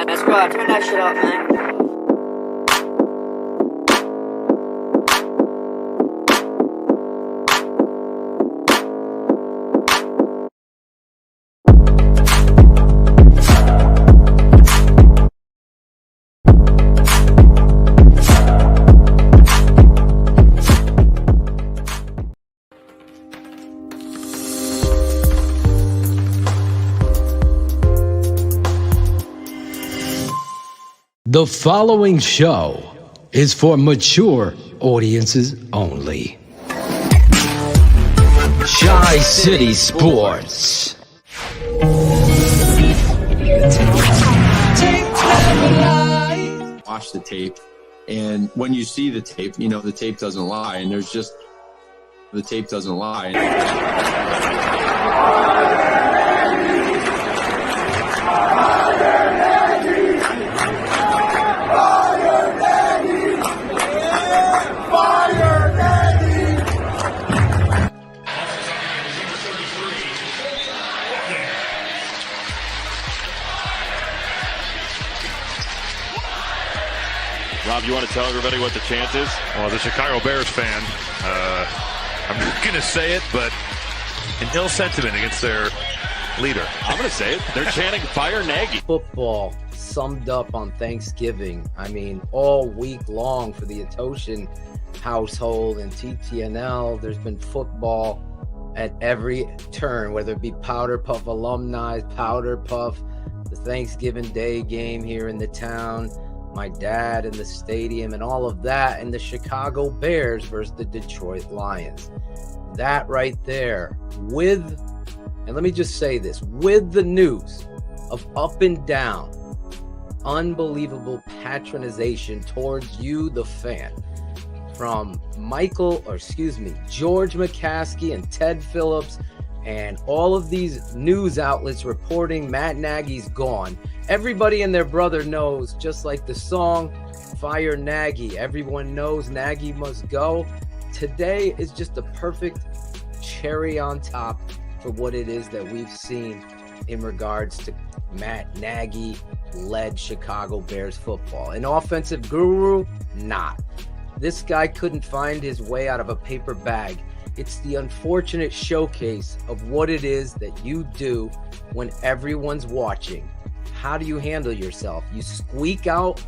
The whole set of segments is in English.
That's right, turn that shit up, man. The following show is for mature audiences only. Chi-City Sports. Watch the tape, and when you see the tape, you know the tape doesn't lie, and the tape doesn't lie. Rob, you want to tell everybody what the chant is? Well, as a Chicago Bears fan, I'm not going to say it, but an ill sentiment against their leader. I'm going to say it. They're chanting "Fire Nagy." Football summed up on Thanksgiving. I mean, all week long for the Etoshan household and TTNL, there's been football at every turn, whether it be Powder Puff alumni, Powder Puff, the Thanksgiving Day game here in the town, my dad in the stadium, and all of that, and the Chicago Bears versus the Detroit Lions. That right there, and let me just say this, with the news of up and down, unbelievable patronization towards you, the fan, from George McCaskey and Ted Phillips, and all of these news outlets reporting Matt Nagy's gone. Everybody and their brother knows, just like the song Fire Nagy, everyone knows Nagy must go. Today is just a perfect cherry on top for what it is that we've seen in regards to Matt Nagy-led Chicago Bears football. An offensive guru? Not. This guy couldn't find his way out of a paper bag. It's the unfortunate showcase of what it is that you do when everyone's watching. How do you handle yourself? You squeak out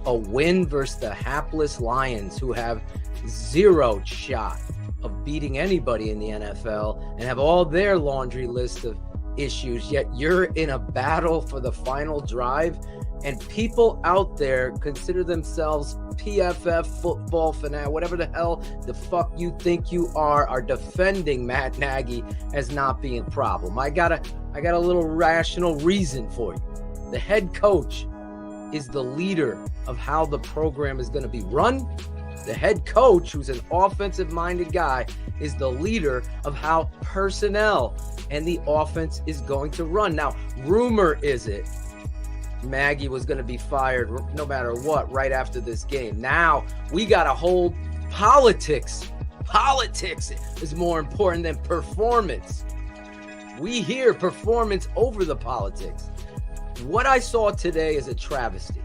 a win versus the hapless Lions, who have zero shot of beating anybody in the NFL and have all their laundry list of issues, yet you're in a battle for the final drive, and people out there consider themselves PFF football fanatic, whatever the hell the fuck you think you are defending Matt Nagy as not being a problem. I got a little rational reason for you. The head coach is the leader of how the program is going to be run. The head coach, who's an offensive-minded guy, is the leader of how personnel and the offense is going to run. Now, rumor is it Nagy was going to be fired no matter what right after this game. Now, we got to hold politics. Politics is more important than performance. We hear performance over the politics. What I saw today is a travesty.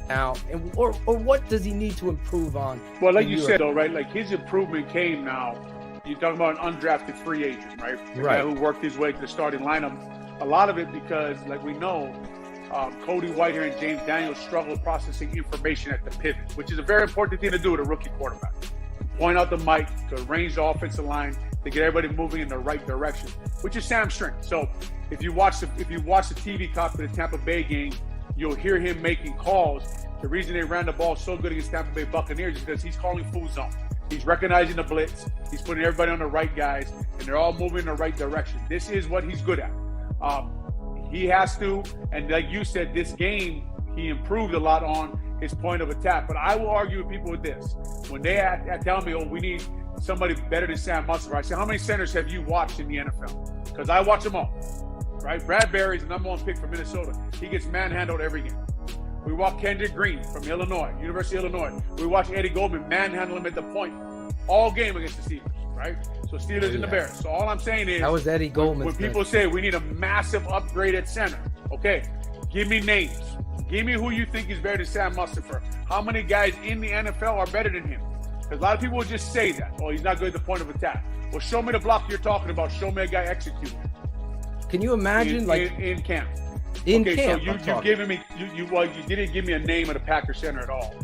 Now, or what does he need to improve on? Well, like you said, though, right? Like his improvement came now. You're talking about an undrafted free agent, right? The guy who worked his way to the starting lineup. A lot of it because, like we know, Cody Whitehair and James Daniels struggle processing information at the pivot, which is a very important thing to do with a rookie quarterback. Point out the mic to arrange the offensive line to get everybody moving in the right direction, which is Sam's strength. So if you watch the TV copy of the Tampa Bay game, you'll hear him making calls. The reason they ran the ball so good against Tampa Bay Buccaneers is because he's calling full zone. He's recognizing the blitz. He's putting everybody on the right guys, and they're all moving in the right direction. This is what he's good at. He has to, and like you said, this game, he improved a lot on his point of attack. But I will argue with people with this. When they tell me, oh, we need somebody better than Sam Musser, I say, how many centers have you watched in the NFL? Because I watch them all. right? Bradbury's the number 1 pick for Minnesota. He gets manhandled every game. We watch Kendrick Green from Illinois, University of Illinois. We watch Eddie Goldman manhandle him at the point all game against the Steelers, right? So Steelers and the Bears. So all I'm saying is, that was Eddie Goldman. When people say we need a massive upgrade at center, okay, give me names. Give me who you think is better than Sam Mustipher. How many guys in the NFL are better than him? Because a lot of people will just say that. Oh, he's not good at the point of attack. Well, show me the block you're talking about. Show me a guy executing. Can you imagine, in camp? In okay, camp, so you giving me you didn't give me a name of the Packer center at all,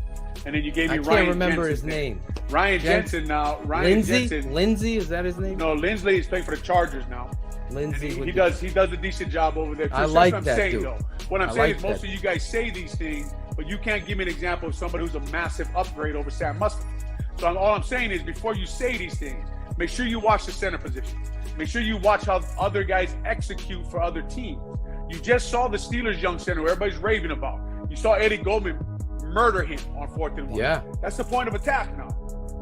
and then you gave me Ryan. I can't remember Jensen's his name. Ryan Jensen now. Ryan Jensen. Lindsey, is that his name? No, Lindsley is playing for the Chargers now. Lindsey, he does a decent job over there. I like what that, saying, dude. Though. What I'm saying is most of you guys say these things, but you can't give me an example of somebody who's a massive upgrade over Sam Mustipher. So all I'm saying is, before you say these things, make sure you watch the center position. Make sure you watch how other guys execute for other teams. You just saw the Steelers' young center, who everybody's raving about. You saw Eddie Goldman murder him on 4th and 1. Yeah. That's the point of attack now.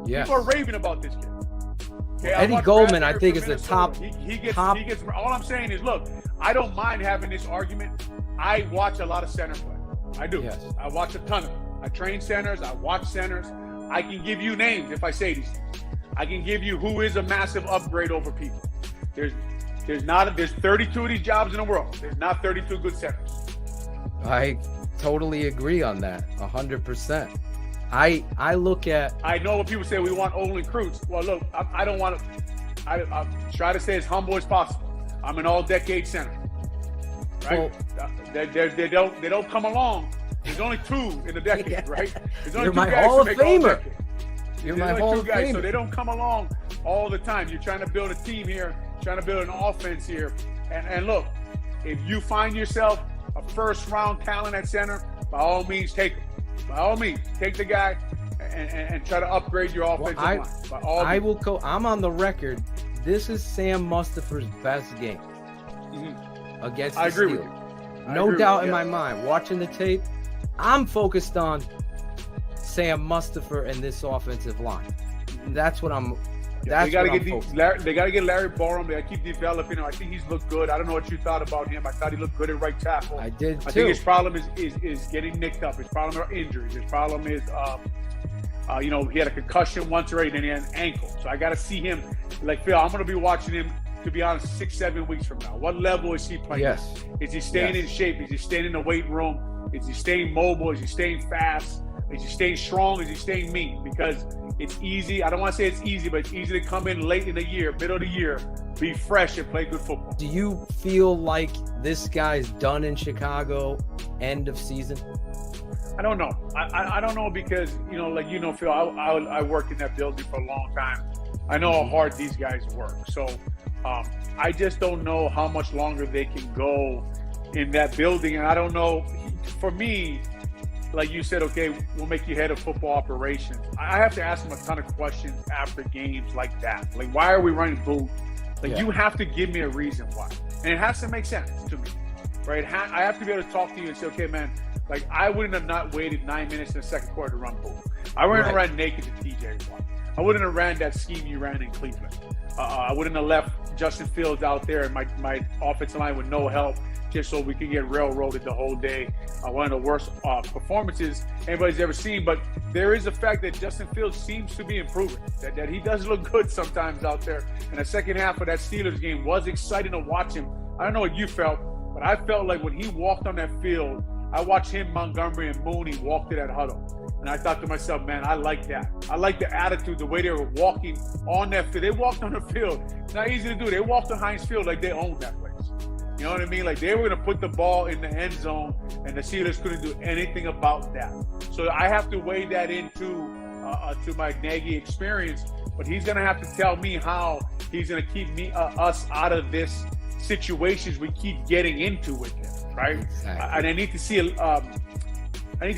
Yeah. People are raving about this kid. Okay, Eddie Goldman, I think, is the top. He gets. All I'm saying is, look, I don't mind having this argument. I watch a lot of center play. I do. Yes. I watch a ton of them. I train centers. I watch centers. I can give you names if I say these things. I can give you who is a massive upgrade over people. There's 32 of these jobs in the world. There's not 32 good centers. I totally agree on that, 100%. I look at. I know what people say. We want Olin Cruz. Well, look, I don't want to. I try to stay as humble as possible. I'm an all-decade center, right? Well, they don't come along. There's only 2 in the decade, right? There's only You're 2 my guys Hall of who make Famer. all-decade. You're There's my only Hall 2 of guys, Famer. so they don't come along all the time. You're trying to build a team here, trying to build an offense here, and look, if you find yourself a first-round talent at center, by all means, take him. By all means, take the guy and try to upgrade your offensive line. By all means. I'm on the record. This is Sam Mustipher's best game against the I agree Steelers. with you. No doubt in my mind. Watching the tape, I'm focused on Sam Mustipher and this offensive line. That's what I'm. That's they got to what get they got to get Larry Borum. They got to keep developing him. I think he's looked good. I don't know what you thought about him. I thought he looked good at right tackle. I did too. I think his problem is getting nicked up. His problem are injuries. His problem is he had a concussion once already, and then he had an ankle. So I got to see him. Like Phil, I'm going to be watching him, to be honest, 6-7 weeks from now. What level is he playing? Yes. Is he staying in shape? Is he staying in the weight room? Is he staying mobile? Is he staying fast? Is he staying strong? Is he staying mean? Because it's easy. I don't want to say it's easy, but it's easy to come in late in the year, middle of the year, be fresh and play good football. Do you feel like this guy's done in Chicago end of season? I don't know. I don't know because, Phil, I worked in that building for a long time. I know how hard these guys work. So I just don't know how much longer they can go in that building. And I don't know, for me, like you said, okay, we'll make you head of football operations. I have to ask him a ton of questions after games like that. Like, why are we running boot? Like, you have to give me a reason why. And it has to make sense to me, right? I have to be able to talk to you and say, okay, man, like, I wouldn't have not waited 9 minutes in the second quarter to run boot. I wouldn't have ran naked to TJ Watt. I wouldn't have ran that scheme you ran in Cleveland. I wouldn't have left Justin Fields out there and my offensive line with no help just so we could get railroaded the whole day. One of the worst performances anybody's ever seen. But there is a fact that Justin Fields seems to be improving, that he does look good sometimes out there. And the second half of that Steelers game was exciting to watch him. I don't know what you felt, but I felt like when he walked on that field, I watched him, Montgomery, and Mooney walk to that huddle. And I thought to myself, man, I like that. I like the attitude, the way they were walking on that field. They walked on the field. It's not easy to do. They walked on Heinz Field like they owned that place. You know what I mean? Like, they were going to put the ball in the end zone, and the Steelers couldn't do anything about that. So I have to weigh that into to my Nagy experience. But he's going to have to tell me how he's going to keep us out of this situations we keep getting into with him, right? Exactly. And I need to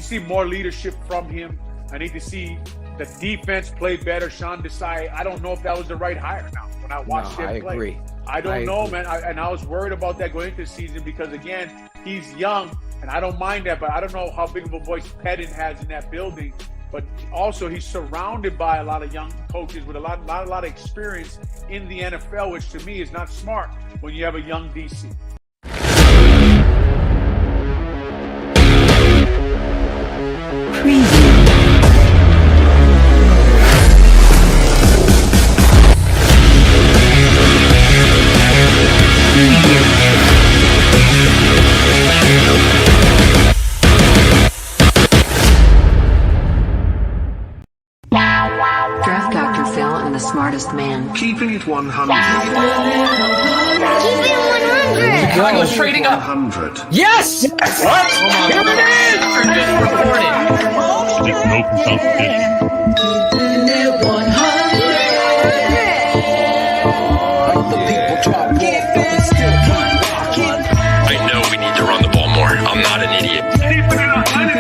see more leadership from him. I need to see the defense play better. Sean Desai, I don't know if that was the right hire now when I watched him play. Agree. I don't know, man. And I was worried about that going into the season because, again, he's young, and I don't mind that, but I don't know how big of a voice Pettit has in that building. But also, he's surrounded by a lot of young coaches with a lot of experience in the NFL, which to me is not smart when you have a young DC. smartest man. Keeping it 100. Keeping it 100. Chicago's trading up. 100. Yes! What? Here it is! I know we need to run the ball more. I'm not an idiot. Keeping it 100.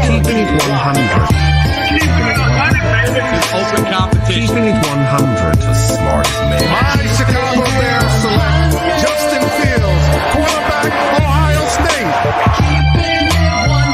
Keeping it 100. Open competition. Keeping it 100. The smartest man. My Chicago Bears select Justin Fields, quarterback, Ohio State.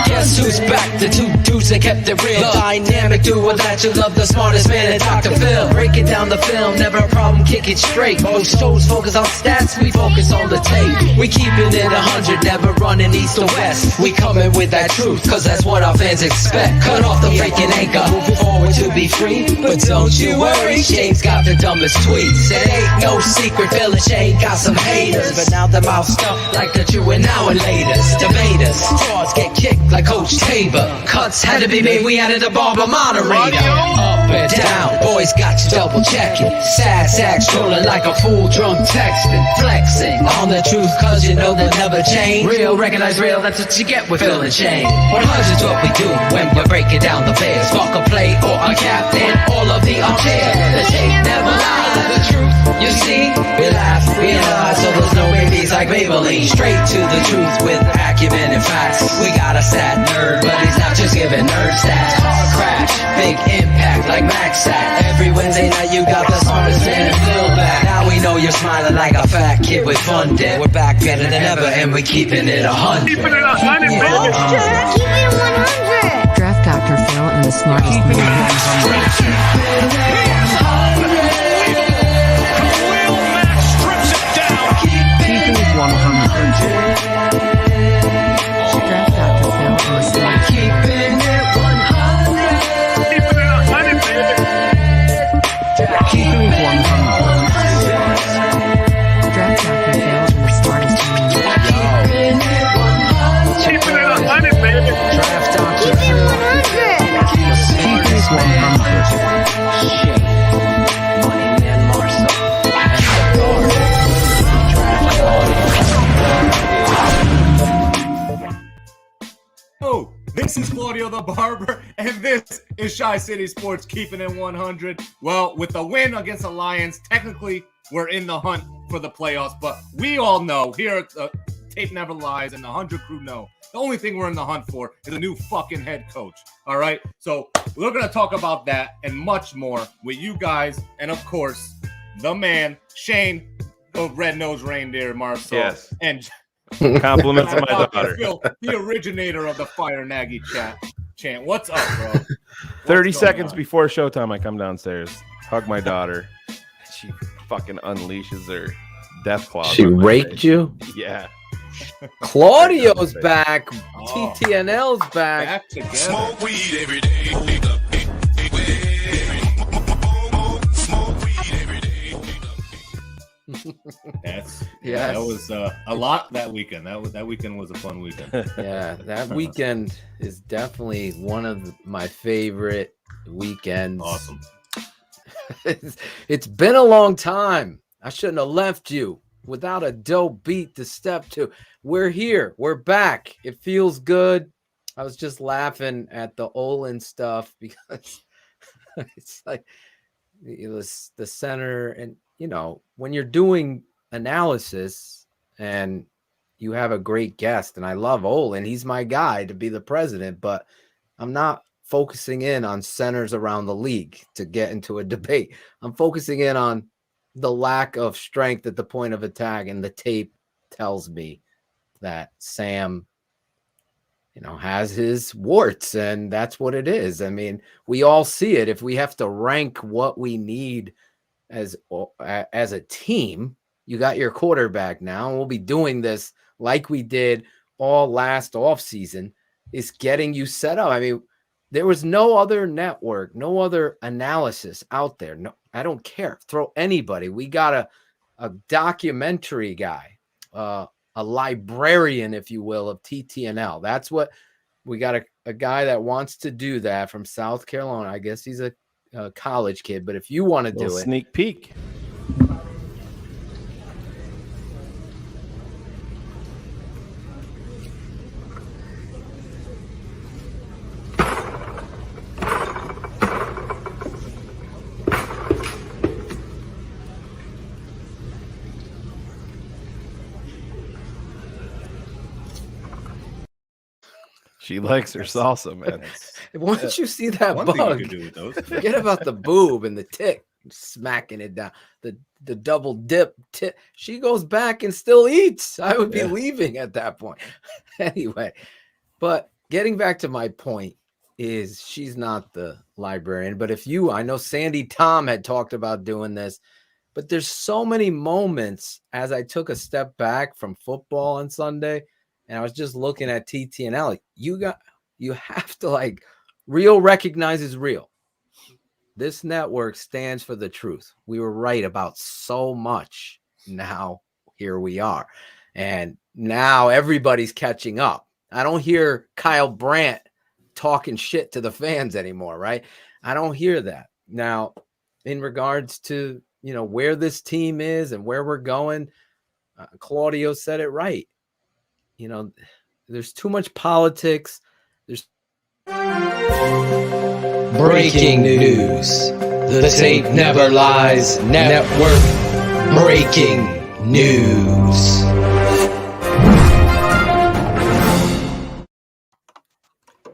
Guess who's back? The two dudes that kept it real. The dynamic duo that you love, the smartest man and Dr. Phil. Breaking down the film, never a problem, kick it straight. Most shows focus on stats, we focus on the tape. We keeping it 100, never running east or west. We coming with that truth, cause that's what our fans expect. Cut off the freaking anchor, moving forward to be free. But don't you worry, Shayne's got the dumbest tweets. It ain't no secret, Phil and Shayne got some haters. But now the mouth stuffed like the true and now and laters. Debaters, frauds get kicked like Coach Tabor. Cuts had to be made, we added a barber moderator. Up and down, boys got you double checking. Sad sacks trolling like a fool drunk texting. Flexing on the truth cause you know they'll never change. Real, recognize real, that's what you get with Phil and Shayne. 100's what we do when we're breaking down the Bears. Fuck a play or a captain, all of the upstairs. The tape never lies, the truth, you see. We laugh, we lie, so there's no babies like Maybelline. Straight to the truth with acumen and facts. We got a sad nerd, but he's not just giving nerd stats. Car crash, big impact like Max Sack. Every Wednesday night you got the smartest man and Phil back. Now we know you're smiling like a fat kid with fun debt. We're back better than ever and we keeping it 100. Keeping it 100. Draft Dr. Phil and the smartest man. Keeping it 100. Draft Dr. Phil and the smartest man. Keeping it 100. Draft Dr. Phil and the smartest man. Keeping it 100, baby. Draft Dr. Keeping it 100. Keeping it 100. Shayne, Money Man Marsaw, and Oh, this is Claudio the Barber, and this is Shy City Sports Keeping It 100. Well, with the win against the Lions, technically we're in the hunt for the playoffs, but we all know here at the Tape Never Lies and the 100 crew know the only thing we're in the hunt for is a new fucking head coach. All right, so we're going to talk about that and much more with you guys, and of course, the man, Shayne, the red-nosed reindeer, Marsaw. Yes. And Compliments to my daughter. Phil, the originator of the Fire Nagy chant. What's up, bro? 30 seconds before showtime, I come downstairs, hug my daughter. She fucking unleashes her death claws. She raked you? Yeah. Claudio's back. Oh. TTNL's back. Back together. Smoke weed every day. That was a lot that weekend. That weekend was a fun weekend. Yeah, that weekend is definitely one of my favorite weekends. Awesome. It's been a long time. I shouldn't have left you without a dope beat to step to. We're here. We're back. It feels good. I was just laughing at the Olin stuff because it's like it was the center. And, you know, when you're doing analysis and you have a great guest, and I love Olin, he's my guy to be the president, but I'm not focusing in on centers around the league to get into a debate. I'm focusing in on the lack of strength at the point of attack, and the tape tells me that Sam, you know, has his warts, and that's what it is. I mean, we all see it. If we have to rank what we need as a team, you got your quarterback now, and we'll be doing this like we did all last offseason, is getting you set up. I mean, there was no other network, no other analysis out there. No, I don't care. Throw anybody. We got a documentary guy, a librarian, if you will, of TTNL. That's what we got, a guy that wants to do that from South Carolina. I guess he's a college kid, but if you want to do it, sneak peek. She likes her salsa, man. Once you see that One bug, thing you can do with those. forget about the boob and the tick smacking it down. The double dip tip. She goes back and still eats. I would be leaving at that point. Anyway, but getting back to my point is she's not the librarian. But if you, I know Sandy Tom had talked about doing this, but there's so many moments as I took a step back from football on Sunday. And I was just looking at TTNL. You have to, like, real recognizes real. This network stands for the truth. We were right about so much. Now here we are. And now everybody's catching up. I don't hear Kyle Brandt talking shit to the fans anymore, right? I don't hear that. Now, in regards to, where this team is and where we're going, Claudio said it right. There's too much politics. There's Breaking news. The tape never lies. Network breaking news.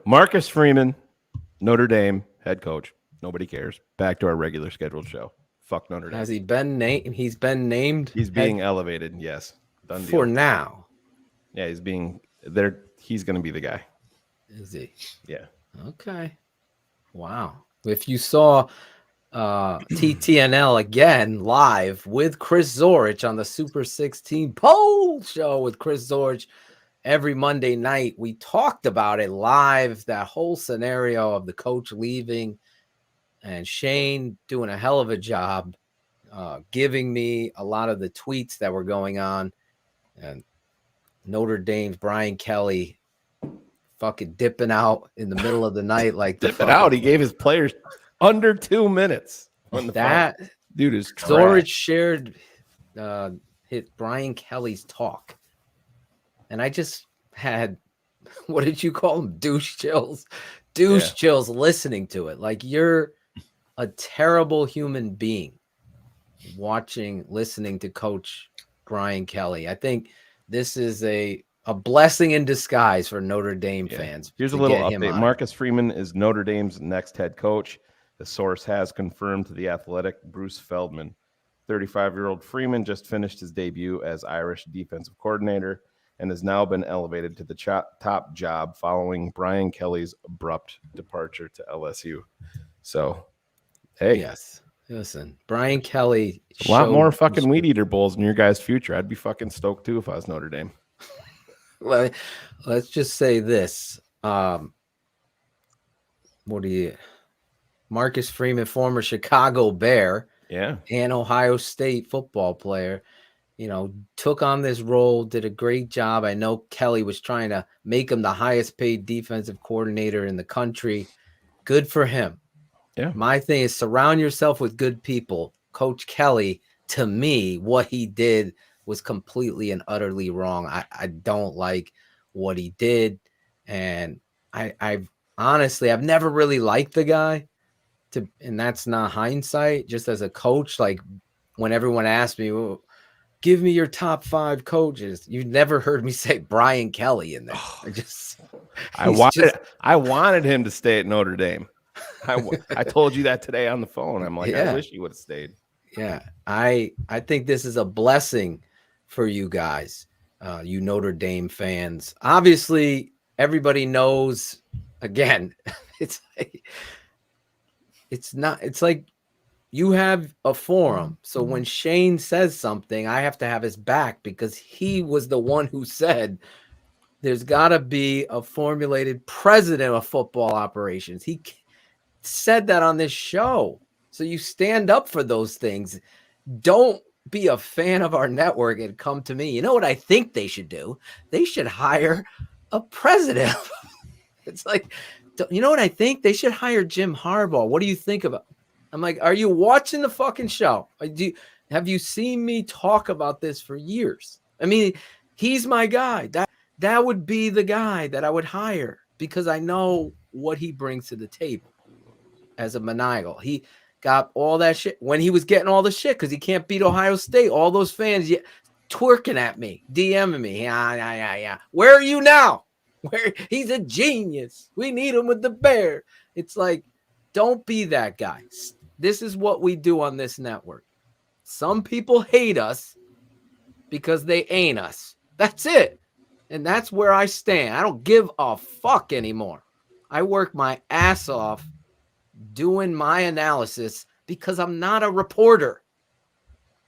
Marcus Freeman, Notre Dame head coach. Nobody cares. Back to our regular scheduled show. Fuck Notre Dame. Has he been named? He's been named. He's being elevated. Yes. Done deal. For now. Yeah, he's being there. He's going to be the guy. Is he? Yeah. Okay. Wow. If you saw TTNL again live with Chris Zorich on the Super 16 poll show with Chris Zorich every Monday night, we talked about it live, that whole scenario of the coach leaving and Shayne doing a hell of a job giving me a lot of the tweets that were going on. And Notre Dame's Brian Kelly fucking dipping out in the middle of the night like dipping out. He gave his players under 2 minutes. That dude is trash. Zorich shared hit Brian Kelly's talk, and I just had, what did you call them? Douche chills listening to it. Like, you're a terrible human being listening to Coach Brian Kelly. I think this is a blessing in disguise for Notre Dame fans. Here's a little update. Marcus Freeman is Notre Dame's next head coach. The source has confirmed to The Athletic. Bruce Feldman, 35-year-old Freeman, just finished his debut as Irish defensive coordinator and has now been elevated to the top job following Brian Kelly's abrupt departure to LSU. So, hey. Yes. Listen, Brian Kelly. A lot more fucking weed eater bowls in your guys' future. I'd be fucking stoked too if I was Notre Dame. Well, let's just say this. Marcus Freeman, former Chicago Bear, and Ohio State football player, took on this role, did a great job. I know Kelly was trying to make him the highest paid defensive coordinator in the country. Good for him. Yeah. My thing is surround yourself with good people. Coach Kelly, to me, what he did was completely and utterly wrong. I don't like what he did. And I've honestly, I've never really liked the guy, and that's not hindsight. Just as a coach, like when everyone asked me, well, give me your top 5 coaches, you've never heard me say Brian Kelly in there. I wanted him to stay at Notre Dame. I told you that today on the phone. I'm like, I wish he would have stayed. Yeah, I think this is a blessing for you guys, you Notre Dame fans. Obviously, everybody knows. Again, it's like you have a forum. So when Shayne says something, I have to have his back because he was the one who said there's got to be a formulated president of football operations. He said that on this show. So you stand up for those things. Don't be a fan of our network and come to me. You know what I think they should do? They should hire a president It's like, you know what I think? They should hire Jim Harbaugh. What do you think about? I'm like, are you watching the fucking show? Have you seen me talk about this for years? I mean, he's my guy. That would be the guy that I would hire because I know what he brings to the table as a maniacal. He got all that shit when he was getting all the shit because he can't beat Ohio State. All those fans twerking at me, DMing me. Yeah. Where are you now? Where he's a genius. We need him with the Bear. It's like, don't be that guy. This is what we do on this network. Some people hate us because they ain't us. That's it. And that's where I stand. I don't give a fuck anymore. I work my ass off doing my analysis because I'm not a reporter.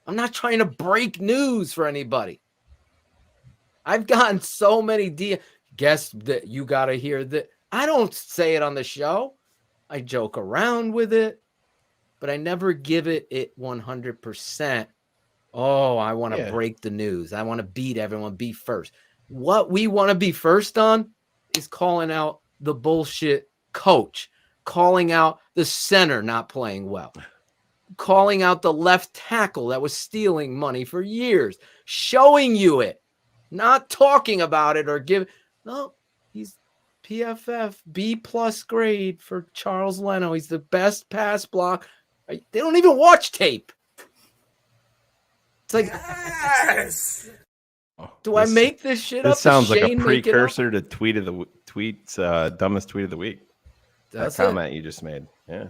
I'm not trying to break news for anybody. I've gotten so many guess that you got to hear that. I don't say it on the show. I joke around with it, but I never give it 100%. Oh, I want to break the news. I want to beat everyone, be first. What we want to be first on is calling out the bullshit coach, calling out the center not playing well, calling out the left tackle that was stealing money for years, showing you it, not talking about it or no, he's PFF B+ grade for Charles Leno. He's the best pass block. They don't even watch tape. It's like, yes. Do I make this shit up? This sounds like a Shayne precursor to dumbest tweet of the week. That comment you just made. Yeah.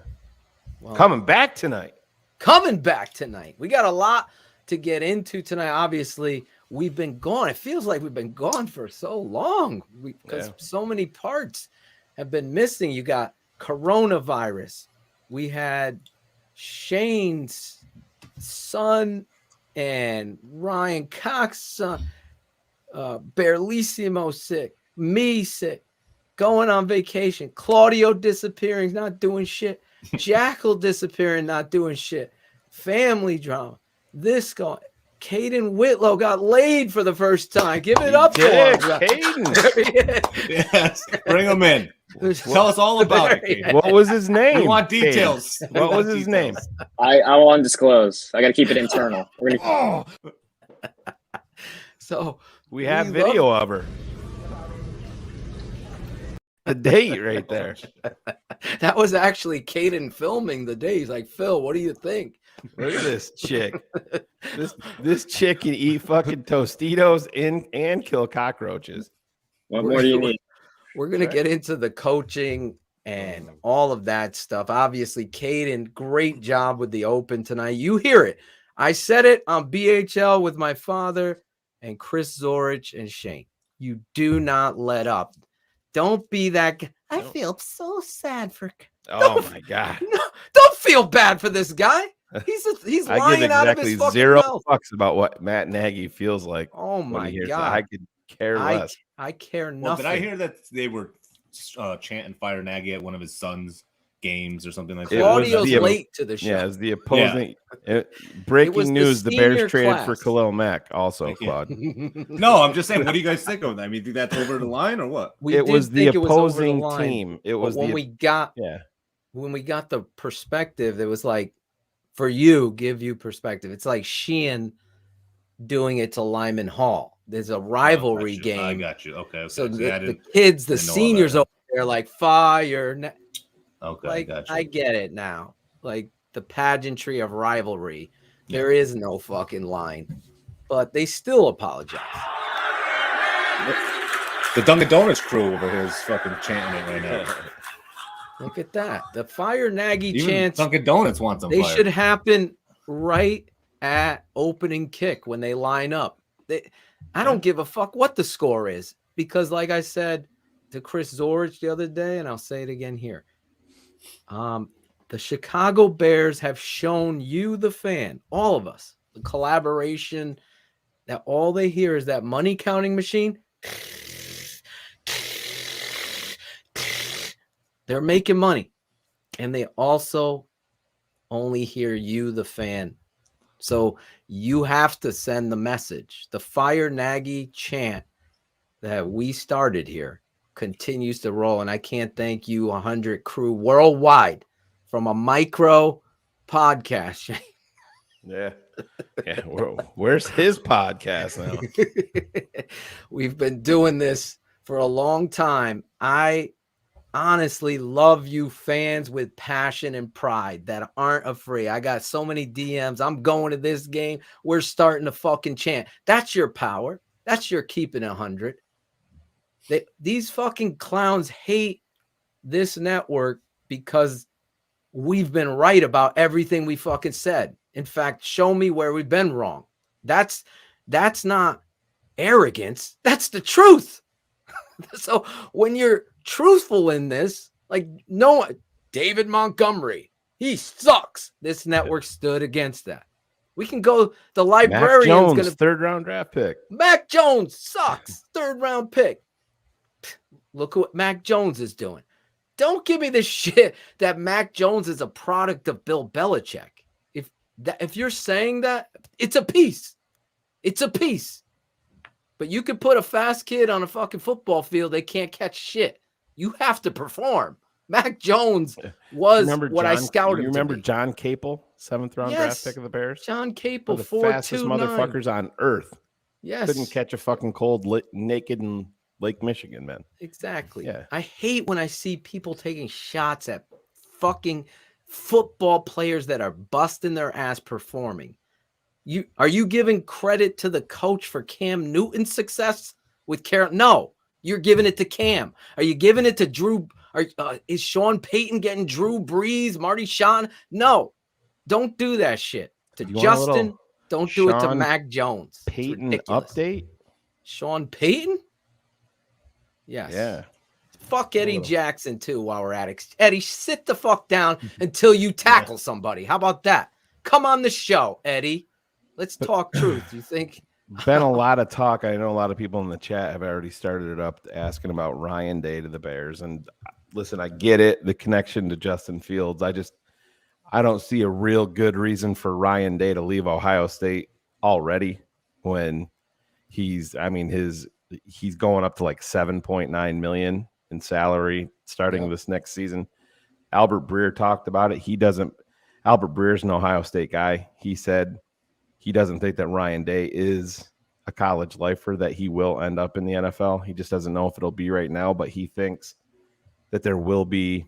Well, coming back tonight. We got a lot to get into tonight. Obviously, we've been gone. It feels like we've been gone for so long because so many parts have been missing. You got coronavirus. We had Shayne's son and Ryan Cox's son, Barlissimo sick, me sick, going on vacation, Claudio disappearing, not doing shit, Jackle disappearing, not doing shit, family drama, this going. Caden Whitlow got laid for the first time. Give it up for him. Caden. Yes, bring him in. Tell us all about it. What was his name? We want details. What was his name? I won't disclose. I got to keep it internal. We're gonna... So we have video of her. A date right there. That was actually Caden filming the day. He's like, Phil, what do you think? Look at this chick. This chick can eat fucking Tostitos and kill cockroaches. What more do you need? We're going to get into the coaching and all of that stuff. Obviously, Caden, great job with the Open tonight. You hear it. I said it on BHL with my father and Chris Zorich and Shayne. You do not let up. Don't be that guy. I feel so sad for. Oh my God! No, don't feel bad for this guy. He's lying out of his fucking zero mouth. fucks about what Matt Nagy feels like. Oh my God! I could care less. I care nothing. Well, did I hear that they were chanting "Fire Nagy" at one of his son's games or something like that? Claudio's late to the show. Yeah, it was the opposing. Breaking news: the Bears traded for Khalil Mack. Also, Claude. No, I'm just saying. What do you guys think of that? I mean, think that's over the line or what? It was the opposing team. It was when we got the perspective. It was like, for you, give you perspective. It's like Sheehan doing it to Lyman Hall. There's a rivalry game. I got you. Okay. So the kids, the seniors over there, like fire. Okay, like, I got you. I get it now. Like the pageantry of rivalry. There is no fucking line, but they still apologize. The Dunkin' Donuts crew over here is fucking chanting it right now. Look at that. The Fire Nagy Even chants. Dunkin' Donuts wants them. They should happen right at opening kick when they line up. I don't give a fuck what the score is because, like I said to Chris Zorich the other day, and I'll say it again here. The Chicago Bears have shown you, the fan, all of us, the collaboration, that all they hear is that money counting machine. They're making money. And they also only hear you, the fan. So you have to send the message. The Fire Nagy chant that we started here continues to roll. And I can't thank you, 100 crew worldwide from a micro podcast. Yeah. Yeah. Where's his podcast now? We've been doing this for a long time. I honestly love you fans with passion and pride that aren't afraid. I got so many DMs. I'm going to this game. We're starting to fucking chant. That's your power. That's your keeping 100. These fucking clowns hate this network because we've been right about everything we fucking said. In fact, show me where we've been wrong. That's not arrogance. That's the truth. So when you're truthful in this, like David Montgomery, he sucks. This network stood against that. We can go. The librarian's going to third-round draft pick. Mac Jones sucks. Third-round pick. Look what Mac Jones is doing. Don't give me this shit that Mac Jones is a product of Bill Belichick. If you're saying that, it's a piece. It's a piece. But you could put a fast kid on a fucking football field, they can't catch shit. You have to perform. Mac Jones was I scouted. You remember John Capel, 7th-round draft pick of the Bears? John Capel, the fastest motherfuckers on earth. Yes. Couldn't catch a fucking cold naked in Lake Michigan, man. Exactly. Yeah. I hate when I see people taking shots at fucking football players that are busting their ass performing. Are you giving credit to the coach for Cam Newton's success with Carol? No, you're giving it to Cam. Are you giving it to Drew? Is Sean Payton getting Drew Brees, Marty Sean? No, don't do that shit to Justin. Don't do it to Mac Jones. Payton update? Sean Payton? Yes. Yeah. Fuck Eddie Jackson too while we're at it. Eddie, sit the fuck down until you tackle somebody. How about that? Come on the show, Eddie. Let's talk truth. You think? Been a lot of talk. I know a lot of people in the chat have already started it up asking about Ryan Day to the Bears. And listen, I get it. The connection to Justin Fields. I don't see a real good reason for Ryan Day to leave Ohio State already when he's going up to like $7.9 million in salary starting this next season. Albert Breer talked about it. Albert Breer's an Ohio State guy. He said he doesn't think that Ryan Day is a college lifer, that he will end up in the NFL. He just doesn't know if it'll be right now, but he thinks that there will be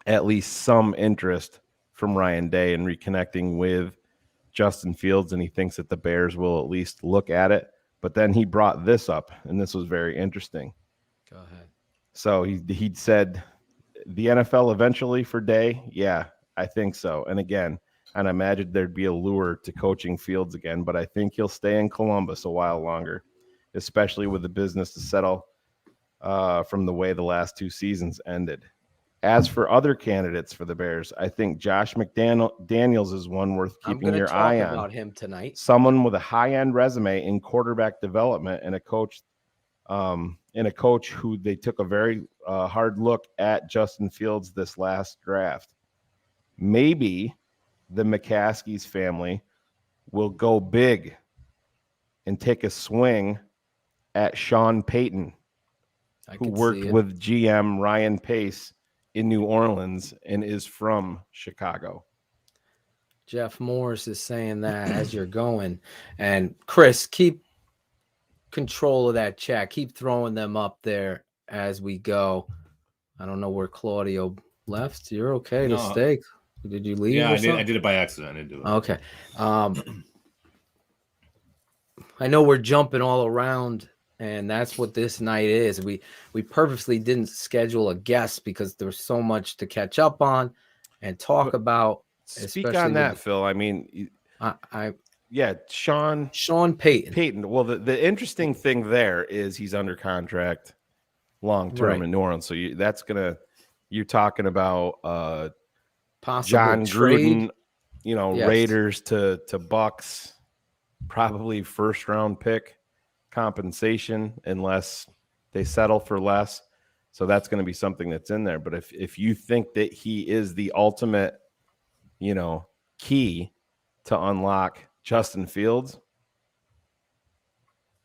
at least some interest from Ryan Day in reconnecting with Justin Fields, and he thinks that the Bears will at least look at it. But then he brought this up, and this was very interesting. Go ahead. So he said the NFL eventually for Day. Yeah, I think so. And again, and I imagine there'd be a lure to coaching Fields again, but I think he'll stay in Columbus a while longer, especially with the business to settle from the way the last 2 seasons ended. As for other candidates for the Bears, I think Josh McDaniels is one worth keeping your eye on. About him tonight. Someone with a high-end resume in quarterback development and a coach who they took a very hard look at Justin Fields this last draft. Maybe the McCaskey's family will go big and take a swing at Sean Payton, who worked with GM Ryan Pace in New Orleans and is from Chicago. Jeff Morris is saying that as you're going. And Chris, keep control of that chat. Keep throwing them up there as we go. I don't know where Claudio left. You're okay to stay. Did you leave? Yeah, I did it by accident. I didn't do it. Okay. I know we're jumping all around, and that's what this night is. We purposely didn't schedule a guest because there's so much to catch up on and talk about. Speak on that, Phil. I mean, Sean Payton. Well, the interesting thing there is he's under contract long term in New Orleans. So you're talking about possible John trade. Gruden, Raiders to Bucks, probably first round pick compensation unless they settle for less. So that's going to be something that's in there. But if you think that he is the ultimate, key to unlock Justin Fields,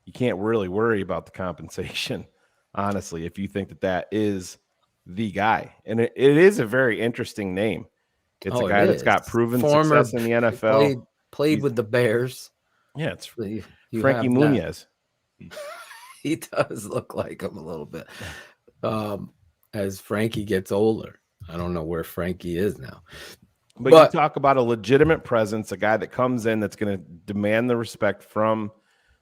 you can't really worry about the compensation. honestly, if you think that that is the guy. And it is a very interesting name. It's a guy that's got proven success in the NFL. Played with the Bears. Yeah, it's So you Frankie Muniz. He does look like him a little bit. As Frankie gets older. I don't know where Frankie is now. But you talk about a legitimate presence, a guy that comes in that's going to demand the respect from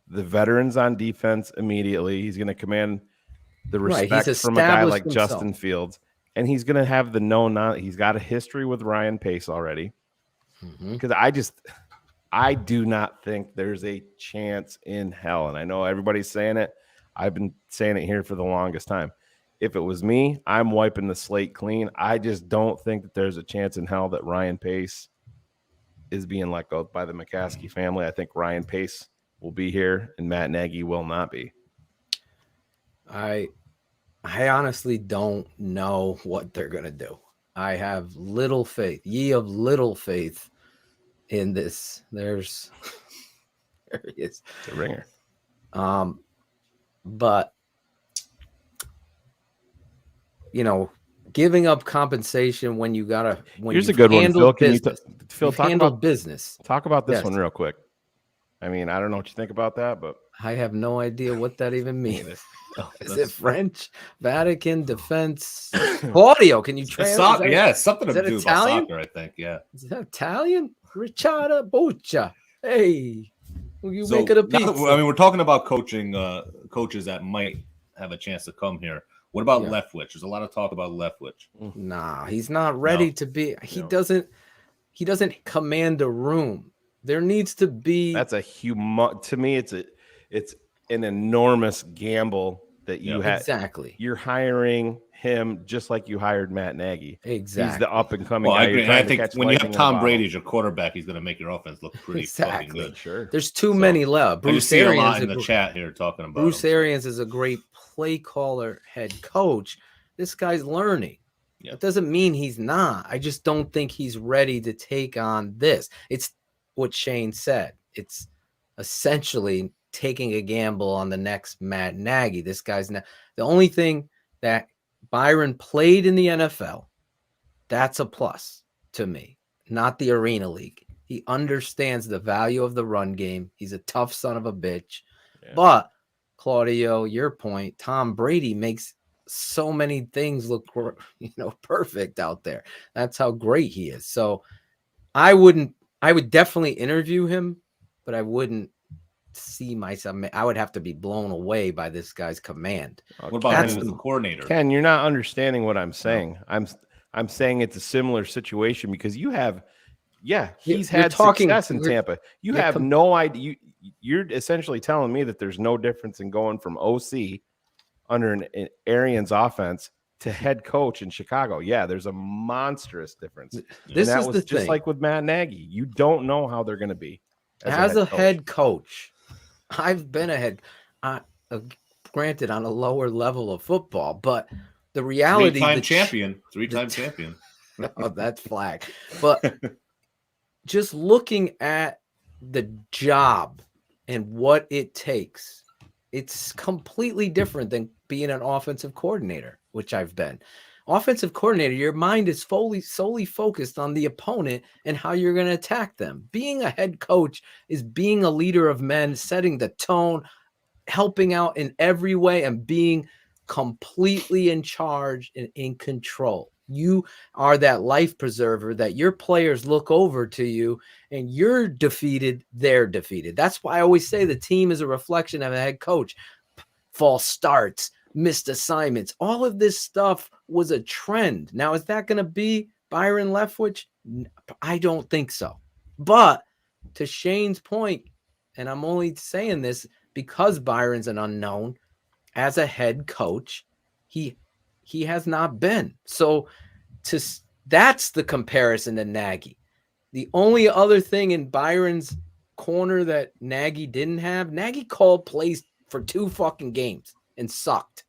the veterans on defense immediately. He's going to command the respect from a guy like Justin Fields. And he's going to have he's got a history with Ryan Pace already. Because I do not think there's a chance in hell. And I know everybody's saying it. I've been saying it here for the longest time. If it was me, I'm wiping the slate clean. I just don't think that there's a chance in hell that Ryan Pace is being let go by the McCaskey family. I think Ryan Pace will be here and Matt Nagy will not be. I honestly don't know what they're going to do. I have little faith, ye of little faith in this. There he is. The ringer. But giving up compensation when you gotta. Here's a good one, Phil. Can Phil talk about business? Talk about this one real quick. I mean, I don't know what you think about that, but I have no idea what that even means. Is it French? Vatican defense? Claudio, can you translate? Yeah, it's something to do with soccer, I think. Yeah. Is that Italian? Ricciarda Boccia. Hey, you make it a pizza. We're talking about coaching coaches that might have a chance to come here. What about Leftwich? There's a lot of talk about Leftwich. Nah, he's not ready to be. He doesn't command a room. There needs to be. That's to me, it's an enormous gamble that you have. Exactly. You're hiring him just like you hired Matt Nagy. Exactly. He's the up and coming guy. I agree. I think when you have Tom Brady as your quarterback, he's going to make your offense look pretty fucking good. Sure. There's too many left. Bruce Arians, a lot in the chat here talking about Bruce Arians is a great play caller, head coach. This guy's learning. Yeah. It doesn't mean he's not. I just don't think he's ready to take on this. It's what Shayne said. It's essentially taking a gamble on the next Matt Nagy. This guy's not the only thing that Byron played in the NFL. That's a plus to me, not the Arena League. He understands the value of the run game. He's a tough son of a bitch. Yeah. But Claudio, your point, Tom Brady makes so many things look, perfect out there. That's how great he is. So I would definitely interview him, but I wouldn't see myself. I would have to be blown away by this guy's command. What about him as a coordinator? Ken, you're not understanding what I'm saying. No. I'm saying it's a similar situation because he's had success in Tampa. You have no idea. You're essentially telling me that there's no difference in going from OC under an Arians offense to head coach in Chicago. Yeah, there's a monstrous difference. This is the just thing. Like with Matt Nagy. You don't know how they're going to be as a head coach. I've been granted on a lower level of football, but the reality, three-time champion. Oh, that's flag. But just looking at the job and what it takes, it's completely different than being an offensive coordinator, which I've been. Offensive coordinator, your mind is solely focused on the opponent and how you're going to attack them. Being a head coach is being a leader of men, setting the tone, helping out in every way, and being completely in charge and in control. You are that life preserver that your players look over to you, and you're defeated, they're defeated. That's why I always say the team is a reflection of a head coach. False starts, missed assignments, all of this stuff was a trend. Now, is that going to be Byron Leftwich? I don't think so. But to Shayne's point, and I'm only saying this because Byron's an unknown, as a head coach, he has not been. So that's the comparison to Nagy. The only other thing in Byron's corner that Nagy didn't have, Nagy called plays for 2 fucking games and sucked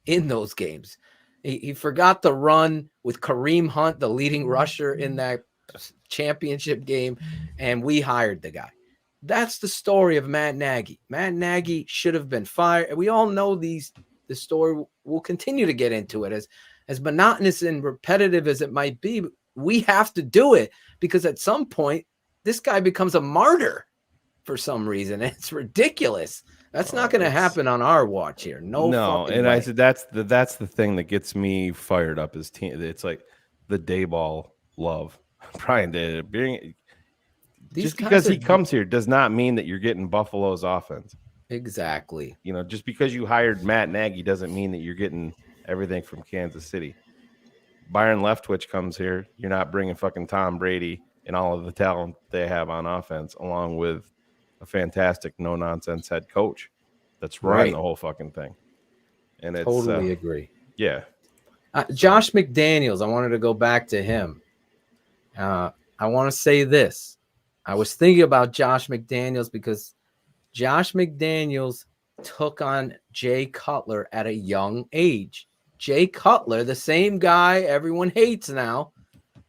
in those games. He forgot the run with Kareem Hunt, the leading rusher in that championship game, and we hired the guy. That's the story of Matt Nagy. Matt Nagy should have been fired. We all know these the story will continue to get into it. As monotonous and repetitive as it might be, we have to do it because at some point this guy becomes a martyr for some reason. It's ridiculous. That's not going to happen on our watch here. No, and way. I said that's the thing that gets me fired up is it's like the Dayball love. Brian did it. Just because he comes here does not mean that you're getting Buffalo's offense. Exactly. You know, just because you hired Matt Nagy doesn't mean that you're getting everything from Kansas City. Byron Leftwich comes here. You're not bringing fucking Tom Brady and all of the talent they have on offense, along with a fantastic no-nonsense head coach that's running the whole fucking thing. And it's totally agree. Yeah. Josh McDaniels, I wanted to go back to him. I want to say this. I was thinking about Josh McDaniels because Josh McDaniels took on Jay Cutler at a young age. Jay Cutler, the same guy everyone hates now,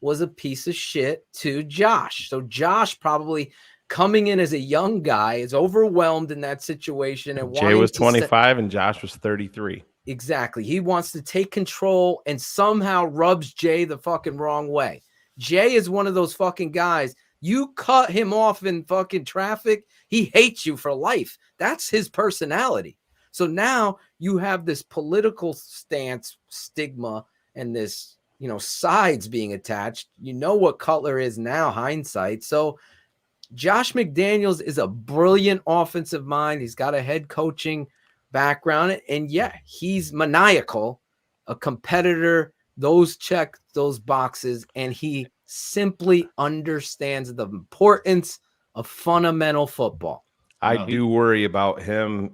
was a piece of shit to Josh. So Josh probably coming in as a young guy is overwhelmed in that situation. And Jay was 25 and Josh was 33. Exactly. He wants to take control and somehow rubs Jay the fucking wrong way. Jay is one of those fucking guys. You cut him off in fucking traffic, he hates you for life. That's his personality. So now you have this political stance stigma and this, sides being attached. You know what Cutler is now, hindsight. So Josh McDaniels is a brilliant offensive mind. He's got a head coaching background. And yeah, he's maniacal, a competitor. Those check those boxes. And he simply understands the importance of fundamental football. I do worry about him.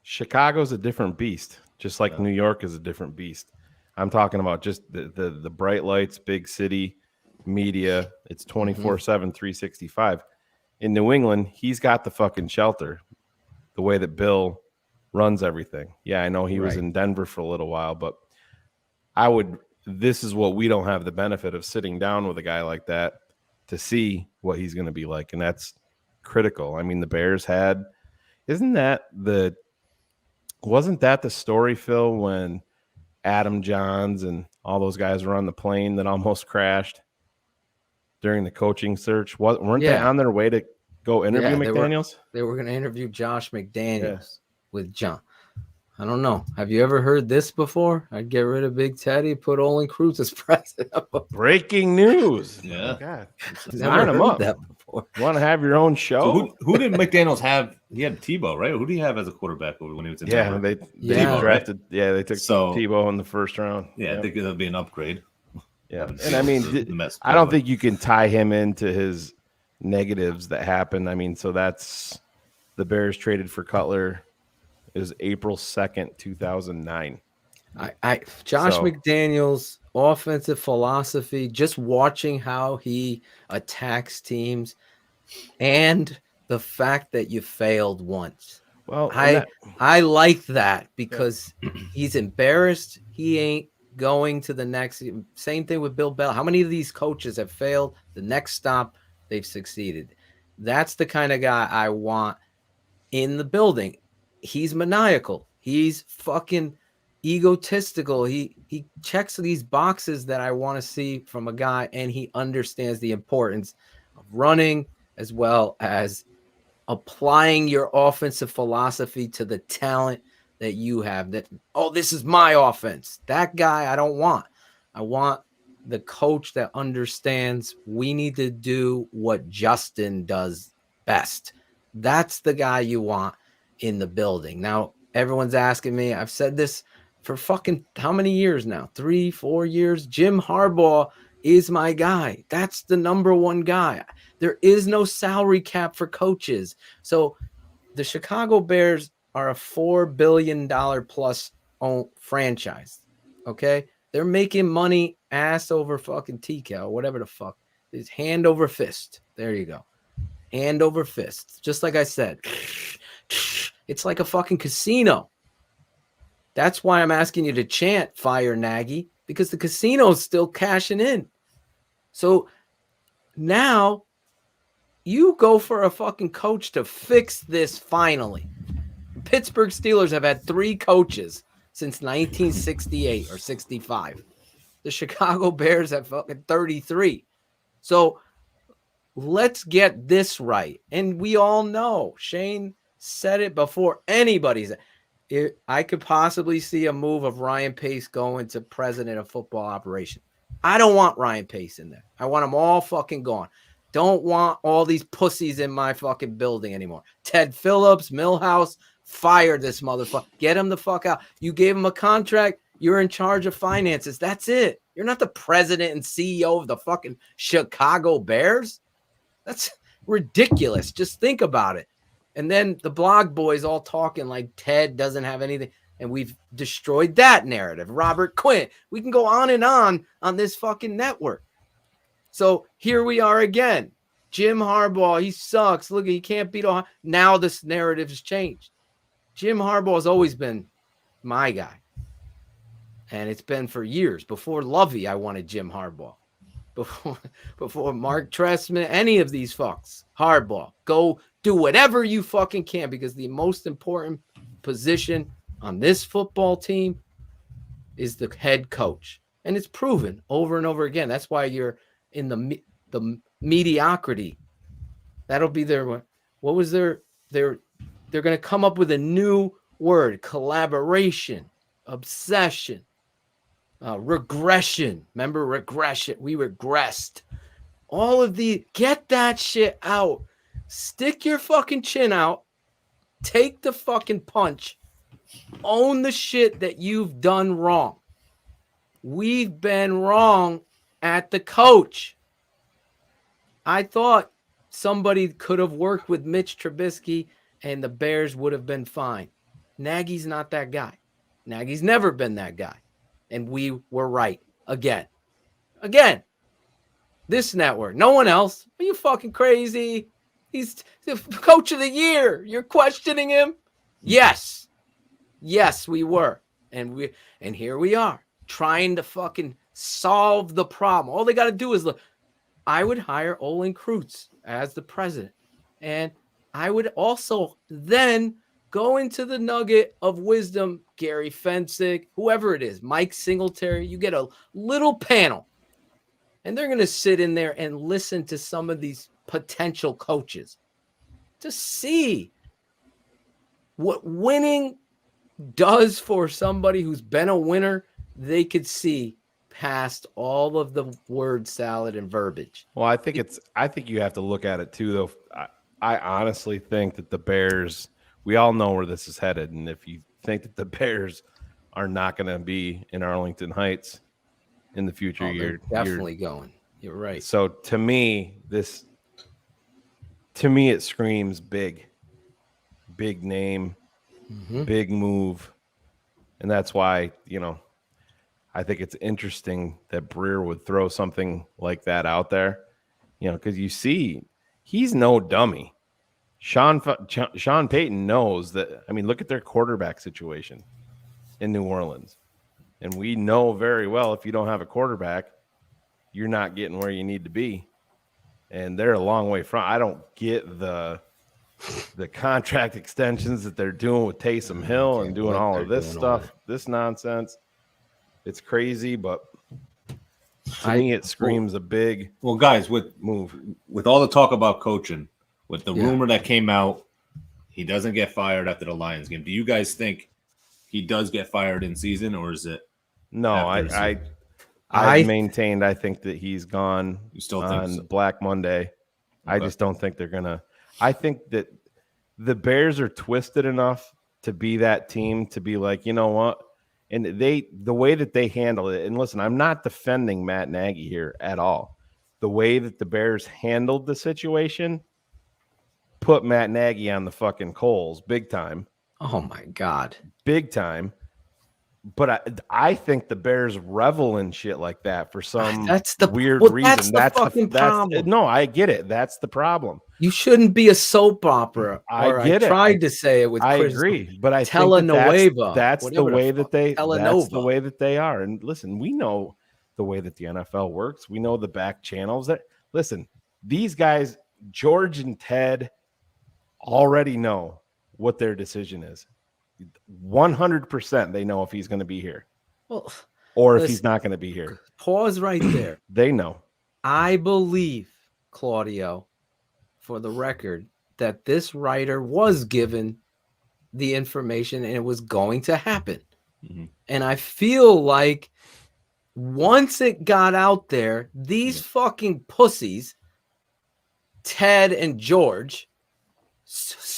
Chicago's a different beast, just like New York is a different beast. I'm talking about just the bright lights, big city media. It's 24/7, 365. In New England, he's got the fucking shelter, the way that Bill runs everything. Yeah, I know he was in Denver for a little while, but this is what we don't have the benefit of sitting down with a guy like that to see what he's going to be like. And that's critical. I mean, the Bears wasn't that the story, Phil, when Adam Johns and all those guys were on the plane that almost crashed during the coaching search? Weren't they on their way to go interview McDaniels? They were going to interview Josh McDaniels with John. I don't know. Have you ever heard this before? I'd get rid of Big Teddy, put Olin Cruz as president. Breaking news. Yeah. Oh, God. Never heard that before. You want to have your own show? So who did McDaniels have? He had Tebow, right? Who did he have as a quarterback when he was in Denver? They drafted. Yeah, they took Tebow in the first round. Yeah, I think that'd be an upgrade. Yeah, and I mean, I don't think you can tie him into his negatives that happened. I mean, so that's the Bears traded for Cutler. It was April 2nd, 2009. Josh McDaniels' offensive philosophy, just watching how he attacks teams and the fact that you failed once. Well, I like that because he's embarrassed. He ain't going to the next. Same thing with Bill Bell. How many of these coaches have failed? The next stop, they've succeeded. That's the kind of guy I want in the building. He's maniacal. He's fucking egotistical. He checks these boxes that I want to see from a guy, and he understands the importance of running as well as applying your offensive philosophy to the talent that you have. This is my offense. That guy I don't want. I want the coach that understands we need to do what Justin does best. That's the guy you want in the building. Now, everyone's asking me, I've said this for fucking how many years now? 3-4 years. Jim Harbaugh is my guy. That's the number one guy. There is no salary cap for coaches. So the Chicago Bears are a $4 billion plus owned franchise. Okay. They're making money ass over fucking TCAL, whatever the fuck. It's hand over fist. There you go. Hand over fist. Just like I said. It's like a fucking casino. That's why I'm asking you to chant fire Nagy, because the casino's still cashing in. So now you go for a fucking coach to fix this finally. Pittsburgh Steelers have had 3 coaches since 1968 or 65. The Chicago Bears at fucking 33. So let's get this right. And we all know Shayne said it before anybody's. I could possibly see a move of Ryan Pace going to president of football operations. I don't want Ryan Pace in there. I want them all fucking gone. Don't want all these pussies in my fucking building anymore. Ted Phillips, Millhouse, fire this motherfucker. Get him the fuck out. You gave him a contract. You're in charge of finances. That's it. You're not the president and CEO of the fucking Chicago Bears. That's ridiculous. Just think about it. And then the blog boys all talking like Ted doesn't have anything. And we've destroyed that narrative. Robert Quinn. We can go on this fucking network. So here we are again. Jim Harbaugh, he sucks. Look, he can't beat Ohio. Now this narrative has changed. Jim Harbaugh has always been my guy. And it's been for years. Before Lovey, I wanted Jim Harbaugh. Before Mark Trestman, any of these fucks. Harbaugh. Go do whatever you fucking can, because the most important position on this football team is the head coach. And it's proven over and over again. That's why you're in the mediocrity. That'll be their, what was they're going to come up with a new word: collaboration, obsession, regression. Remember regression? We regressed. All of the, get that shit out. Stick your fucking chin out. Take the fucking punch. Own the shit that you've done wrong. We've been wrong at the coach. I thought somebody could have worked with Mitch Trubisky and the Bears would have been fine. Nagy's not that guy. Nagy's never been that guy. And we were right. Again. This network. No one else. Are you fucking crazy? He's the coach of the year. You're questioning him? Yes. Yes, we were. And here we are, trying to fucking solve the problem. All they got to do is look. I would hire Olin Kreutz as the president. And I would also then go into the nugget of wisdom, Gary Fensick, whoever it is, Mike Singletary. You get a little panel. And they're going to sit in there and listen to some of these potential coaches to see what winning does for somebody who's been a winner. They could see past all of the word salad and verbiage. Well, I think you have to look at it too, though. I honestly think that the Bears, we all know where this is headed. And if you think that the Bears are not going to be in Arlington Heights in the future, you're definitely going. You're right. So to me, it screams big name, big move. And that's why, I think it's interesting that Breer would throw something like that out there, because you see, he's no dummy. Sean Payton knows that. I mean, look at their quarterback situation in New Orleans. And we know very well if you don't have a quarterback, you're not getting where you need to be. And they're a long way from. I don't get the contract extensions that they're doing with Taysom Hill and doing all of this stuff, this nonsense. It's crazy, but to me, it screams a big. Well, guys, with all the talk about coaching, with the rumor that came out, he doesn't get fired after the Lions game. Do you guys think he does get fired in season, or is it? No, I maintained. I think that he's gone. You still think on so? Black Monday? Okay. I just don't think they're gonna. I think that the Bears are twisted enough to be that team to be like, you know what? And the way that they handle it, and listen, I'm not defending Matt Nagy here at all. The way that the Bears handled the situation put Matt Nagy on the fucking coals big time. Oh my God. Big time. But I think the Bears revel in shit like that for some weird reason. That's the fucking problem. No, I get it. That's the problem. You shouldn't be a soap opera. I get it. I tried to say it with I Chris. agree, but I think that's the way that they. That's the way that they are. And listen, we know the way that the NFL works. We know the back channels. That listen, these guys, George and Ted, already know what their decision is. 100% they know if he's going to be here. Well, or if he's not going to be here. Pause right there. They know. I believe, Claudio, for the record, that this writer was given the information and it was going to happen. Mm-hmm. And I feel like once it got out there, these fucking pussies, Ted and George,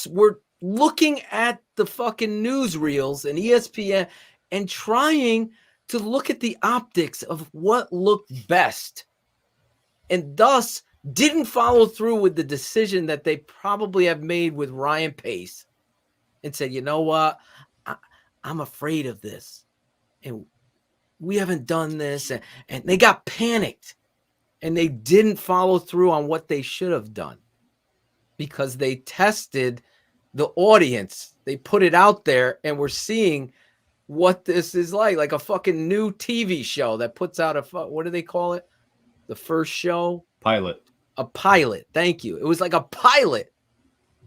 were looking at the fucking newsreels and ESPN and trying to look at the optics of what looked best, and thus didn't follow through with the decision that they probably have made with Ryan Pace and said, you know what, I'm afraid of this. And we haven't done this. And they got panicked and they didn't follow through on what they should have done because they tested the audience. They put it out there and we're seeing what this is like a fucking new TV show that puts out what do they call it? The first show? Pilot. A pilot. Thank you. It was like a pilot.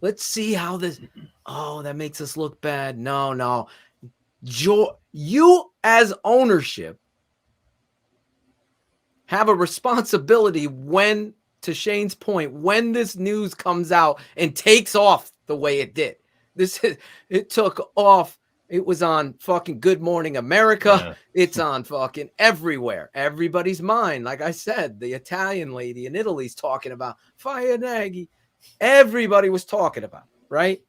Let's see how this, oh, that makes us look bad. No. You as ownership have a responsibility when, to Shayne's point, when this news comes out and takes off the way it did. It took off. It was on fucking Good Morning America. Yeah. It's on fucking everywhere. Everybody's mind. Like I said, the Italian lady in Italy's talking about fire Nagy. Everybody was talking about it, right?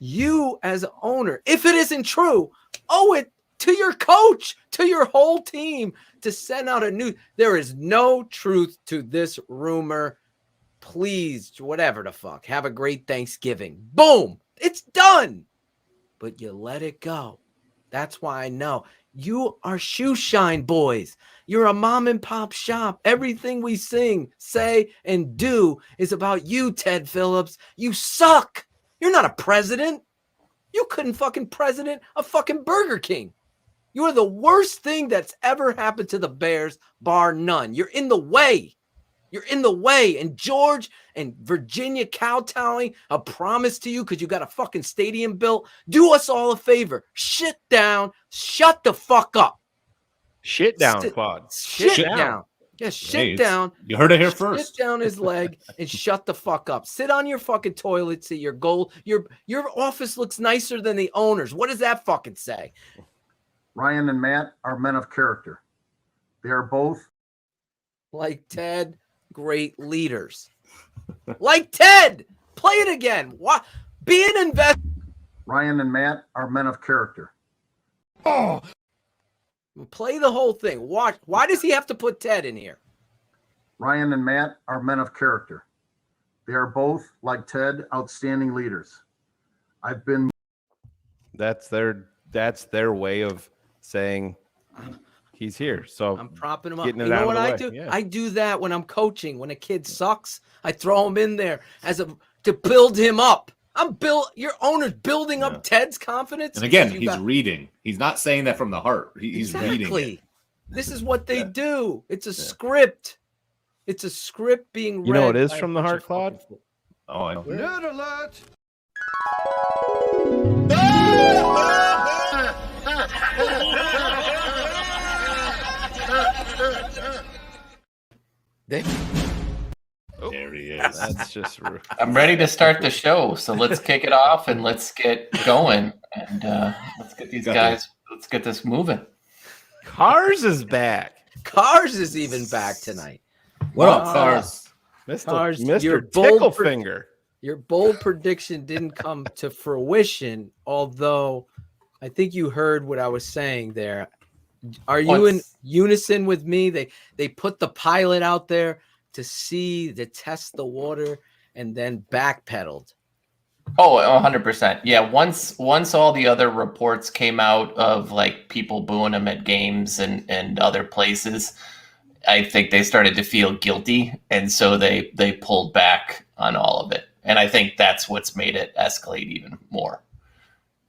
You as an owner, if it isn't true, owe it to your coach, to your whole team to send out a news. There is no truth to this rumor. Please, whatever the fuck, have a great Thanksgiving. Boom. It's done. But you let it go. That's why I know you are shoe shine boys. You're a mom and pop shop. Everything we sing, say, and do is about you, Ted Phillips. You suck. You're not a president. You couldn't fucking president a fucking Burger King. You are the worst thing that's ever happened to the Bears, bar none. You're in the way. You're in the way. And George and Virginia kowtowing a promise to you because you got a fucking stadium built. Do us all a favor. Shit down. Shut the fuck up. Shit down, Claude. Shit down. Yeah, shit down. You heard it here first. Sit down his leg and shut the fuck up. Sit on your fucking toilet. See your goal. Your office looks nicer than the owner's. What does that fucking say? Ryan and Matt are men of character. They are both, like Ted, great leaders. Like Ted. Play it again. What? Be an investor. Ryan and Matt are men of character. Oh. Play the whole thing. Watch. Why does he have to put Ted in here? Ryan and Matt are men of character. They are both, like Ted, outstanding leaders. I've been. That's their way of saying he's here. So I'm propping him up. You know what I do? Yeah. I do that when I'm coaching. When a kid sucks, I throw him in there to build him up. Your owner's building up Ted's confidence. And again, he's reading. He's not saying that from the heart. He's reading it. This is what they do. It's a script. It's a script being read. You know it is from the heart, Claude? Oh, I know. Nerd alert! There he is. That's just rude. I'm ready to start the show, so let's kick it off and let's get going and let's get these guys. Let's get this moving. Cars is back. Cars is even back tonight. What up, Cars? Mr. Ticklefinger. Your bold prediction didn't come to fruition, although I think you heard what I was saying there. Are you in unison with me? They put the pilot out there to test the water and then backpedaled. Oh, 100%. Yeah, once all the other reports came out of like people booing him at games and other places, I think they started to feel guilty, and so they pulled back on all of it. And I think that's what's made it escalate even more.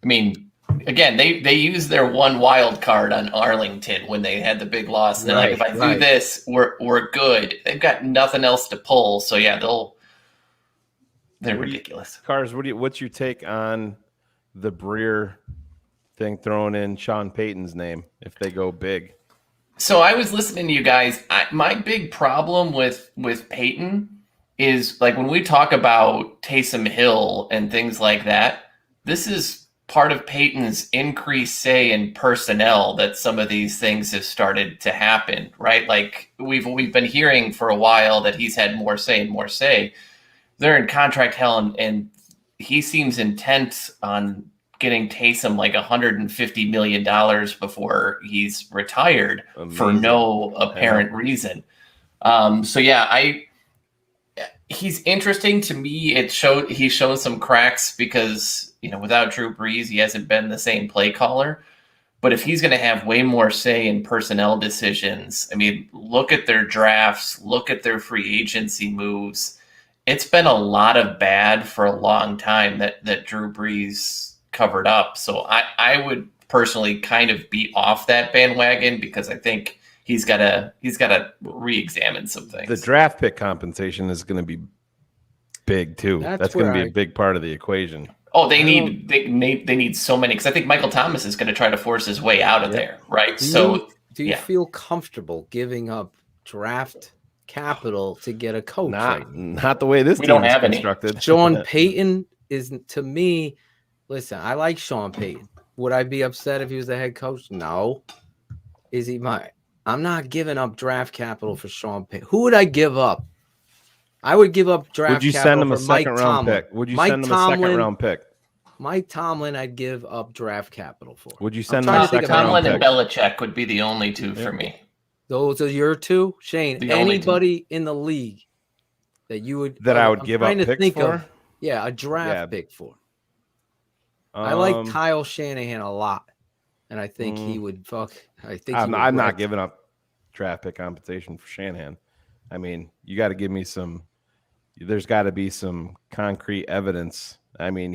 I mean, again, they used their one wild card on Arlington when they had the big loss. They're like, if I do this, we're good. They've got nothing else to pull. So yeah, they're ridiculous. Cars, what's your take on the Breer think throwing in Sean Payton's name if they go big? So I was listening to you guys. My big problem with Peyton is like when we talk about Taysom Hill and things like that, this is part of Peyton's increased say in personnel that some of these things have started to happen, right? Like we've been hearing for a while that he's had more say and more say. They're in contract hell, and he seems intent on getting Taysom like $150 million before he's retired. Amazing. For no apparent reason. So yeah, he's interesting to me. He showed some cracks because, you know, without Drew Brees, he hasn't been the same play caller. But if he's going to have way more say in personnel decisions, I mean, look at their drafts, look at their free agency moves. It's been a lot of bad for a long time that Drew Brees covered up. So I would personally kind of be off that bandwagon because I think he's got to re-examine some things. The draft pick compensation is going to be big too. That's going to be a big part of the equation. Oh, they need so many, because I think Michael Thomas is going to try to force his way out of there, right? Do you feel comfortable giving up draft capital to get a coach? Not the way this team don't is have any. constructed. Sean Payton is, to me, listen, I like Sean Payton. Would I be upset if he was the head coach? No. Is he my? I'm not giving up draft capital for Sean Payton. Who would I give up? I would give up draft capital. Would you send him a second round pick? Would you send him a second round pick? Mike Tomlin, I'd give up draft capital for. Would you send him a second round pick? Tomlin and Belichick would be the only two for me. Those are your two, Shayne. Anybody in the league that you would I would give up picks for? A draft pick for. I like Kyle Shanahan a lot, and I think he would fuck. I'm not giving up draft pick compensation for Shanahan. I mean, you got to give me some. There's got to be some concrete evidence. I mean,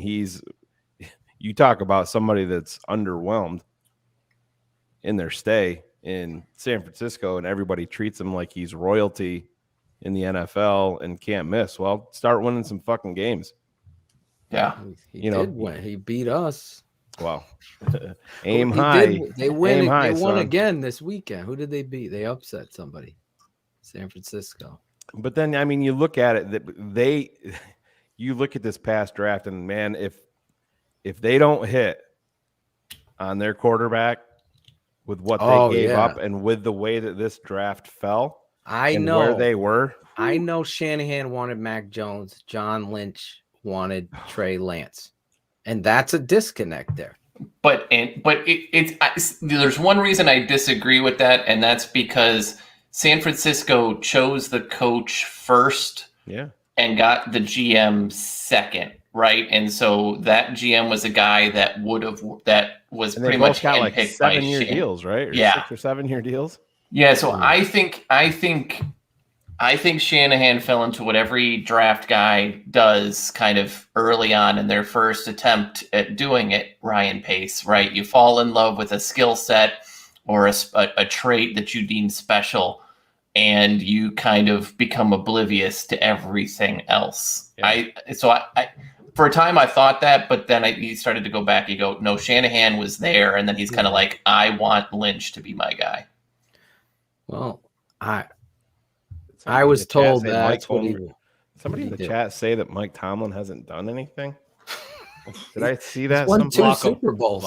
you talk about somebody that's underwhelmed in their stay in San Francisco, and everybody treats him like he's royalty in the NFL and can't miss. Well, start winning some fucking games. Yeah, he did win. He beat us. Well, aim high. They win. They won again this weekend. Who did they beat? They upset somebody. San Francisco. But then, I mean, you look at it. You look at this past draft, and man, if they don't hit on their quarterback with what they gave up, and with the way that this draft fell, I know where they were. I know Shanahan wanted Mac Jones. John Lynch wanted Trey Lance, and that's a disconnect there. But there's one reason I disagree with that, and that's because San Francisco chose the coach first, and got the GM second, right? And so that GM was a guy that was pretty much got like handpicked by 7-year deals, right? Or 6 or 7-year deals. Yeah, so I think Shanahan fell into what every draft guy does kind of early on in their first attempt at doing it, Ryan Pace, right? You fall in love with a skill set or a trait that you deem special, and you kind of become oblivious to everything else. Yeah. I for a time I thought that, but then he started to go back. You go, no, Shanahan was there, and then he's kind of like, I want Lynch to be my guy. Well, I was told that somebody in the chat say that Mike Tomlin hasn't done anything. Did I see that? He's won 2 Super Bowls.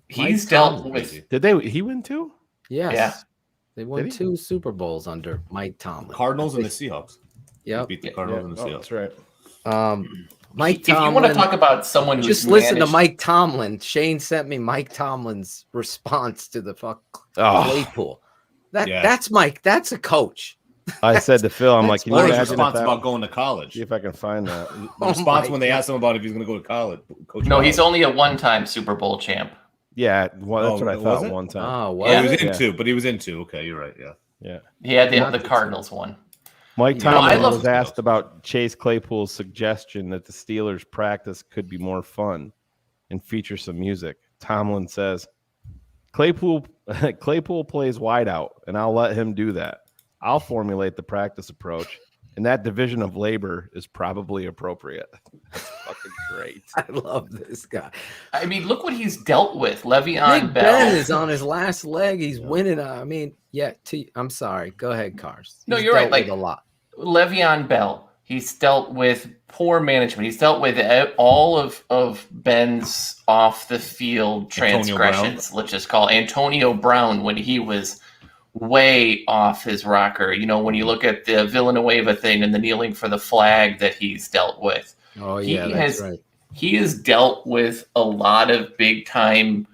He's dealt with. Did he win 2? Yes. Yeah. They won 2 Super Bowls under Mike Tomlin. Cardinals and the Seahawks. Yep. Beat the Cardinals and the Seahawks. That's right. Mike Tomlin. If you want to talk about someone who's just listen to Mike Tomlin. Shayne sent me Mike Tomlin's response to the Claypool. That's Mike. That's a coach. I said to Phil, I'm like, can you imagine about going to college? See if I can find that. The response when they asked him about if he's going to go to college. He's only a one-time Super Bowl champ. Yeah, well, that's what I thought one time. Oh, well, he was in 2, but he was in 2. Okay, you're right. Yeah. He had the Cardinals one. Mike Tomlin was asked about Chase Claypool's suggestion that the Steelers' practice could be more fun and feature some music. Tomlin says, Claypool plays wide out, and I'll let him do that. I'll formulate the practice approach, And that division of labor is probably appropriate. That's fucking great. I love this guy. I mean, look what he's dealt with. Le'Veon Big Bell Ben is on his last leg. He's winning. I mean, yeah. I'm sorry. Go ahead, Cars. No, He's you're right. dealt Like with a lot. Le'Veon Bell, he's dealt with poor management. He's dealt with all of Ben's off the field transgressions. Let's just call Antonio Brown when he was way off his rocker. You know, when you look at the Villanueva thing and the kneeling for the flag that he's dealt with. Oh yeah, that's right. He has dealt with a lot of big time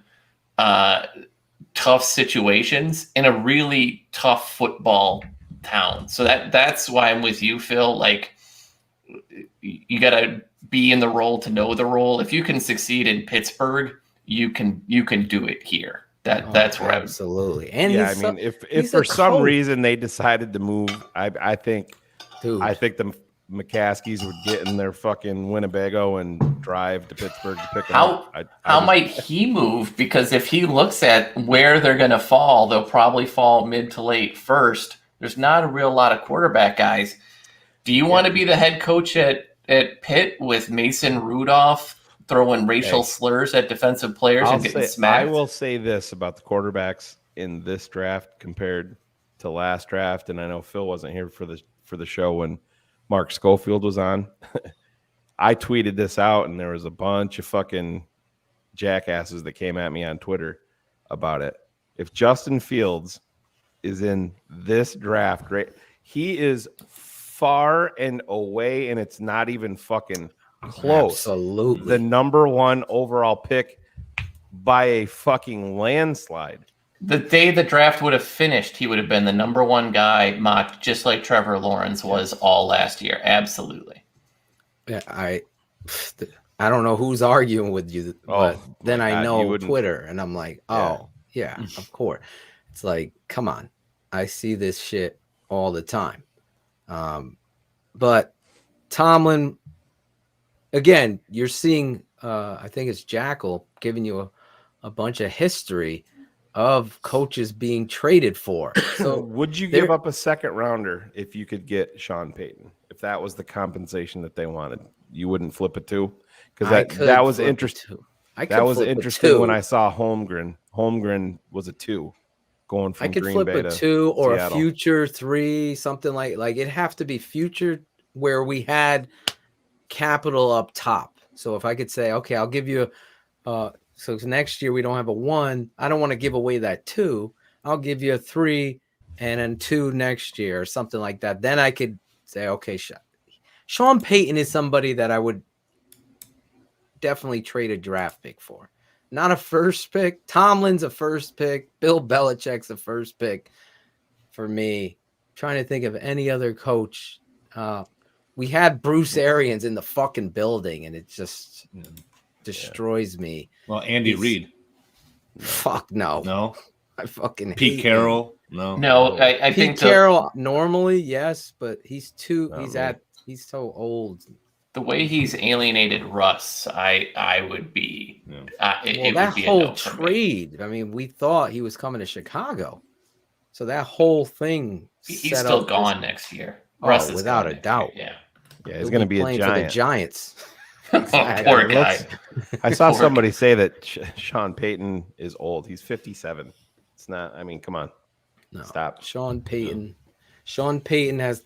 tough situations in a really tough football town. So that's why I'm with you, Phil. Like, you got to be in the role to know the role. If you can succeed in Pittsburgh, you can do it here. That's where absolutely. And yeah, I mean, if for some reason they decided to move, I think the McCaskies would get in their fucking Winnebago and drive to Pittsburgh to pick him up. How might he move? Because if he looks at where they're going to fall, they'll probably fall mid to late first. There's not a real lot of quarterback guys. Do you want to be the head coach at Pitt with Mason Rudolph throwing racial slurs at defensive players and getting smacked? I will say this about the quarterbacks in this draft compared to last draft, and I know Phil wasn't here for the show when Mark Schofield was on. I tweeted this out, and there was a bunch of fucking jackasses that came at me on Twitter about it. If Justin Fields is in this draft, right, he is far and away, and it's not even fucking close. Absolutely. The number 1 overall pick by a fucking landslide. The day the draft would have finished, he would have been the number 1 guy mocked, just like Trevor Lawrence was all last year. Absolutely. Yeah, I don't know who's arguing with you, but then I know Twitter, and I'm like, yeah, of course. It's like, come on. I see this shit all the time. But Tomlin, again, you're seeing, I think it's Jackle giving you a bunch of history of coaches being traded for. So would you give up a second rounder if you could get Sean Payton? If that was the compensation that they wanted, you wouldn't flip it too? Because that was interesting. That was interesting when I saw Holmgren. Holmgren was a 2 going from Green Bay to I could flip a 2 or Seattle. A future 3, something like it'd have to be future where we had capital up top. So if I could say, okay, I'll give you so next year we don't have a 1. I don't want to give away that 2. I'll give you a 3 and then 2 next year or something like that. Then I could say, okay, Sean Payton is somebody that I would definitely trade a draft pick for. Not a first pick. Tomlin's a first pick. Bill Belichick's a first pick for me. Trying to think of any other coach. We had Bruce Arians in the fucking building, and it just destroys me. Well, Andy Reid. Fuck no. No. I fucking Pete hate Carroll. him. No, I think Pete Carroll normally, yes, but he's too. Oh, he's so old. The way he's alienated Russ, I would be. It that would be whole a no for me. trade. I mean, we thought he was coming to Chicago, so that whole thing. He's still gone next year. Russ is without gone a next doubt. year, Yeah, he's going to be a playing giant. for the Giants. Poor guy. I saw somebody say that Sean Payton is old. He's 57. It's not. I mean, come on. No, stop. Sean Payton. Sean Payton has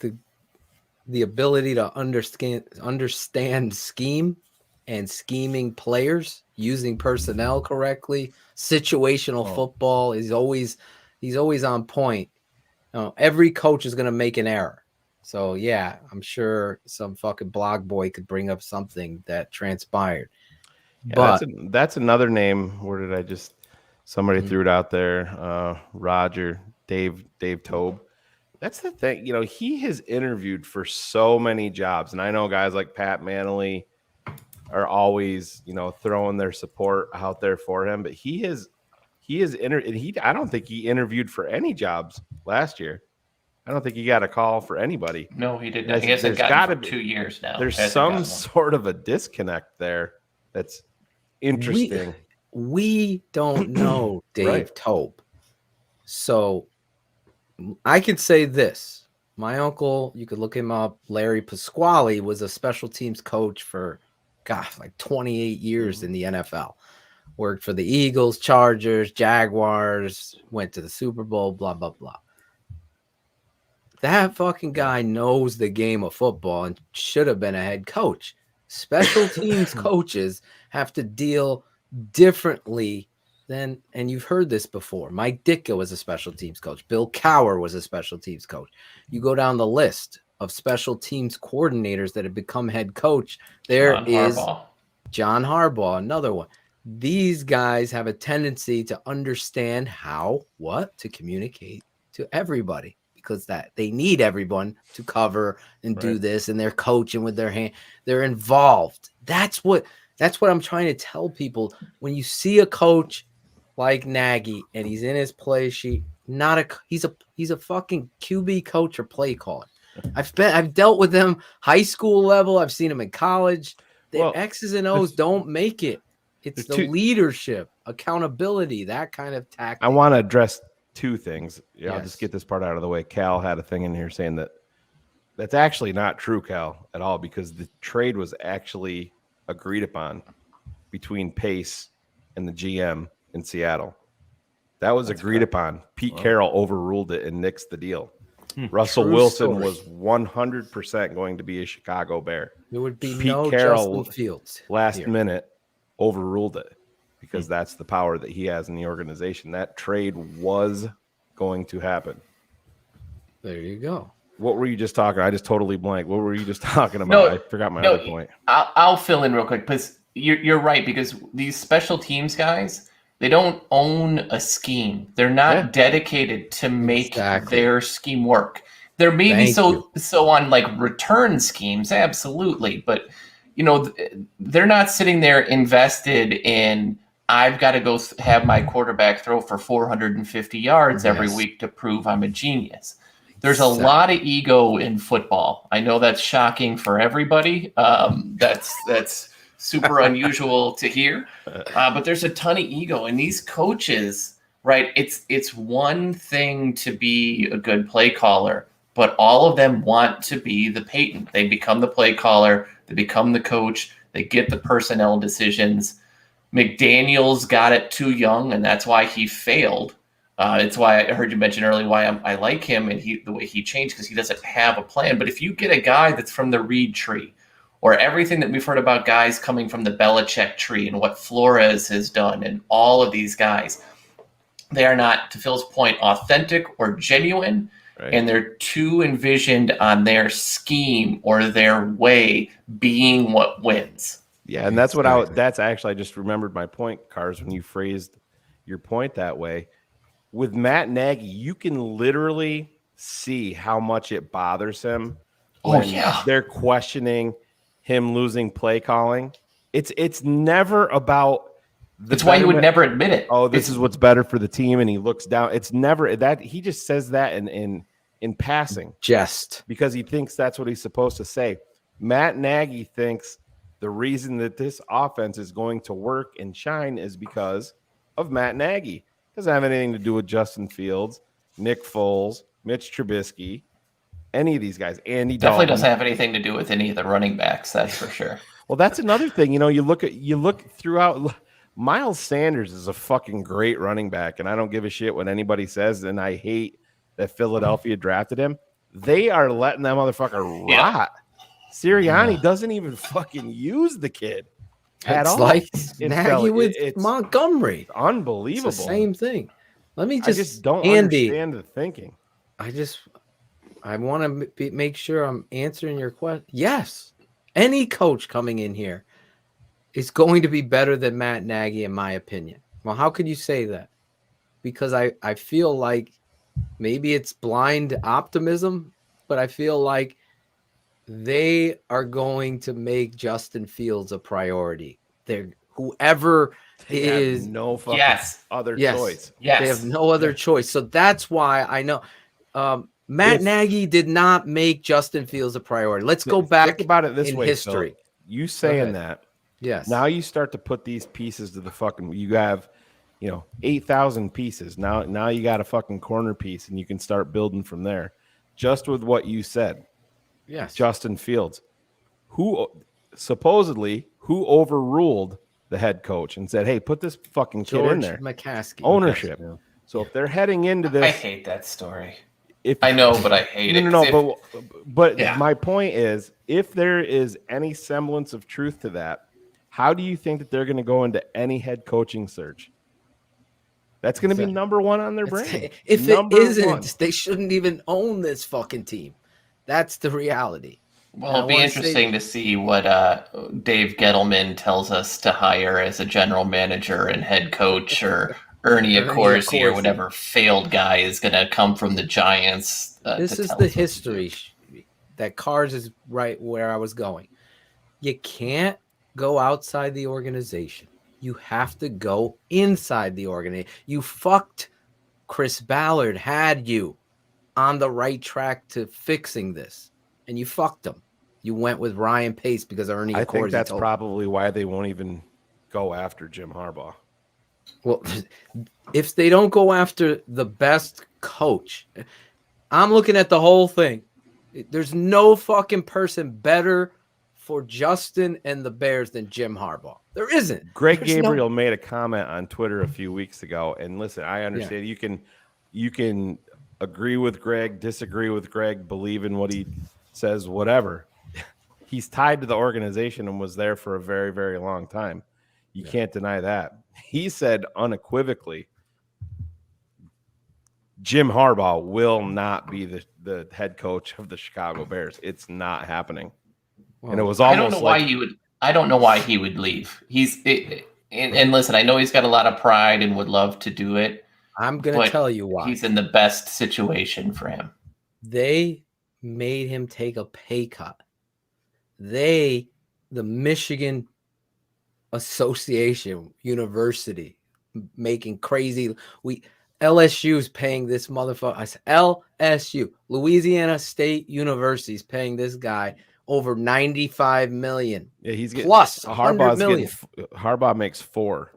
the ability to understand scheme and scheming players, using personnel correctly. Situational football is always on point. Every coach is going to make an error. So yeah, I'm sure some fucking blog boy could bring up something that transpired. Yeah, but that's another name. Where did I just? Somebody threw it out there. Roger, Dave Tobe. That's the thing. You know, he has interviewed for so many jobs, and I know guys like Pat Manley are always, throwing their support out there for him. But I don't think he interviewed for any jobs last year. I don't think he got a call for anybody. No, he didn't. He hasn't gotten for 2 years now. There's some sort of a disconnect there that's interesting. We don't know Dave Tobe. So I could say this. My uncle, you could look him up, Larry Pasquale, was a special teams coach for, gosh, like 28 years in the NFL. Worked for the Eagles, Chargers, Jaguars, went to the Super Bowl, blah, blah, blah. That fucking guy knows the game of football and should have been a head coach. Special teams coaches have to deal differently than, and you've heard this before. Mike Ditka was a special teams coach. Bill Cowher was a special teams coach. You go down the list of special teams coordinators that have become head coach. There is John Harbaugh, another one. These guys have a tendency to understand what to communicate to everybody, because that they need everyone to cover and do this, and they're coaching with their hand. They're involved. That's what I'm trying to tell people. When you see a coach like Nagy and he's in his play sheet, he's a fucking QB coach or play caller. I've dealt with them high school level. I've seen them in college. The X's and O's don't make it. It's the leadership, accountability, that kind of tactic. I want to address two things. Yeah, I'll just get this part out of the way. Cal had a thing in here saying that's actually not true, Cal, at all, because the trade was actually agreed upon between Pace and the GM in Seattle. That was agreed upon. Pete Carroll overruled it and nixed the deal. Russell Wilson was 100% going to be a Chicago Bear. There would be Pete no Carroll Justin Fields last minute overruled it because that's the power that he has in the organization. That trade was going to happen. There you go. What were you just talking? I just totally blanked. What were you just talking about? I forgot my other point. I'll fill in real quick, because you're right, because these special teams guys, they don't own a scheme. They're not dedicated to make their scheme work. They're maybe so on like return schemes, absolutely, but they're not sitting there invested in, I've got to go have my quarterback throw for 450 yards every week to prove I'm a genius. There's a lot of ego in football. I know that's shocking for everybody. That's super unusual to hear, but there's a ton of ego. And these coaches, right, it's one thing to be a good play caller, but all of them want to be the Peyton. They become the play caller. They become the coach. They get the personnel decisions. McDaniels got it too young, and that's why he failed. It's why I heard you mention earlier why I like him and the way he changed, because he doesn't have a plan. But if you get a guy that's from the Reed tree, or everything that we've heard about guys coming from the Belichick tree and what Flores has done and all of these guys, they are not, to Phil's point, authentic or genuine. Right. And they're too envisioned on their scheme or their way being what wins. Yeah, and that's that's actually, I just remembered my point, Cars, when you phrased your point that way. With Matt Nagy, you can literally see how much it bothers him when they're questioning him losing play calling. It's never about that's why he would never admit it. Oh, this is what's better for the team, and he looks down. It's never that. He just says that in passing, jest, because he thinks that's what he's supposed to say. Matt Nagy thinks the reason that this offense is going to work and shine is because of Matt Nagy. Doesn't have anything to do with Justin Fields, Nick Foles, Mitch Trubisky, any of these guys. Andy definitely Dalton. Doesn't have anything to do with any of the running backs. That's for sure. Well, that's another thing. You look throughout. Miles Sanders is a fucking great running back, and I don't give a shit what anybody says. And I hate that Philadelphia drafted him. They are letting that motherfucker rot. Sirianni doesn't even fucking use the kid at all. It's like Nagy with Montgomery. It's unbelievable. It's the same thing. Let me I just don't understand the thinking. I want to make sure I'm answering your question. Yes, any coach coming in here is going to be better than Matt Nagy, in my opinion. Well, how could you say that? Because I feel like maybe it's blind optimism, but I feel like they are going to make Justin Fields a priority. Whoever is no fucking other choice. Yes. They have no other choice. So that's why I know Matt Nagy did not make Justin Fields a priority. Let's go back about it this way, history. Phil. You saying that. Yes. Now you start to put these pieces to the fucking. You have, 8,000 pieces. Now you got a fucking corner piece, and you can start building from there. just with what you said. Yes. Justin Fields, who overruled the head coach and said, hey, put this fucking kid in there. McCaskey. Ownership. So if they're heading into this. I hate that story. I know, but I hate it. No, but my point is, if there is any semblance of truth to that, how do you think that they're going to go into any head coaching search? That's going to be number one on their brain. If it isn't, they shouldn't even own this fucking team. That's the reality. Well, it'll be interesting to see what Dave Gettleman tells us to hire as a general manager and head coach, or Ernie Accorsi or whatever failed guy is going to come from the Giants. This is the history that Cars is right where I was going. You can't go outside the organization. You have to go inside the organization. You fucked Chris Ballard, had you on the right track to fixing this, and you fucked him. You went with Ryan Pace because Ernie Accorsi. I think that's probably why they won't even go after Jim Harbaugh. Well, if they don't go after the best coach, I'm looking at the whole thing. There's no fucking person better for Justin and the Bears than Jim Harbaugh. There isn't. Greg Gabriel made a comment on Twitter a few weeks ago, and listen, I understand you can agree with Greg, disagree with Greg, believe in what he says, whatever. He's tied to the organization and was there for a very, very long time. You can't deny that. He said unequivocally, Jim Harbaugh will not be the head coach of the Chicago Bears. It's not happening. And it was almost I don't know why he would leave. And listen, I know he's got a lot of pride and would love to do it. I'm going to tell you why. He's in the best situation for him. They made him take a pay cut. The Michigan Association University, making crazy. LSU's paying this motherfucker. I said LSU, Louisiana State University, is paying this guy over $95 million. Yeah, he's getting plus Harbaugh's million. Harbaugh makes $4 million.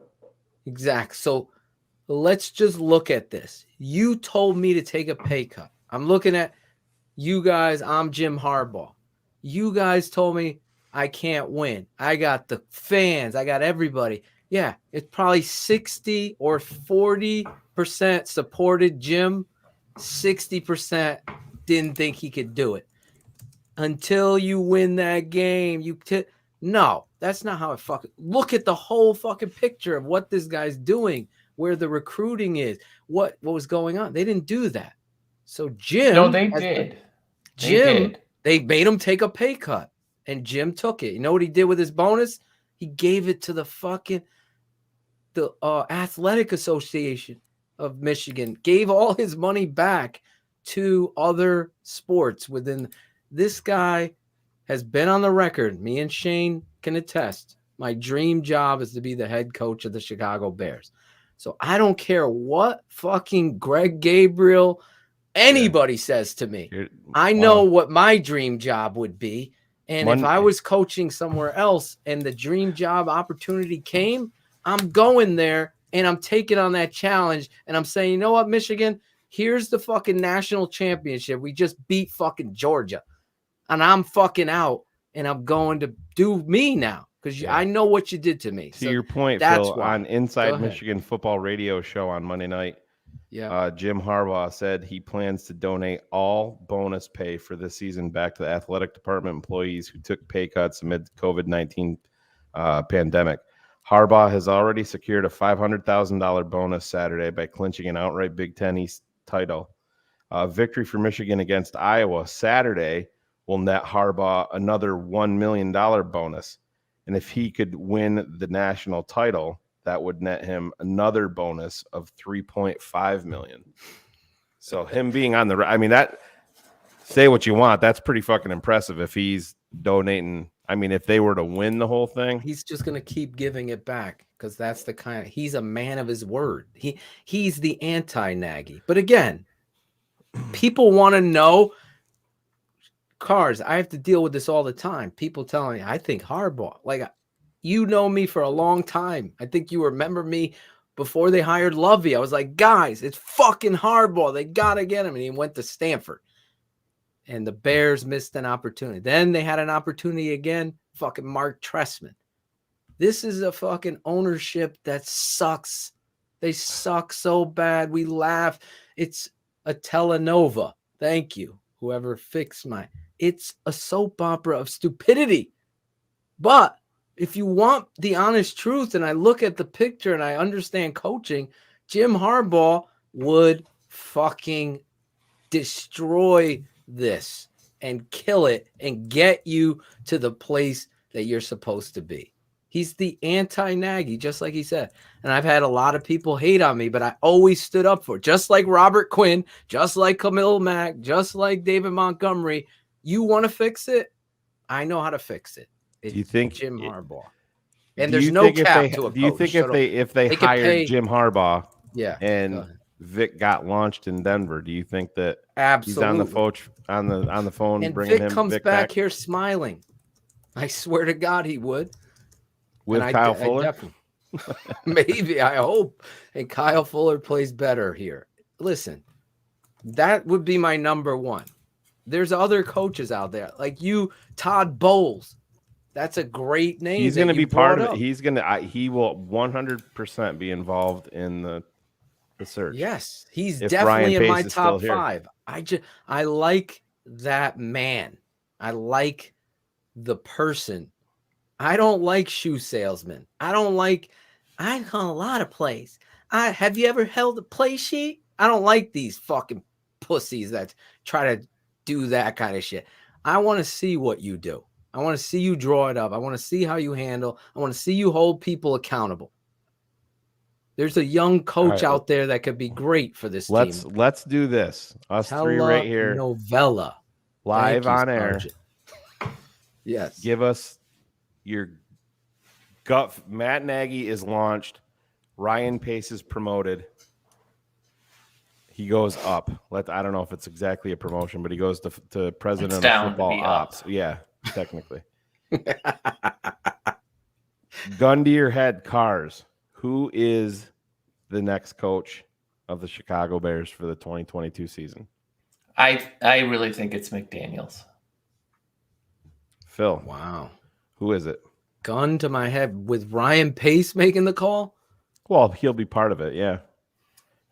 Exact. So let's just look at this. You told me to take a pay cut. I'm looking at you guys. I'm Jim Harbaugh. You guys told me I can't win. I got the fans. I got everybody. Yeah, it's probably 60 or 40% supported Jim. 60% didn't think he could do it. Until you win that game, no, that's not how it fucking. Look at the whole fucking picture of what this guy's doing, where the recruiting is, what was going on. They didn't do that. So Jim, no, they did. They made him take a pay cut, and Jim took it. You know what he did with his bonus? He gave it to the Athletic Association of Michigan. Gave all his money back to other sports within. This guy has been on the record. Me and Shayne can attest. My dream job is to be the head coach of the Chicago Bears. So I don't care what fucking Greg Gabriel, anybody says to me. I know what my dream job would be. And if I was coaching somewhere else and the dream job opportunity came, I'm going there and I'm taking on that challenge. And I'm saying, you know what, Michigan, here's the fucking national championship. We just beat fucking Georgia. And I'm fucking out, and I'm going to do me now because I know what you did to me. To your point, Phil, on Inside Michigan Football Radio show on Monday night, Jim Harbaugh said he plans to donate all bonus pay for this season back to the athletic department employees who took pay cuts amid the COVID-19 pandemic. Harbaugh has already secured a $500,000 bonus Saturday by clinching an outright Big Ten East title. Victory for Michigan against Iowa Saturday will net Harbaugh another $1 million bonus. And if he could win the national title, that would net him another bonus of $3.5 million. So him being on that, say what you want, that's pretty fucking impressive if he's donating. I mean, if they were to win the whole thing. He's just going to keep giving it back because that's the kind he's a man of his word. He's the anti-Nagy. But again, people want to know. Cars, I have to deal with this all the time. People telling me, I think Harbaugh. Like, you know me for a long time. I think you remember me before they hired Lovey. I was like, guys, it's fucking Harbaugh. They got to get him. And he went to Stanford. and the Bears missed an opportunity. Then they had an opportunity again. Fucking Mark Trestman. This is a fucking ownership that sucks. They suck so bad. We laugh. It's a telenova. Thank you, whoever fixed my. It's a soap opera of stupidity. But if you want the honest truth, and I look at the picture and I understand coaching, Jim Harbaugh would fucking destroy this and kill it and get you to the place that you're supposed to be. He's the anti-Nagy, just like he said. And I've had a lot of people hate on me, but I always stood up for it. Just like Robert Quinn, just like Camille Mack, just like David Montgomery. You want to fix it? I know how to fix it. It's do you think Jim Harbaugh? And there's no cap to a coach. Do you think if they hired Jim Harbaugh, and Vic got launched in Denver, do you think that he's on the phone and bringing Vic him comes Vic back here smiling? I swear to God, he would. With Kyle Fuller? Maybe, I hope. And Kyle Fuller plays better here. Listen, that would be my number one. There's other coaches out there like you, Todd Bowles. That's a great name. He's going to be part of it. He will 100% be involved in the search. Yes, he's definitely in my top 5. I like that man. I like the person. I don't like shoe salesmen. I call a lot of plays. Have you ever held a play sheet? I don't like these fucking pussies that try to do that kind of shit. I want to see what you do. I want to see you draw it up. I want to see how you handle. I want to see you hold people accountable. There's a young coach out there that could be great for this team. Let's do this. Us three right here. Novella. Live on air. Yes. Give us your gut. Matt Nagy is launched. Ryan Pace is promoted. He goes up. I don't know if it's exactly a promotion, but he goes to president of football ops. Yeah, technically. Gun to your head, Cars. Who is the next coach of the Chicago Bears for the 2022 season? I really think it's McDaniels. Phil. Wow. Who is it? Gun to my head with Ryan Pace making the call? Well, he'll be part of it, yeah.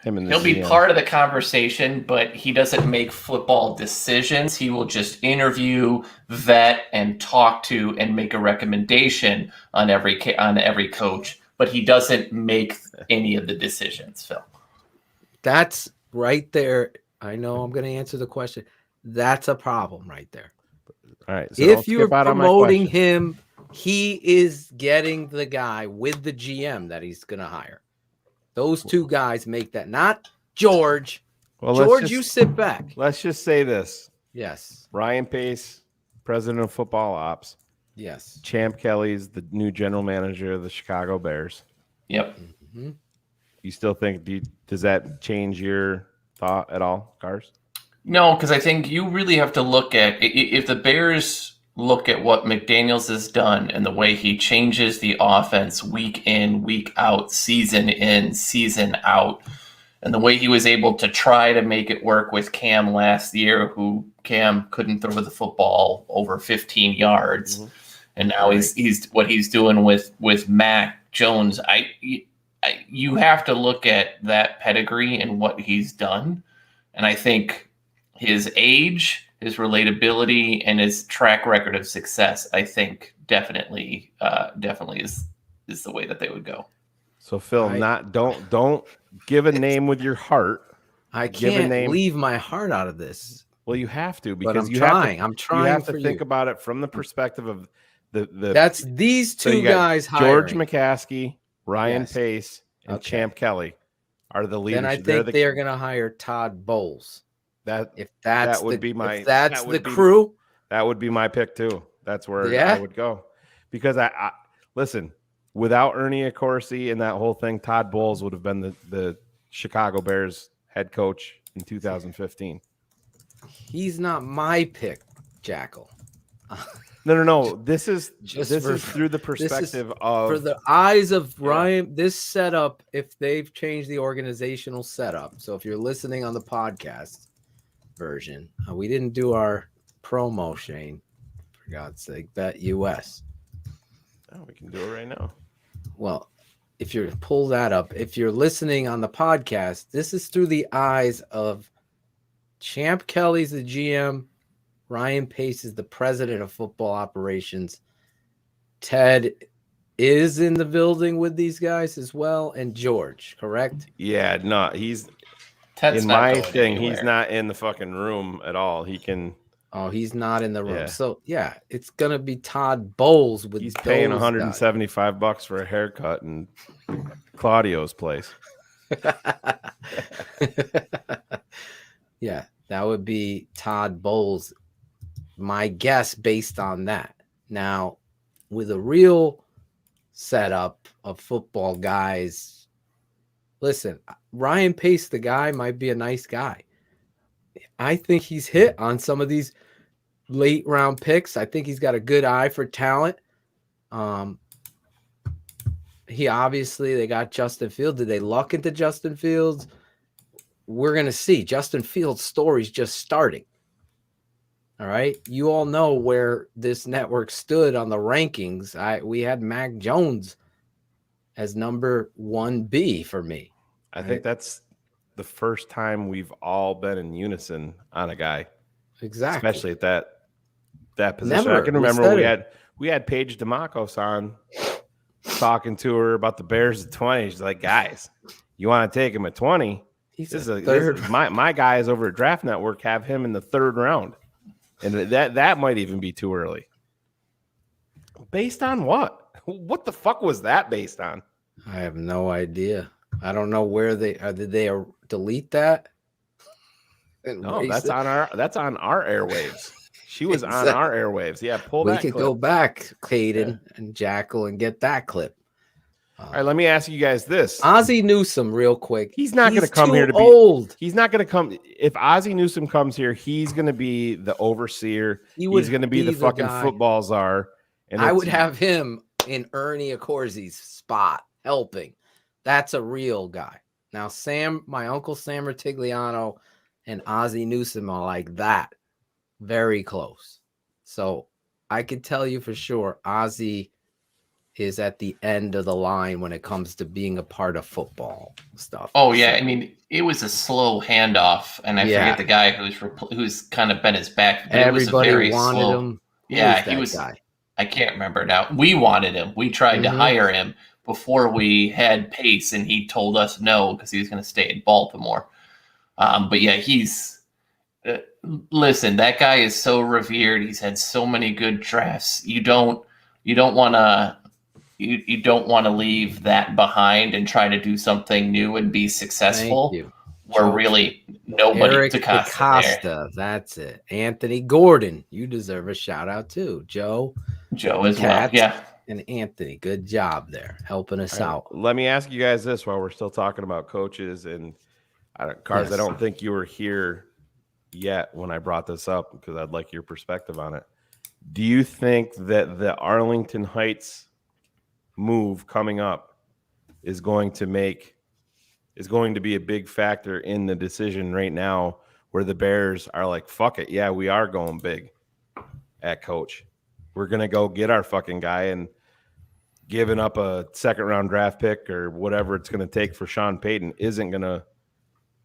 He'll be part of the conversation, but he doesn't make football decisions. He will just interview, vet, and talk to and make a recommendation on every coach, but he doesn't make any of the decisions, Phil. That's right there. I know I'm going to answer the question. That's a problem right there. All right. So if you're promoting him, he is getting the guy with the GM that he's going to hire. Those two guys make that, not George. Well, George, you sit back. Let's just say this. Yes. Ryan Pace, president of football ops. Yes. Champ Kelly's the new general manager of the Chicago Bears. Yep. Mm-hmm. You still think, does that change your thought at all, Cars? No, because I think you really have to look at, if the Bears look at what McDaniels has done and the way he changes the offense week in, week out, season in, season out, and the way he was able to try to make it work with Cam last year, who Cam couldn't throw the football over 15 yards. Mm-hmm. And now he's what he's doing with Mac Jones. You have to look at that pedigree and what he's done. And I think his age, his relatability, and his track record of success, I think definitely is the way that they would go. So Phil, don't give a name with your heart. I can't leave my heart out of this. Well, you have to, because I'm trying. You have to think about it from the perspective of the that's these two guys. George hiring. McCaskey, Ryan Pace, and Champ Kelly are the leaders. Then I think they're going to hire Todd Bowles. That would be the crew. That would be my pick too. That's where I would go, because I listen. Without Ernie Accorsi and that whole thing, Todd Bowles would have been the Chicago Bears head coach in 2015. He's not my pick, Jackle. No. This is through the perspective of for the eyes of Ryan. This setup, if they've changed the organizational setup. So if you're listening on the podcast, version. We didn't do our promo, Shayne. For God's sake, BETUS. Oh, we can do it right now. Well, if you pull that up, if you're listening on the podcast, this is through the eyes of Champ Kelly's the GM. Ryan Pace is the president of football operations. Ted is in the building with these guys as well, and George, correct? Yeah, no, he's Ted's in not my going thing. anywhere. He's not in the fucking room at all. He can. Oh, he's not in the room. Yeah. So yeah, it's gonna be Todd Bowles with. He's paying those $175 for a haircut in Claudio's place. Yeah, that would be Todd Bowles. My guess based on that. Now, with a real setup of football guys, listen, Ryan Pace, the guy, might be a nice guy. I think he's hit on some of these late round picks. I think he's got a good eye for talent. He obviously, they got Justin Fields. Did they luck into Justin Fields? We're going to see. Justin Fields' story's just starting. All right. You all know where this network stood on the rankings. We had Mac Jones as number 1B for me. I think that's the first time we've all been in unison on a guy. Exactly. Especially at that position. Never. I can remember we had Paige DeMacos on talking to her about the Bears at 20. She's like, guys, you want to take him at 20? My guys over at Draft Network have him in the 3rd round. And that might even be too early. Based on what? What the fuck was that based on? I have no idea. I don't know where they did they delete that? No, that's on our airwaves. She was on our airwaves. Yeah, pull that. We could go back, Caden and Jackal, and get that clip. All right, let me ask you guys this. Ozzie Newsome, real quick. He's not going to come here to be old. He's not going to come. If Ozzie Newsome comes here, he's going to be the overseer. He's going to be the fucking football czar. And I would have him in Ernie Accorsi's spot helping. That's a real guy. Now, my uncle Sam Ratigliano and Ozzie Newsome are like that. Very close. So I can tell you for sure, Ozzie is at the end of the line when it comes to being a part of football stuff. Oh yeah, I mean it was a slow handoff, and I forget the guy who's kind of bent his back. But everybody it was a very wanted slow, him. He was. Guy? I can't remember now. We wanted him. We tried to hire him before we had Pace, and he told us no because he was going to stay in Baltimore. But yeah, he's. Listen, that guy is so revered. He's had so many good drafts. You don't want to. You don't want to leave that behind and try to do something new and be successful. Thank you. Where really nobody Eric DaCosta there. That's it. Anthony Gordon, you deserve a shout out too. Joe as well. Yeah. And Anthony, good job there helping us out. Let me ask you guys this while we're still talking about coaches and Cars. I don't think you were here yet when I brought this up because I'd like your perspective on it. Do you think that the Arlington Heights move coming up is going to be a big factor in the decision right now where the Bears are like, fuck it. Yeah, we are going big at coach. We're going to go get our fucking guy, and giving up a 2nd round draft pick or whatever it's going to take for Sean Payton isn't going to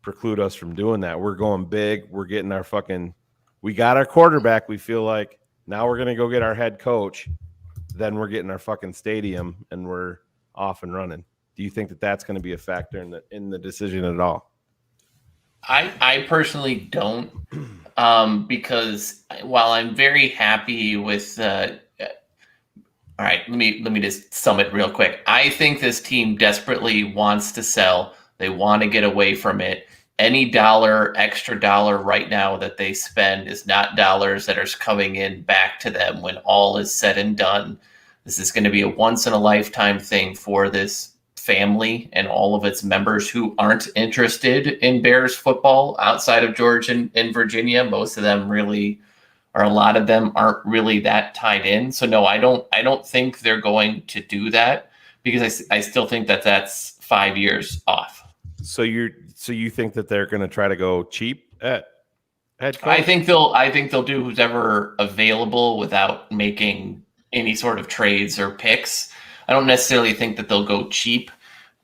preclude us from doing that. We're going big. We're getting we got our quarterback. We feel like now we're going to go get our head coach. Then we're getting our fucking stadium and we're off and running. Do you think that that's going to be a factor in the decision at all? I personally don't, because while I'm very happy with, all right, let me just sum it real quick. I think this team desperately wants to sell. They want to get away from it. Any extra dollar right now that they spend is not dollars that are coming in back to them when all is said and done. This is going to be a once-in-a-lifetime thing for this family and all of its members who aren't interested in Bears football outside of Georgia and Virginia. Most of them really, or a lot of them aren't really that tied in. So no, I don't think they're going to do that because I still think that that's 5 years off. So you think that they're going to try to go cheap at head coach? I think they'll do who's ever available without making any sort of trades or picks. I don't necessarily think that they'll go cheap,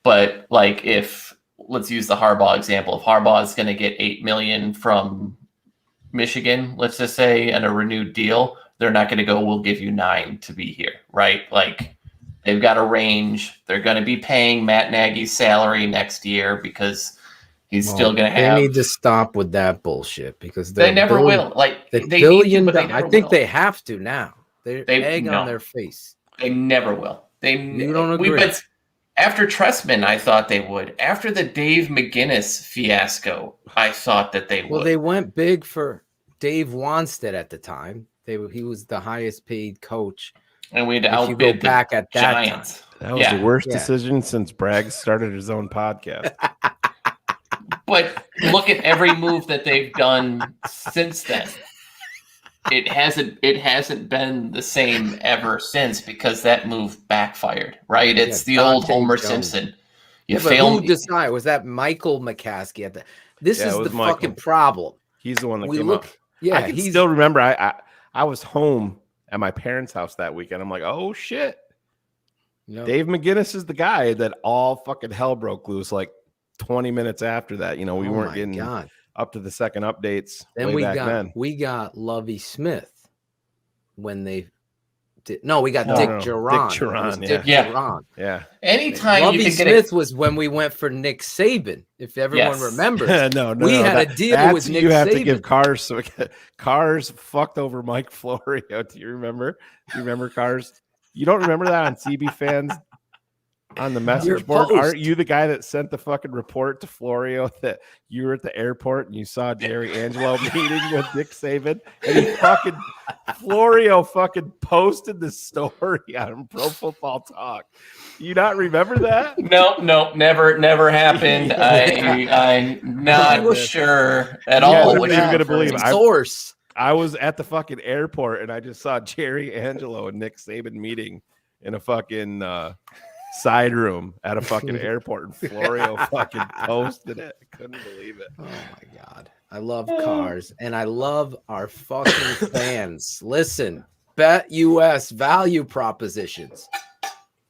but like if let's use the Harbaugh example. If Harbaugh is going to get $8 million from Michigan, let's just say, and a renewed deal, they're not going to go, we'll give you 9 to be here, right? Like they've got a range. They're going to be paying Matt Nagy's salary next year because he's still going to have. They need to stop with that bullshit because they never will. Like the they billion. need to, but they I never think will. they have to now. They're egg on their face. They never will. You don't agree. But after Trestman, I thought they would. After the Dave McGinnis fiasco, I thought that they would. Well, they went big for Dave Wanstead at the time. He was the highest paid coach. And we had to outbid you go back at that Giants. Time. That was the worst decision since Bragg started his own podcast. But look at every move that they've done since then. It hasn't been the same ever since because that move backfired, right? It's the old Homer Simpson. You failed. Who decided? Was that Michael McCaskey at the? This is the Michael. fucking problem. He's the one that came up. Yeah, I can still remember. I was home at my parents' house that weekend. I'm like, oh shit. Yep. Dave McGinnis is the guy that all fucking hell broke loose like 20 minutes after that. You know, we weren't getting up to the second updates. Then we got Lovie Smith when they did. No, we got Dick Geron. Dick Geron, Dick Geron. Yeah. Anytime Lovie you can Smith was when we went for Nick Saban. If everyone remembers, no, we had a deal with Nick Saban. You have to give Cars. So Cars fucked over Mike Florio. Do you remember? Do you remember Cars? You don't remember that on CB fans on the message board? Aren't you the guy that sent the fucking report to Florio that you were at the airport and you saw Jerry Angelo meeting with Nick Saban? And he fucking Florio fucking posted the story on Pro Football Talk. You not remember that? No, never happened. I'm not sure at all. What you're gonna believe? Source. I was at the fucking airport and I just saw Jerry Angelo and Nick Saban meeting in a fucking side room at a fucking airport, and Florio fucking posted it. I couldn't believe it. Oh my god. I love Cars and I love our fucking fans. Listen, BETUS value propositions.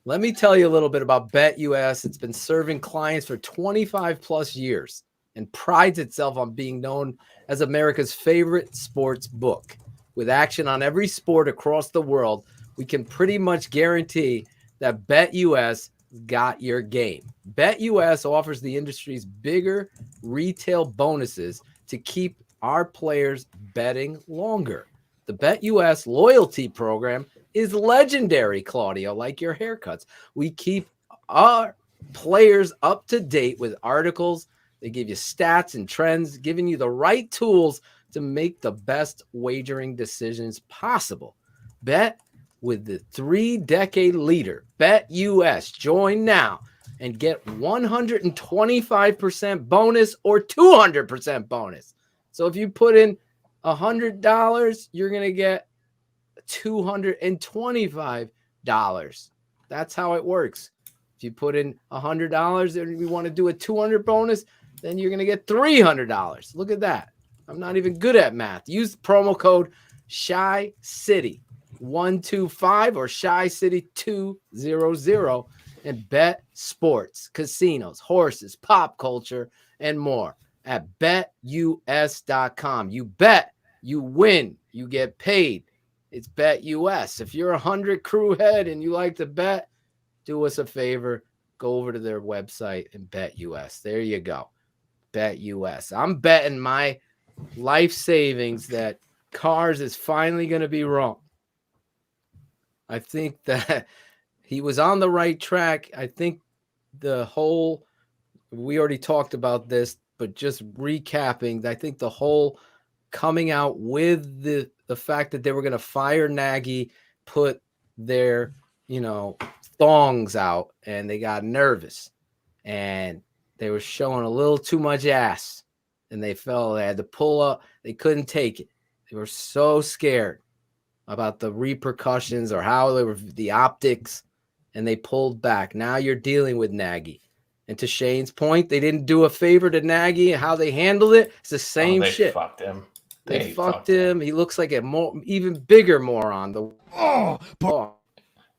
Let me tell you a little bit about BETUS. It's been serving clients for 25 plus years and prides itself on being known as America's favorite sports book. With action on every sport across the world, we can pretty much guarantee that BETUS got your game. BETUS offers the industry's bigger retail bonuses to keep our players betting longer. The BETUS loyalty program is legendary, Claudio, like your haircuts. We keep our players up to date with articles. They give you stats and trends, giving you the right tools to make the best wagering decisions possible. Bet with the 3-decade leader, BETUS. Join now and get 125% bonus or 200% bonus. So if you put in $100, you're going to get $225. That's how it works. If you put in $100 and you want to do a 200 bonus, then you're going to get $300. Look at that. I'm not even good at math. Use the promo code ShyCity125 or ShyCity200 and bet sports, casinos, horses, pop culture, and more at betus.com. You bet, you win, you get paid. It's BETUS. If you're a 100 crew head and you like to bet, do us a favor. Go over to their website and BETUS. There you go. BETUS. I'm betting my life savings that Cars is finally going to be wrong. I think that he was on the right track. I think we already talked about this, but just recapping, I think the whole coming out with the fact that they were going to fire Nagy, put their, thongs out, and they got nervous and they were showing a little too much ass and they had to pull up. They couldn't take it. They were so scared about the repercussions or how they were the optics, and they pulled back. Now you're dealing with Nagy. And to Shayne's point, they didn't do a favor to Nagy and how they handled it. It's the same shit. Fucked him. They fucked him. He looks like even bigger moron.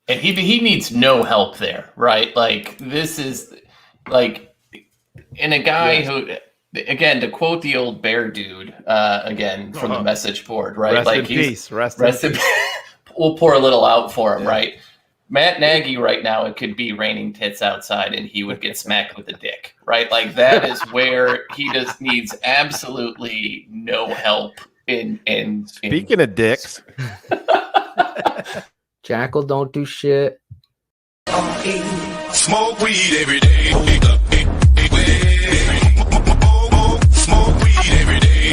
And he needs no help there, right? Like, this is like, and a guy who, again, to quote the old bear dude, again from the message board, right? Rest like in peace. Rest in peace. We'll pour a little out for him, right? Matt Nagy right now, it could be raining tits outside and he would get smacked with a dick, right? Like, that is where he just needs absolutely no help in Speaking of dicks. Jackal don't do shit. Smoke weed every day. Smoke weed every day.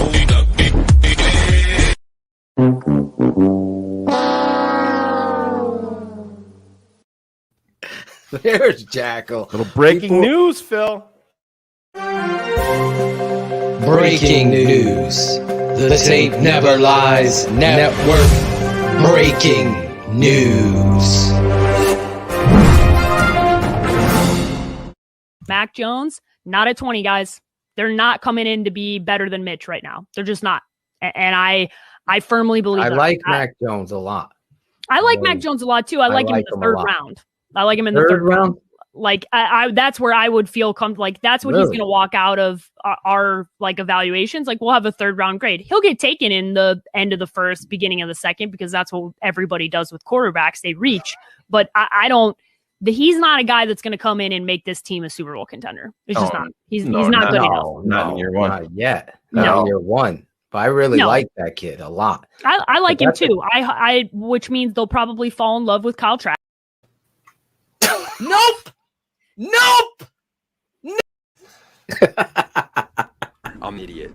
There's Jackal. Little breaking news, Phil. Breaking news. The tape never lies. Network breaking news. Mac Jones, not at 20, guys. They're not coming in to be better than Mitch right now. They're just not. And I firmly believe I that. like Mac Jones a lot. I like Mac Jones a lot too. I like him in the third round. I like him in the third round. Like, I that's where I would feel comfortable. Like, that's what he's going to walk out of our like evaluations. Like, we'll have a third round grade. He'll get taken in the end of the first, beginning of the second, because that's what everybody does with quarterbacks. They reach, but I don't. He's not a guy that's going to come in and make this team a Super Bowl contender. It's just not. He's not good enough. Not in year one. Not yet. Not in year one. But I really like that kid a lot. I like him too. I which means they'll probably fall in love with Kyle Trask. Nope. I'm an idiot.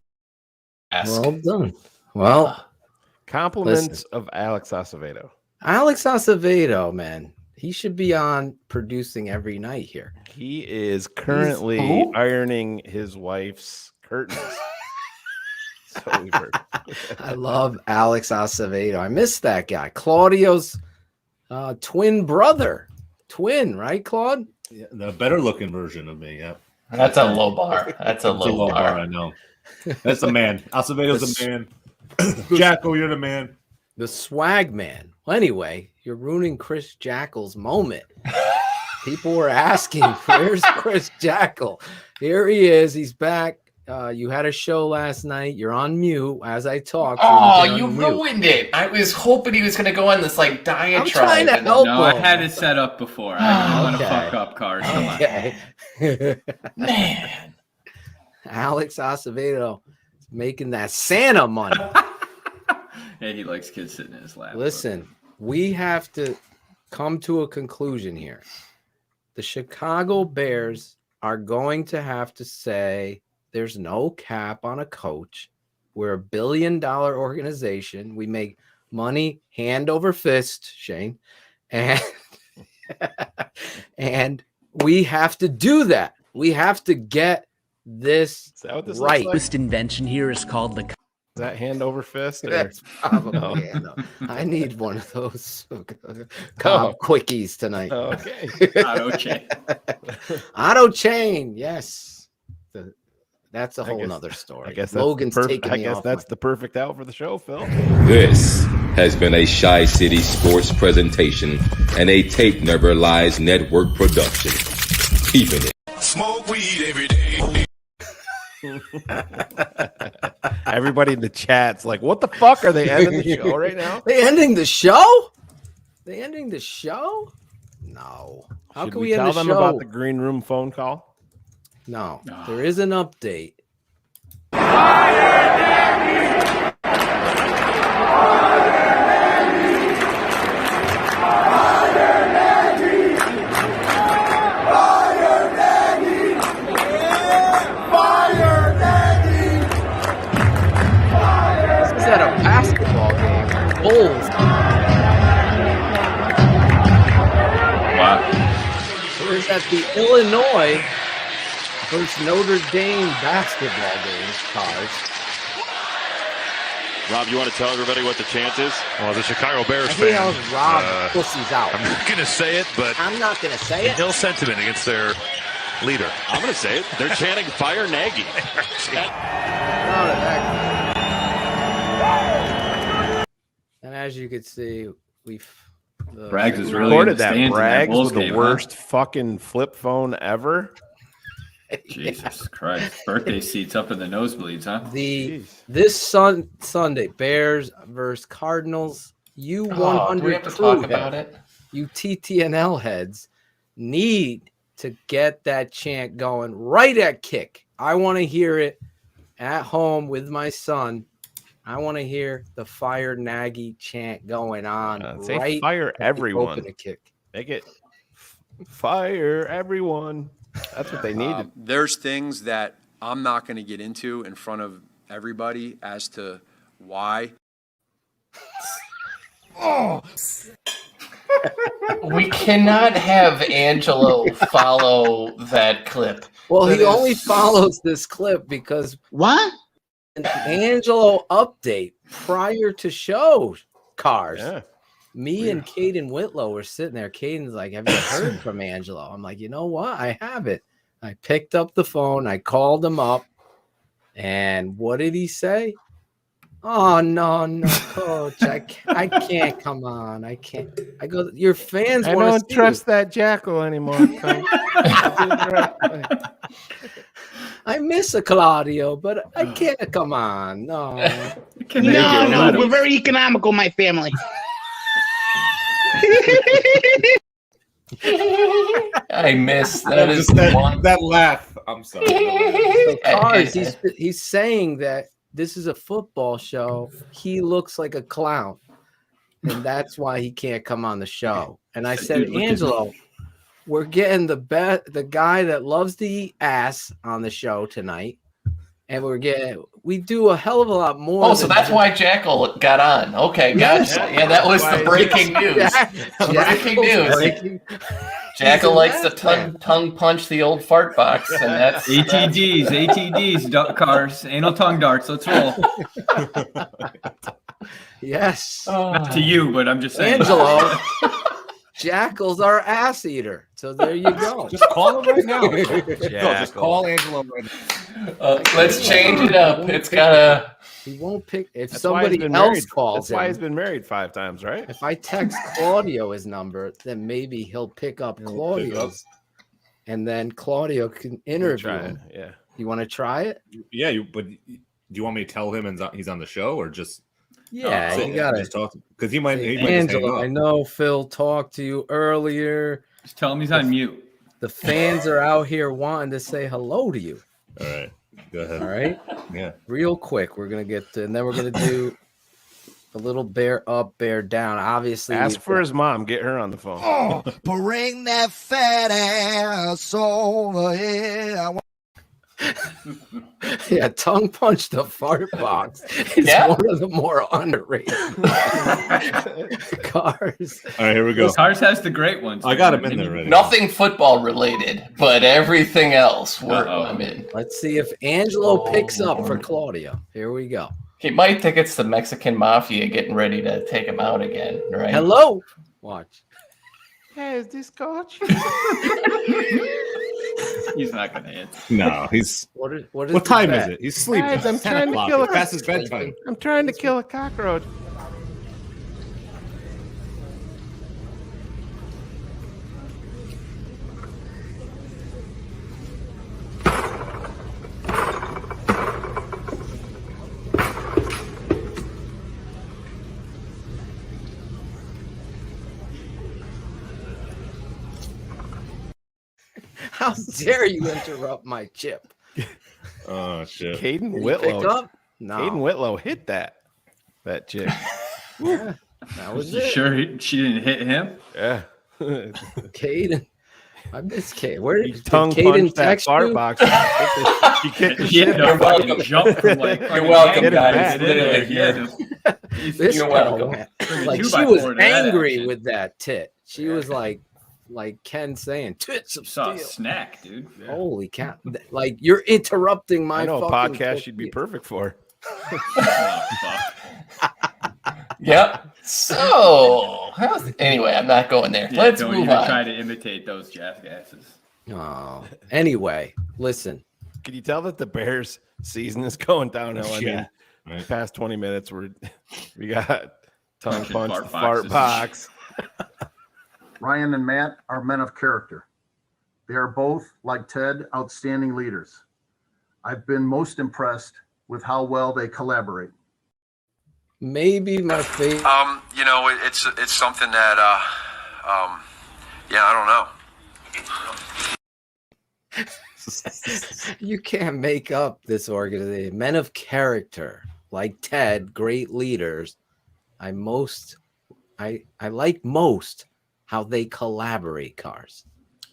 Well done. Well, compliments of Alex Acevedo. Alex Acevedo, man. He should be on producing every night here. He is currently ironing his wife's curtains. So we've heard. I love Alex Acevedo. I miss that guy. Claudio's twin brother. Twin, right, Claude? Yeah, the better looking version of me. Yeah. That's a low bar. That's a low bar. I know. That's a man. Acevedo's a man. Jackal, you're the man. The swag man. Well, anyway, you're ruining Chris Jackle's moment. People were asking, where's Chris Jackle? Here he is. He's back. You had a show last night. You're on mute as I talk. Oh, you ruined it. I was hoping he was going to go on this like diatribe. I'm trying to help him. I had it set up before. I didn't want to fuck up cars. Okay. Man. Alex Acevedo is making that Santa money. Hey, he likes kids sitting in his lap. Listen, we have to come to a conclusion here. The Chicago Bears are going to have to say there's no cap on a coach. We're a $1 billion organization. We make money hand over fist, Shayne. And we have to do that. We have to get this right. The first invention here is called the... Is that hand over fist? Or? That's probably I need one of those quickies tonight. Okay. Auto chain. Auto chain, yes. That's a whole nother story. I guess Logan's taking me off. That's the perfect out for the show, Phil. This has been a Shy City Sports presentation and a Tape Never Lies Network production. Keepin' It. Smoke weed every day. Everybody in the chat's like, what the fuck? Are they ending the show right now? They ending the show? They ending the show? No. How Should can we end tell the them show? about the green room phone call? No. There is an update. At a basketball game. Bulls. Wow. We're at the Illinois versus Notre Dame basketball game. Cards. Rob, you want to tell everybody what the chance is? Well, the Chicago Bears I hate fans. how Rob pussies out. I'm not going to say it, but I'm not going to say it. ill sentiment against their leader. I'm going to say it. They're chanting "Fire Nagy." as you can see, we've Braggs is really recorded that. understands in that Braggs Bulls with the game, worst fucking flip phone ever. Jesus Christ. Birthday seats up in the nosebleeds, huh? This Sunday, Bears versus Cardinals. You 100 do we have to crew talk about head, it? you TTNL heads need to get that chant going right at kick. I want to hear it at home with my son. I want to hear the fire Nagy chant going on. Say right fire everyone. Open a kick. Make it fire everyone. That's what they needed. There's things that I'm not going to get into in front of everybody as to why. We cannot have Angelo follow that clip. Well, That he is- only follows this clip because what? An Angelo update prior to show cars. Yeah. Me and Caden Whitlow were sitting there. Caden's like, "Have you heard from Angelo?" I'm like, "You know what? I haven't." I picked up the phone. I called him up, and what did he say? Oh no, coach! I can't come on. I can't. I go. Your fans. I wanna don't see trust you." that Jackal anymore. Coach. I miss a Claudio, but I can't come on. No, No, we're very economical, my family. I miss that. That Is just- that- one. that laugh. I'm sorry. So Cars, he's saying that this is a football show. He looks like a clown, and that's why he can't come on the show. And I said, Dude, look at Angelo, we're getting the guy that loves to eat ass on the show tonight, and we do a hell of a lot more. Oh, so that's why Jackal got on. Okay, Yes. gotcha. Yeah, that was the breaking news. Breaking news. Jackal likes to tongue punch the old fart box, and that's ATDs, Cars, anal tongue darts. Let's roll. Yes. Not to you, but I'm just saying. Angelo, Jackal's our ass eater. So there you go. Just call him right now. No, just Jackal. call Angelo right now. let's change it up. It's gotta. He won't pick if That's why he's somebody been else married. calls That's why him. he's been married 5 times, right? If I text Claudio his number, then maybe he'll pick up Claudio's, and then Claudio can interview Try it. him. Yeah. You want to try it? Yeah, but do you want me to tell him he's on the show or just? Yeah, sit you got just to. talk because he might. He might just hang Angelo, up. I know Phil talked to you earlier. Just tell him he's on mute. The fans are out here wanting to say hello to you. All right, go ahead. All right. Yeah. Real quick, we're gonna get to, and then we're gonna do a little bear up, bear down. Obviously, Ask for his mom. Get her on the phone. Oh, bring that fat ass over here. Yeah, tongue punch the fart box is one of the more underrated cars. All right, here we go. Cars has the great ones. I got him in there already. Nothing football related, but everything else. I'm in. Let's see if Angelo picks up for Claudio. Here we go. He might think it's the Mexican mafia getting ready to take him out again, right? Hello. Watch. Hey, is this coach? He's not going to answer. No, he's. What What time is it? He's sleeping. Guys, I'm It's 10 trying to o'clock. kill It's past his bedtime. I'm trying to kill a cockroach. How dare you interrupt my chip? Oh shit! Caden Did he Whitlow. pick up? No. Caden Whitlow hit that chick. Yeah, that was You it. sure she didn't hit him? Yeah. Caden. I miss Caden. Where did Tongue Caden punched that text fart you? box. She kicked the He had shit to out of fucking him. jump from like. You're welcome, Get it guys. back. Literally, He had yeah. to- This You're girl welcome. went- like Two she by was four to that angry action. with that tit. She was like Ken saying tits of Saw steel. a snack, dude. Holy cow! Like you're interrupting my I know a fucking podcast you'd be perfect for. Oh, fuck. Yep. So, anyway, I'm not going there. Yeah, Let's don't move even on. try to imitate those jackasses. Oh, anyway, listen. Can you tell that the Bears season is going downhill? I Yeah. mean, past 20 minutes, we got Tongue punch the fart box. Ryan and Matt are men of character. They are both, like Ted, outstanding leaders. I've been most impressed with how well they collaborate. Maybe my favorite. You know, it's something that, yeah, I don't know. You can't make up this organization. Men of character, like Ted, great leaders. I like most how they collaborate, Cars.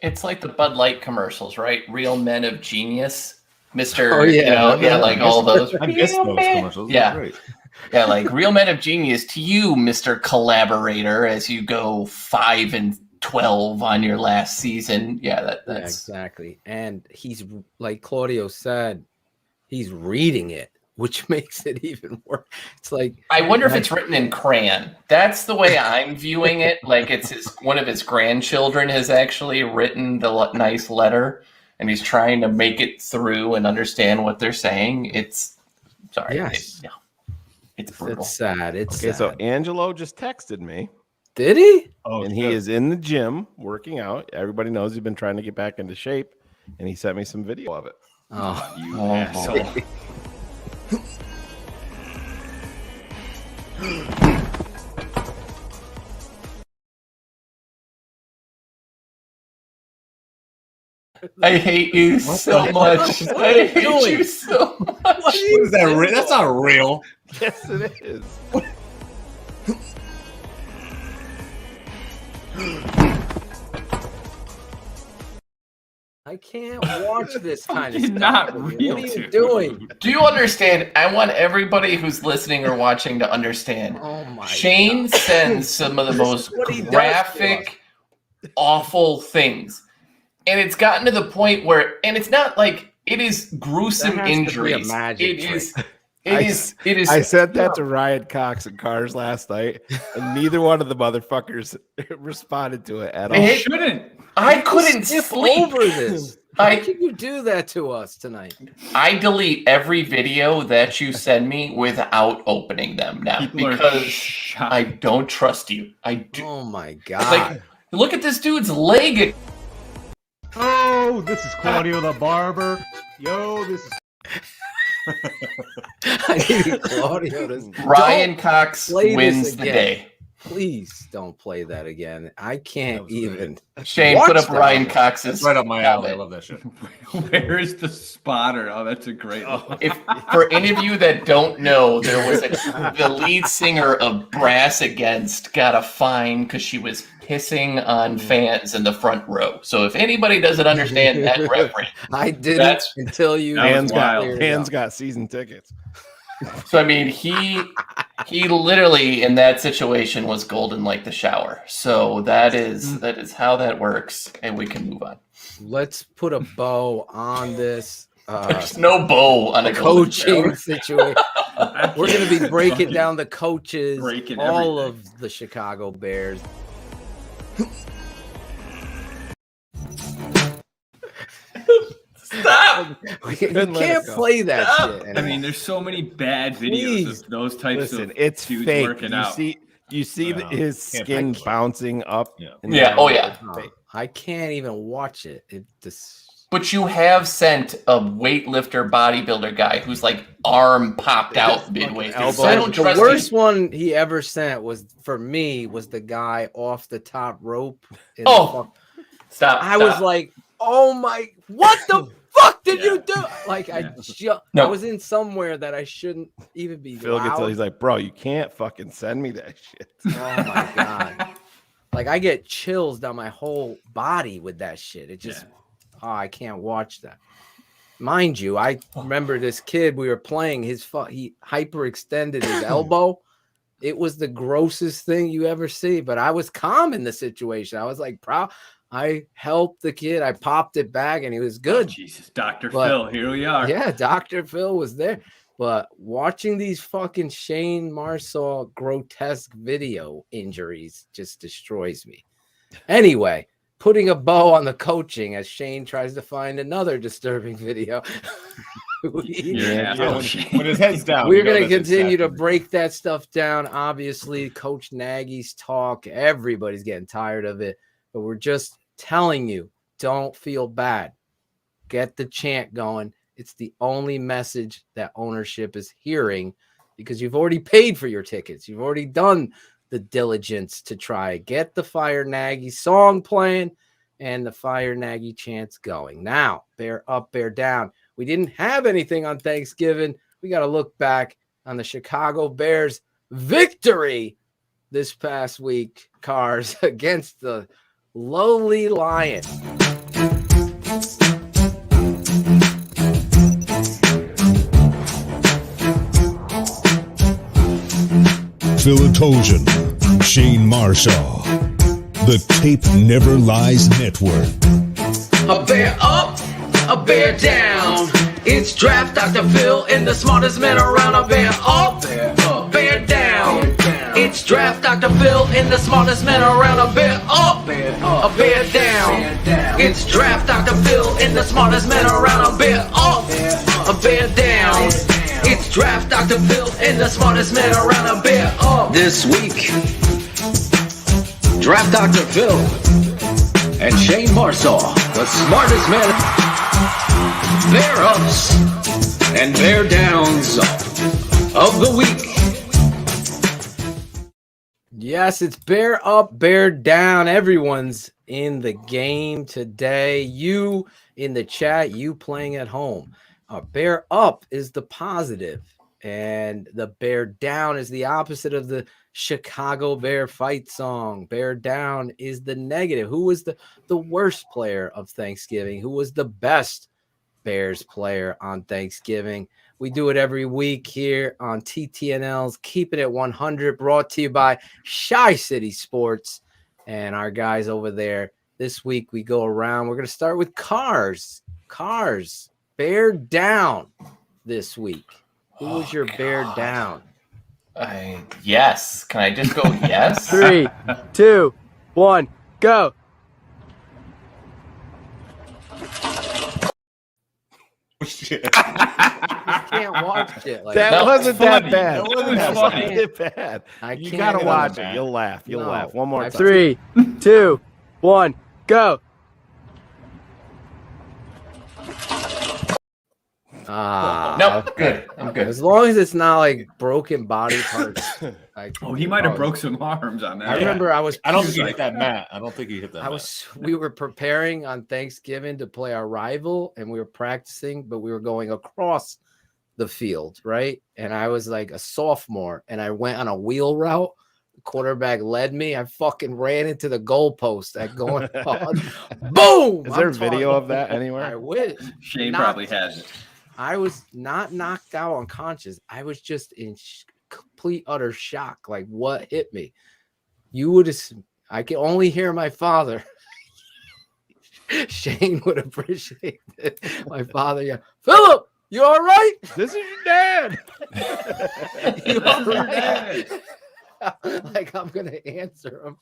It's like the Bud Light commercials, right? Real men of genius. Mr. Oh, yeah. Like all those. I missed those commercials. Yeah. Yeah, like real men of genius to you, Mr. Collaborator, as you go 5-12 on your last season. Yeah, that's exactly. And he's, like Claudio said, he's reading it, which makes it even worse. It's like, I wonder if it's written in crayon. That's the way I'm viewing it. Like one of his grandchildren has actually written the nice letter, and he's trying to make it through and understand what they're saying. It's sorry. Yes. It's brutal. It's sad. It's okay. sad. So Angelo just texted me. Did he? Oh, and he is in the gym working out. Everybody knows he's been trying to get back into shape, and he sent me some video of it. Oh, you asshole. I hate you so much. I hate you so much. What is that? That's not real. Yes, it is. I can't watch this kind of It's stuff. not real, What are you dude. doing? Do you understand? I want everybody who's listening or watching to understand. Oh my Shayne sends some of the most graphic, awful things. And it's gotten to the point where, and it's not like, it is gruesome injuries. It is. I said that to Ryan Cox and Cars last night, and neither one of the motherfuckers responded to it at all. It shouldn't. I couldn't sleep over this. How can you do that to us tonight? I delete every video that you send me without opening them now because I don't trust you. I do. Oh my god! Like, look at this dude's leg. Oh, this is Claudio the Barber. Yo, this is. I need Claudio to. Ryan Cox wins the day. Please don't play that again. I can't even. Shayne, put up Ryan Cox's. Right up my alley. I love that shit. Where is the spotter? Oh, that's a great one. If for any of you that don't know, there was the lead singer of Brass Against got a fine because she was pissing on fans in the front row. So if anybody doesn't understand that reference, I didn't until you. Fans got season tickets. So I mean, he literally in that situation was golden like the shower. So that is how that works, and we can move on. Let's put a bow on this. There's no bow on a coaching situation. We're going to be breaking down the coaches, all of the Chicago Bears. Stop! You can't play that shit anymore. I mean, there's so many bad videos of those types of it's dudes fake. working out. You see his skin bouncing up. Yeah. Oh yeah. I can't even watch it. But you have sent a weightlifter bodybuilder guy who's like arm popped out midway through. So I don't trust the worst one he ever sent was for me was the guy off the top rope. Stop! I was like, oh my, what the fuck did you do? Like I was in somewhere that I shouldn't even be. Phil gets he's like, bro, you can't fucking send me that shit. Oh my god! Like I get chills down my whole body with that shit. It just, I can't watch that. Mind you, I remember this kid we were playing. He hyperextended his elbow. It was the grossest thing you ever see. But I was calm in the situation. I was like proud. I helped the kid. I popped it back, and he was good. Oh, Jesus, Dr. Phil, here we are. Yeah, Dr. Phil was there. But watching these fucking Shayne Marsaw grotesque video injuries just destroys me. Anyway, putting a bow on the coaching as Shayne tries to find another disturbing video. You're an asshole, Shayne. When his head's down. We're going to continue to break that stuff down. Obviously, Coach Nagy's talk, everybody's getting tired of it. But we're just telling you, don't feel bad. Get the chant going. It's the only message that ownership is hearing because you've already paid for your tickets. You've already done the diligence to try. Get the Fire Nagy song playing and the Fire Nagy chants going. Now, bear up, bear down. We didn't have anything on Thanksgiving. We got to look back on the Chicago Bears victory this past week, Cars, against the lowly Lions. Philatosion, Shayne Marsaw, the Tape Never Lies Network. A bear up, a bear down. It's Draft Dr. Phil and the smartest man around. A bear up, a bear down. It's Draft Dr. Phil and the smartest man around. A bear up, a bear down. It's Draft Dr. Phil and the smartest man around. A bear up, a bear down. It's Draft Dr. Phil and the smartest man around. A bear up. This week, Draft Dr. Phil and Shayne Marsaw, the smartest man. Bear ups and bear downs of the week. Yes, it's bear up, bear down. Everyone's in the game today. You in the chat, you playing at home. Bear up is the positive, and the bear down is the opposite of the Chicago Bear fight song. Bear down is the negative. Who was the worst player of Thanksgiving? Who was the best Bears player on Thanksgiving? We do it every week here on TTNL's Keepin It 100, brought to you by CHICITYSPORTS and our guys over there. This week we go around. We're going to start with Cars. Cars, bear down this week. Who was your bear down? Yes. Can I just go yes? 3, 2, 1, go. Shit. You can't watch it like that. Wasn't that bad. That wasn't that funny. Bad. I You can't gotta go watch back. it. You'll laugh. You'll No. laugh. One more time. 3, 2, 1, go. No, good. I'm good. As long as it's not like broken body parts. He might have broke some arms on that. I remember I was. I don't think he hit that mat. I don't think he hit that. We were preparing on Thanksgiving to play our rival, and we were practicing, but we were going across the field, right? And I was like a sophomore, and I went on a wheel route. The quarterback led me. I fucking ran into the goalpost at going on. Boom! Is there video of that anywhere? I wish. Shayne probably has it. I was not knocked out unconscious. I was just in complete utter shock. Like, what hit me? You would have. I can only hear my father. Shayne would appreciate it. My father, yeah. Philip, you all right? This is your dad. You all right? Like I'm gonna answer him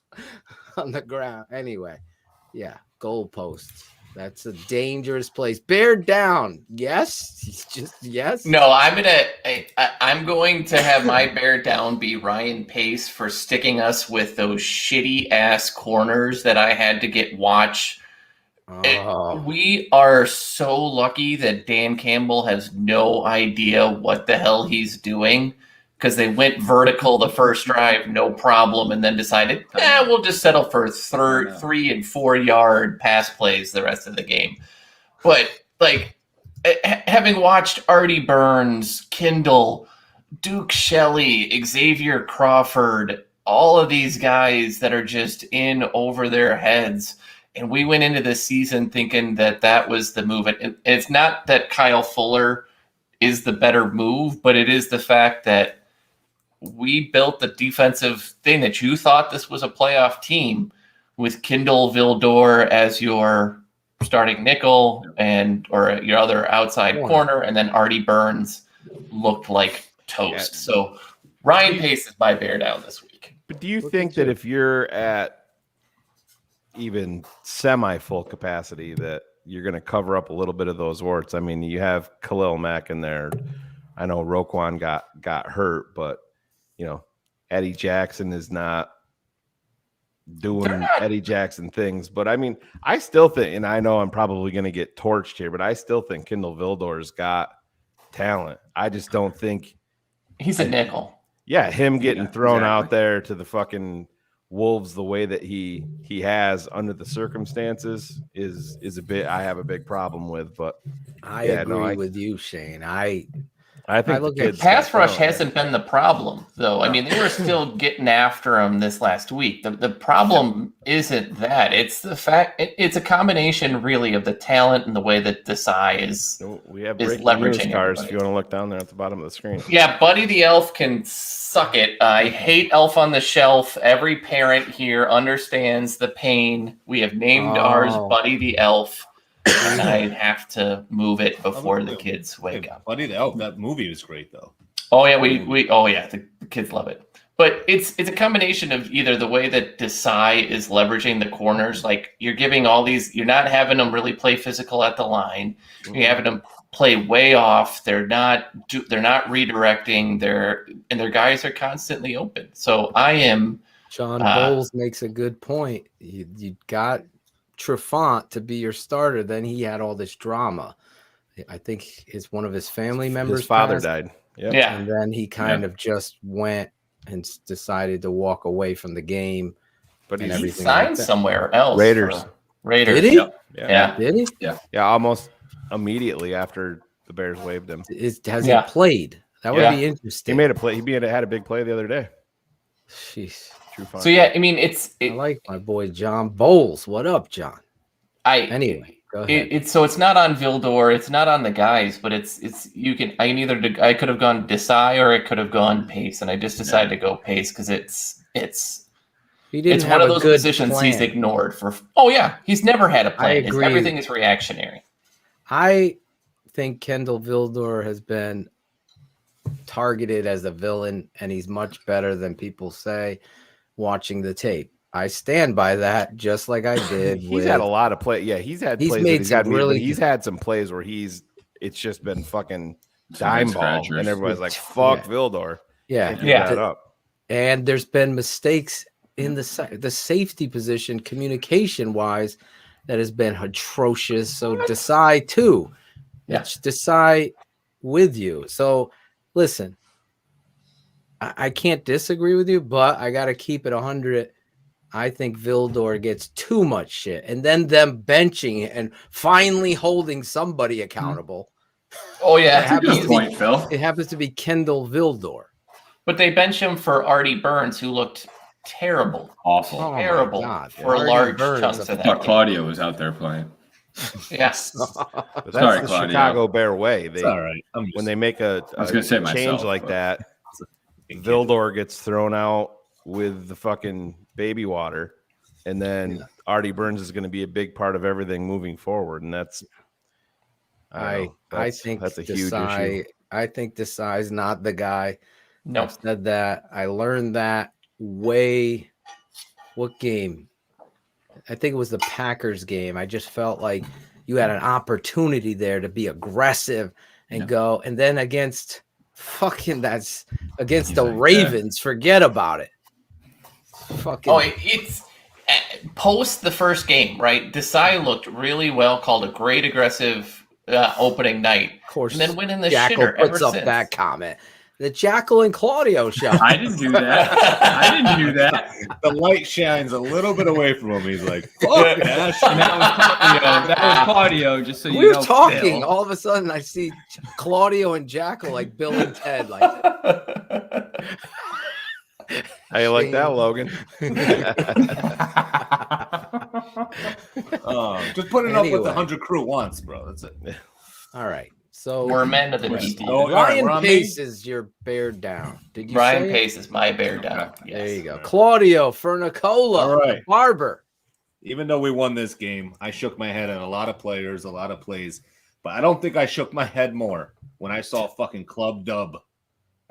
on the ground. Anyway, yeah, goalposts. That's a dangerous place. Bear down. Yes, just yes. No, I'm going to have my bear down be Ryan Pace for sticking us with those shitty ass corners that I had to get watch. We are so lucky that Dan Campbell has no idea what the hell he's doing, because they went vertical the first drive, no problem, and then decided, we'll just settle for 3 and 4 yard pass plays the rest of the game. But like having watched Artie Burns, Kindle, Duke Shelley, Xavier Crawford, all of these guys that are just in over their heads. And we went into this season thinking that was the move. And it's not that Kyle Fuller is the better move, but it is the fact that we built the defensive thing that you thought this was a playoff team with Kindle Vildor as your starting nickel or your other outside corner, and then Artie Burns looked like toast. So Ryan Pace is my bear down this week. But do you think that if you're at even semi-full capacity, that cover up a little bit of those warts. I mean, you have Khalil Mack in there. I know Roquan got hurt, but Eddie Jackson is not doing Eddie Jackson things. But I mean, I still think, and I know I'm probably going to get torched here, but I still think Kindle Vildor's got talent. I just don't think he's a nickel. Yeah, him getting thrown out there to the fucking Wolves the way that he has under the circumstances is a bit I have a big problem with. But I agree with you, Shayne. I think the kids pass rush hasn't been the problem, though. I mean, they were still getting after him this last week. The problem isn't that; it's the fact it's a combination, really, of the talent and the way that Desai is. We have leveraging cars. If you want to look down there at the bottom of the screen. Yeah, Buddy the Elf can suck it. I hate Elf on the Shelf. Every parent here understands the pain. We have named ours Buddy the Elf. And I have to move it before the kids wake up. Buddy the Elf, that movie was great though. Oh yeah, the kids love it. But it's a combination of either the way that Desai is leveraging the corners, like you're giving all these, you're not having them really play physical at the line. You're having them play way off. They're not redirecting. Their guys are constantly open. So I am. John Bowles makes a good point. You got Trufant to be your starter, then he had all this drama. I think it's one of his family members. His father died. Yep. Yeah, and then he kind of just went and decided to walk away from the game. But he signed somewhere else. Raiders. Did he? Yeah. Did he? Yeah. Yeah, almost immediately after the Bears waived him. Has he played? That would be interesting. He made a play. He had a big play the other day. Jeez. So yeah, I mean, I like my boy John Bowles. What up, John? Anyway, go ahead. So it's not on Vildor, it's not on the guys, but I could have gone Desai or it could have gone Pace, and I just decided to go Pace because it's one of those positions he's ignored for. Oh yeah, he's never had a plan. Everything is reactionary. I think Kendall Vildor has been targeted as a villain, and he's much better than people say. Watching the tape, I stand by that. Just like I did. He's had a lot of play. Yeah, he's had plays. He's had some plays where it's just been fucking dime ball, and everybody's like, "Fuck Vildor." Yeah. And there's been mistakes in the safety position, communication wise, that has been atrocious. So Desai too. It's Desai with you. So listen. I can't disagree with you, but I got to keep it 100. I think Vildor gets too much shit, and then them benching and finally holding somebody accountable. Oh yeah, that's a good point, Phil. It happens to be Kendall Vildor, but they bench him for Artie Burns, who looked terrible, awful, terrible for large chunks of that. I thought Claudio was out there playing. Yes, but that's the Chicago Bear way. It's all right. When they make a change myself, like that. Vildor gets thrown out with the fucking baby water, and then Artie Burns is going to be a big part of everything moving forward, and that's I think that's a huge issue. I think Desai's not the guy. No, I've said that. I learned that what game? I think it was the Packers game. I just felt like you had an opportunity there to be aggressive and go, and then against the Ravens. Forget about it. It's post the first game, right? Desai looked really well, called a great aggressive opening night. Of course, and then went in the Jackal shitter puts ever up since. that comment. The Jackal and Claudio show. I didn't do that. The light shines a little bit away from him. He's like, "Fuck that!" That was Claudio. Just so you know, we're talking. Phil. All of a sudden, I see Claudio and Jackal like Bill and Ted. Like, how you like that, Logan? Just putting up with the 100 crew once, bro. That's it. All right. So we're men of the DT. Ryan Pace is your bear down. Did you Ryan say Pace is my bear down. Yes. There you go. Claudio Fernicola. All right. Barber. Even though we won this game, I shook my head at a lot of players, a lot of plays, but I don't think I shook my head more when I saw fucking Club Dub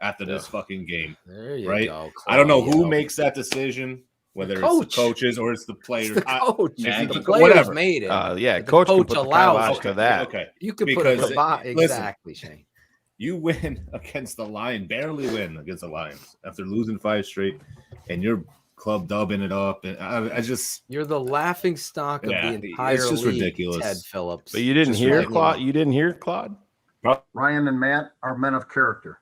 after this fucking game. There you right? go. I don't know who Claudio. makes that decision. whether it's the coaches or it's the players. It's the coach. Nagy, The players whatever. made it. Yeah, But the coach can coach put the allows kibosh to that. Okay. You could Because put a kibosh. Exactly, Shayne. You win against the Lions, barely win against the Lions after losing 5 straight, and you're club dubbing it up. And I just you're the laughing stock of the entire it's just league, ridiculous. Ted Phillips. But you didn't hear Claude. You didn't hear Claude. Ryan and Matt are men of character.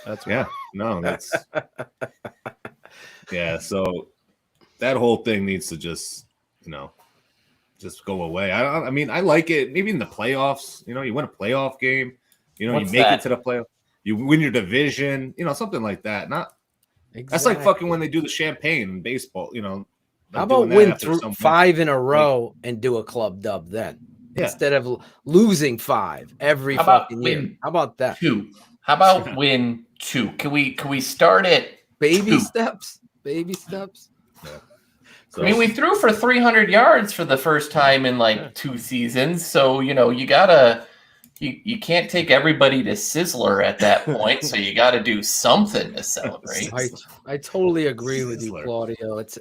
That's that's yeah. So that whole thing needs to just just go away. I mean, I like it. Maybe in the playoffs, you win a playoff game. You make it to the playoff. You win your division. Something like that. Not that's like fucking when they do the champagne in baseball. How about win through 5 in a row and do a club dub then? Instead of losing 5 every fucking year. How about that? 2. How about win 2? Can we start it baby steps? Baby steps. Yeah. So, I mean, we threw for 300 yards for the first time in 2 seasons. So, you gotta you can't take everybody to Sizzler at that point. So you got to do something to celebrate. I totally agree with you, Claudio. It's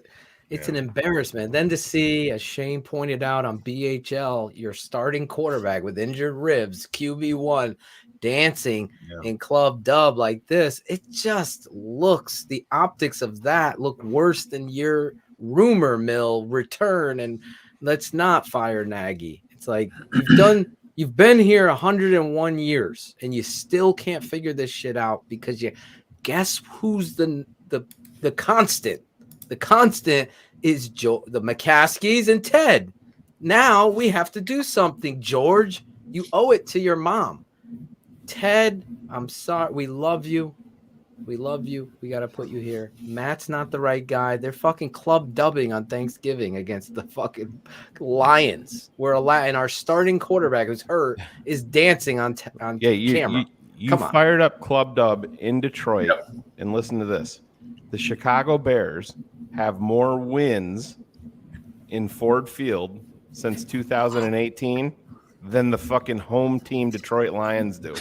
an embarrassment. Then to see, as Shayne pointed out on BHL, your starting quarterback with injured ribs, QB1, dancing in club dub like this, it just looks, the optics of that look worse than your rumor mill return. And let's not fire Nagy. It's like you've been here 101 years and you still can't figure this shit out because you guess who's the constant. The constant is the McCaskies and Ted. Now we have to do something, George. You owe it to your mom. Ted, I'm sorry. We love you. We love you. We got to put you here. Matt's not the right guy. They're fucking club dubbing on Thanksgiving against the fucking Lions. And our starting quarterback who's hurt is dancing on camera. You fired up club dub in Detroit. And listen to this. The Chicago Bears have more wins in Ford Field since 2018 than the fucking home team Detroit Lions do.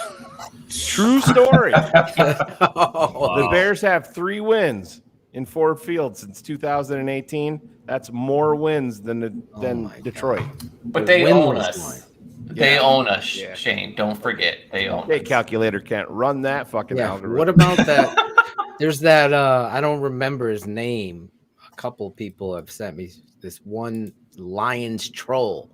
True story. The Bears have 3 wins in Ford Field since 2018. That's more wins than Detroit. But they own us. They own us, Shayne. Don't forget. They own us. Calculator can't run that fucking algorithm. What about that? There's that, I don't remember his name. A couple people have sent me this one Lions troll.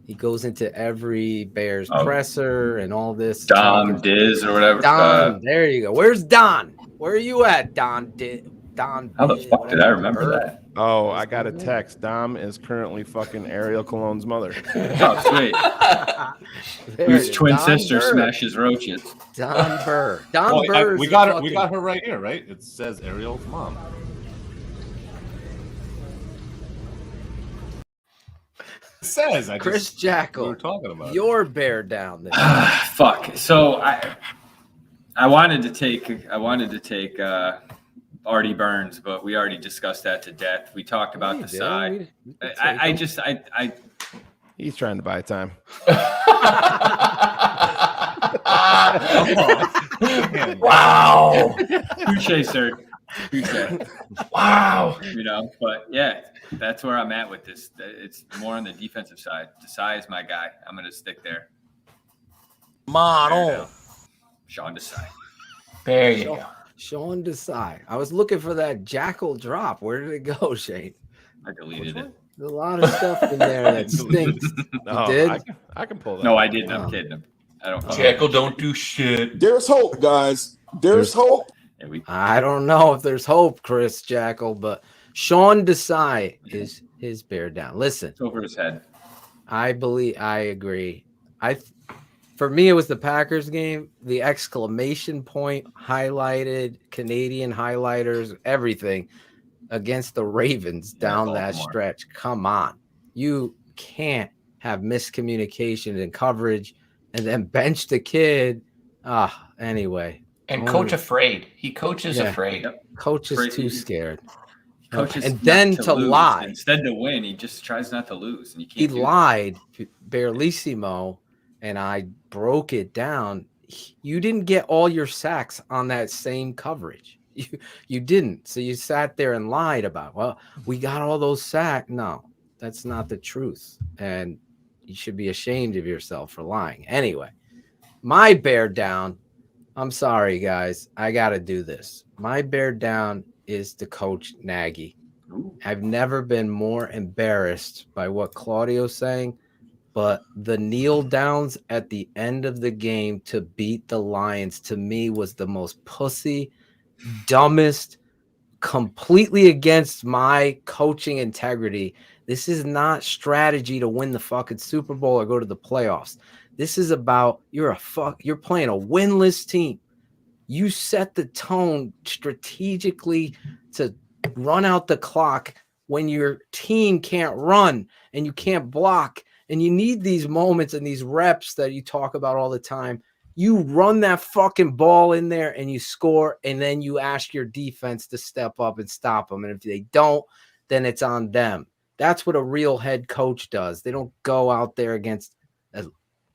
He goes into every Bears presser and all this. Don Diz or whatever. Don, there you go. Where's Don? Where are you at, Don? Don. How the fuck did I remember that? Oh, I got a text. Dom is currently fucking Ariel Cologne's mother. Oh, sweet. Whose twin sister smashes roaches. Don Burr. Don Burr. We got her right here, right? It says Ariel's mom. It says Chris Jackle. We were talking about your bear down there. Fuck. So I wanted to take Artie Burns, but we already discussed that to death. We talked about the side. He's trying to buy time. Wow. Touche, sir. Touche. Wow. But yeah, that's where I'm at with this. It's more on the defensive side. Desai is my guy. I'm going to stick there. Model. Sean Desai. There you go. Sean Desai. I was looking for that Jackal drop. Where did it go, Shayne? I deleted it. There's a lot of stuff in there that stinks. No, you did? I can pull that. No, I didn't. I'm kidding. I don't. Jackal don't do shit. There's hope, guys. There's hope. I don't know if there's hope, Chris Jackle, but Sean Desai is his bear down. Listen. It's over his head. I agree. For me, it was the Packers game. The exclamation point highlighted, Canadian highlighters, everything against the Ravens down that stretch. Come on. You can't have miscommunication and coverage and then bench the kid. Anyway. And coach afraid. He coaches afraid. Coach is too scared. And then to lie. Instead to win, he just tries not to lose. And you can't he lied, Barlissimo, and I broke it down. You didn't get all your sacks on that same coverage. You didn't. So you sat there and lied about, well, we got all those sacks. No, that's not the truth. And you should be ashamed of yourself for lying. Anyway, my bear down. I'm sorry, guys. I got to do this. My bear down is to Coach Nagy. I've never been more embarrassed by what Claudio's saying, but the kneel downs at the end of the game to beat the Lions, to me, was the most pussy, dumbest, completely against my coaching integrity. This is not strategy to win the fucking Super Bowl or go to the playoffs. This is about you're playing a winless team. You set the tone strategically to run out the clock when your team can't run and you can't block. And you need these moments and these reps that you talk about all the time. You run that fucking ball in there and you score, and then you ask your defense to step up and stop them. And if they don't, then it's on them. That's what a real head coach does. They don't go out there against,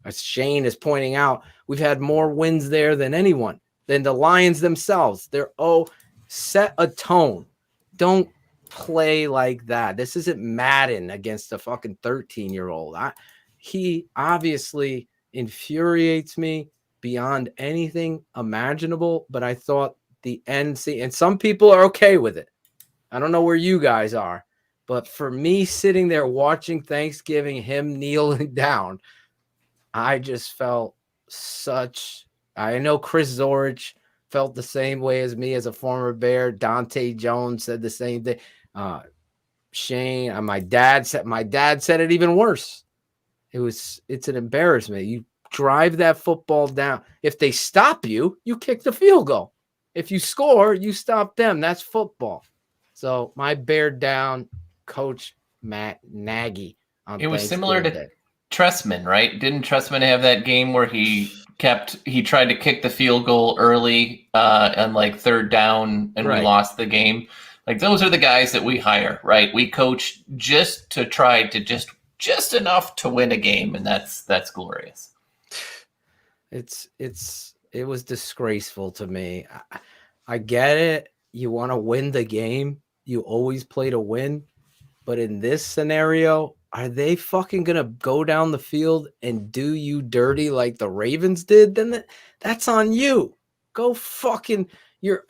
as Shayne is pointing out, we've had more wins there than anyone, than the Lions themselves. They're, set a tone. Don't play like that. This isn't Madden against a fucking 13-year-old. He obviously infuriates me beyond anything imaginable, but I thought the NC, and some people are okay with it. I don't know where you guys are, but for me, sitting there watching Thanksgiving, him kneeling down, I just felt I know Chris Zorich felt the same way as me as a former Bear. Dante Jones said the same thing. Shayne, my dad said it even worse. It's an embarrassment. You drive that football down. If they stop you, you kick the field goal. If you score, you stop them. That's football. So my bear down, Coach Matt Nagy. It was similar to Tressman, right? Didn't Tressman have that game where he tried to kick the field goal early on like third down and we lost the game? Like, those are the guys that we hire, right? We coach just to try to just enough to win a game, and that's glorious. It was disgraceful to me. I get it. You want to win the game. You always play to win. But in this scenario, are they fucking going to go down the field and do you dirty like the Ravens did? Then that's on you. Go fucking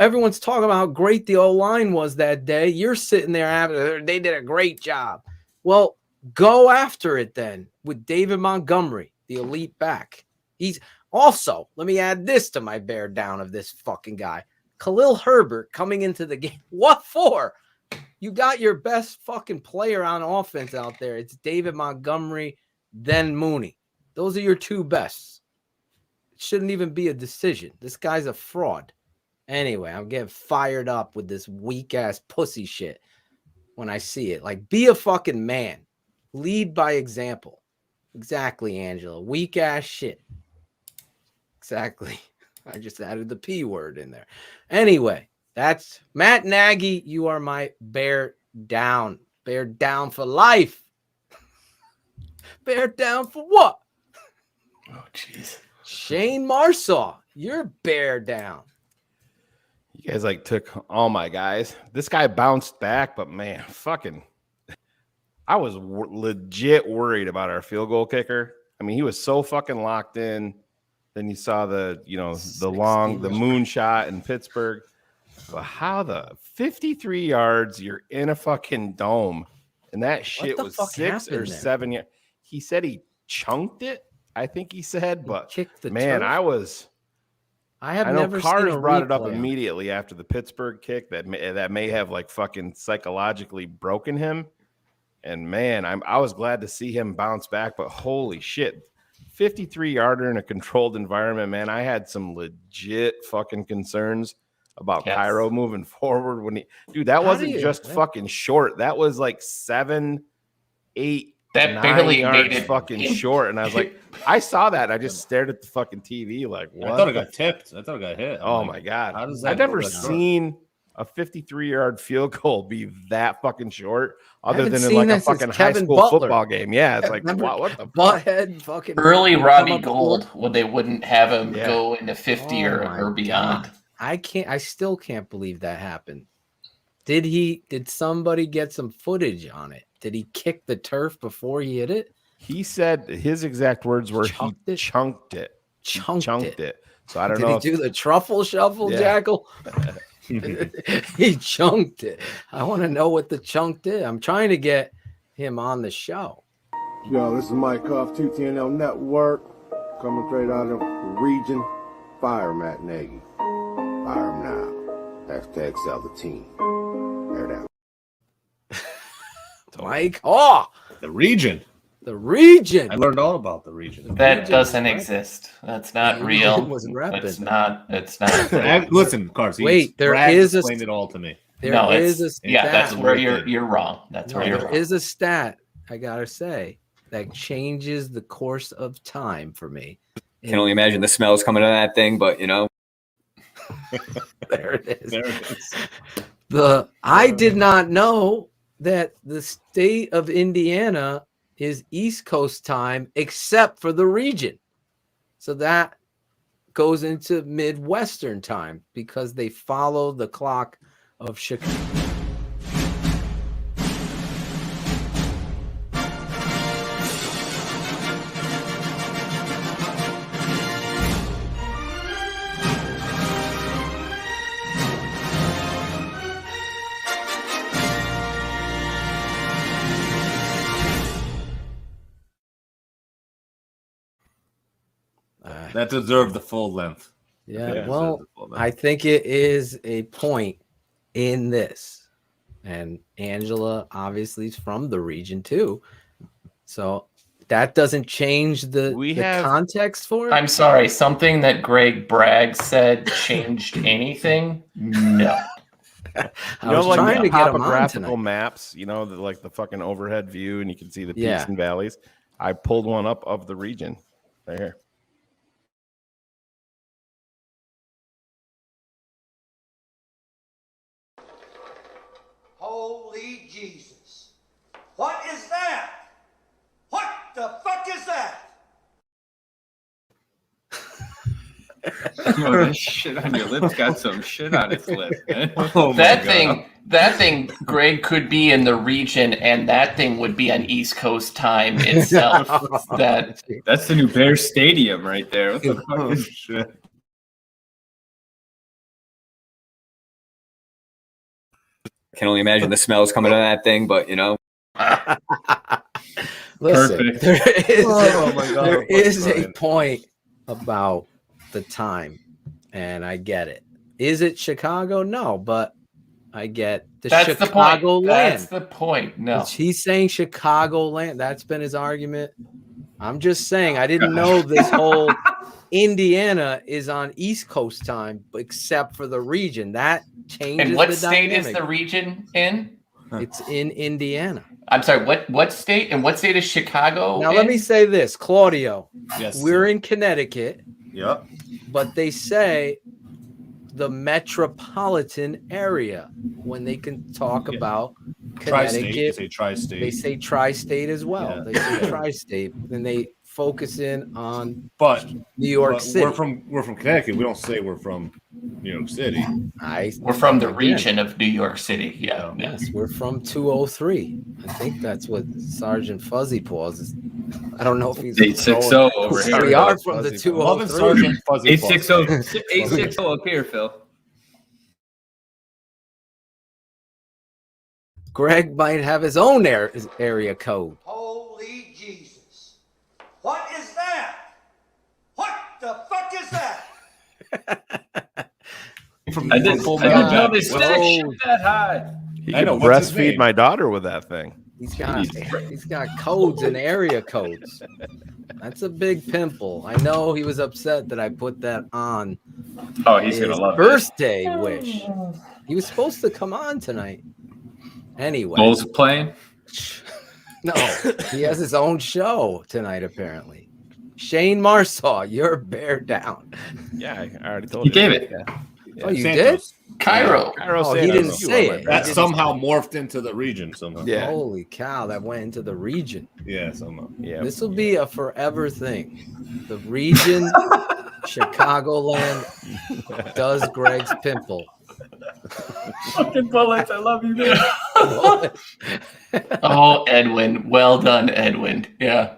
everyone's talking about how great the O-line was that day. You're sitting there after they did a great job. Well, go after it then with David Montgomery, the elite back. He's also, let me add this to my bear down of this fucking guy. Khalil Herbert coming into the game. What for? You got your best fucking player on offense out there. It's David Montgomery, then Mooney. Those are your two bests. It shouldn't even be a decision. This guy's a fraud. Anyway, I'm getting fired up with this weak-ass pussy shit when I see it. Like, be a fucking man. Lead by example. Exactly, Angela. Weak-ass shit. Exactly. I just added the P word in there. Anyway, that's Matt Nagy. You are my bear down. Bear down for life. Bear down for what? Oh, jeez. Shayne Marsaw, you're bear down. You guys took all my guys. This guy bounced back, but man, I was legit worried about our field goal kicker. I mean, he was so fucking locked in. Then you saw the moon shot in Pittsburgh. But how the 53 yards, you're in a fucking dome. And that shit was 6 or 7 yards. He said he chunked it, I think he said, but man, turf. I know never Cars brought it up immediately after the Pittsburgh kick that may have fucking psychologically broken him. And man, I was glad to see him bounce back, but holy shit, 53-yarder in a controlled environment, man. I had some legit fucking concerns about Cairo moving forward that wasn't just fucking short. That was 7, 8, that 9 barely yards made it fucking short. And I was like, I saw that. I just stared at the fucking TV like, what? I thought it got tipped. I thought it got hit. Oh my God. I've never seen a 53-yard field goal be that fucking short other than in a fucking high school football game. Yeah. It's like, wow, what the butthead fucking early Robbie Gould when they wouldn't have him go into 50 or beyond. God. I still can't believe that happened. Did somebody get some footage on it? Did he kick the turf before he hit it? He said his exact words were he chunked it. Chunked it. So I don't know. Did he do the truffle shuffle, Jackle? He chunked it. I want to know what the chunk did. I'm trying to get him on the show. Yo, this is Mike Huff, TTNL Network, coming straight out of the region. Fire Matt Nagy. Fire him now. Hashtag sell the team. Bear down. Mike, the region. The region. I learned all about the region. That doesn't exist. That's not real. Was repping. It's not. Listen, Cars. Wait, there is explained it all to me. There is a stat. Yeah, that's where you're wrong. That's where you're wrong. There is a stat, I gotta say, that changes the course of time for me. Can only imagine the smells coming out of that thing, but you know. There it is. There it is. I did not know that the state of Indiana is East Coast time, except for the region. So that goes into Midwestern time because they follow the clock of Chicago. That deserved the full length. Yeah, well, I think it is a point in this. And Angela obviously is from the region too. So that doesn't change the context for it. I'm sorry, something that Greg Bragg said changed anything? No. I was trying to get him on topographical tonight. maps, like the fucking overhead view, and you can see the peaks and valleys. I pulled one up of the region right here. Holy Jesus. What is that? What the fuck is that? Oh, that shit on your lips got some shit on its lip, man. That thing, Greg, could be in the region, and that thing would be on East Coast time itself. That's the new Bears Stadium right there. What the fuck is shit? Can only imagine the smells coming out of that thing, but you know. Listen, Perfect. there is a point about the time, and I get it. Is it Chicago? No, but I get That's Chicago the point. land. That's the point. No. He's saying Chicago land. That's been his argument. I'm just saying I didn't know this whole Indiana is on East Coast time, except for the region. That changes. And what the state dynamic. is the region in? It's in Indiana. I'm sorry, what state? And what state is Chicago Now in? let me say this, Claudio. Yes, we're in Connecticut. Yep. But they say the metropolitan area when they can talk about Connecticut. They say tri-state. They say tri-state as well. Yeah. They say tri-state. Then they focus in on New But York City. We're from Connecticut. We don't say we're from New York City. We're from the region of New York City. Yeah. Yes, we're from 203. I think that's what Sergeant Fuzzy Paws is. I don't know if he's 860 over here. We are from the 203. Sergeant Fuzzy 860 up here, Phil. Greg might have his own area code. Holy Jesus. What is that? What the fuck is that? I didn't know they stacked shit that high. He can breastfeed my daughter with that thing. He's got codes and area codes. That's a big pimple. I know he was upset that I put that on. Oh, he's gonna love it. Birthday wish. He was supposed to come on tonight. Anyway, Bulls playing? No, he has his own show tonight. Apparently, Shayne Marsaw, you're bear down. Yeah, I already told you. He gave it. Oh, you Santos. did? Cairo. Oh, he didn't say it. That somehow morphed into the region somehow. Yeah. Holy cow, that went into the region. Yeah, somehow. Yeah. This will be a forever thing. The region Chicagoland does Greg's pimple. Fucking bullets. I love you, man. Oh, Edwin. Well done, Edwin. Yeah.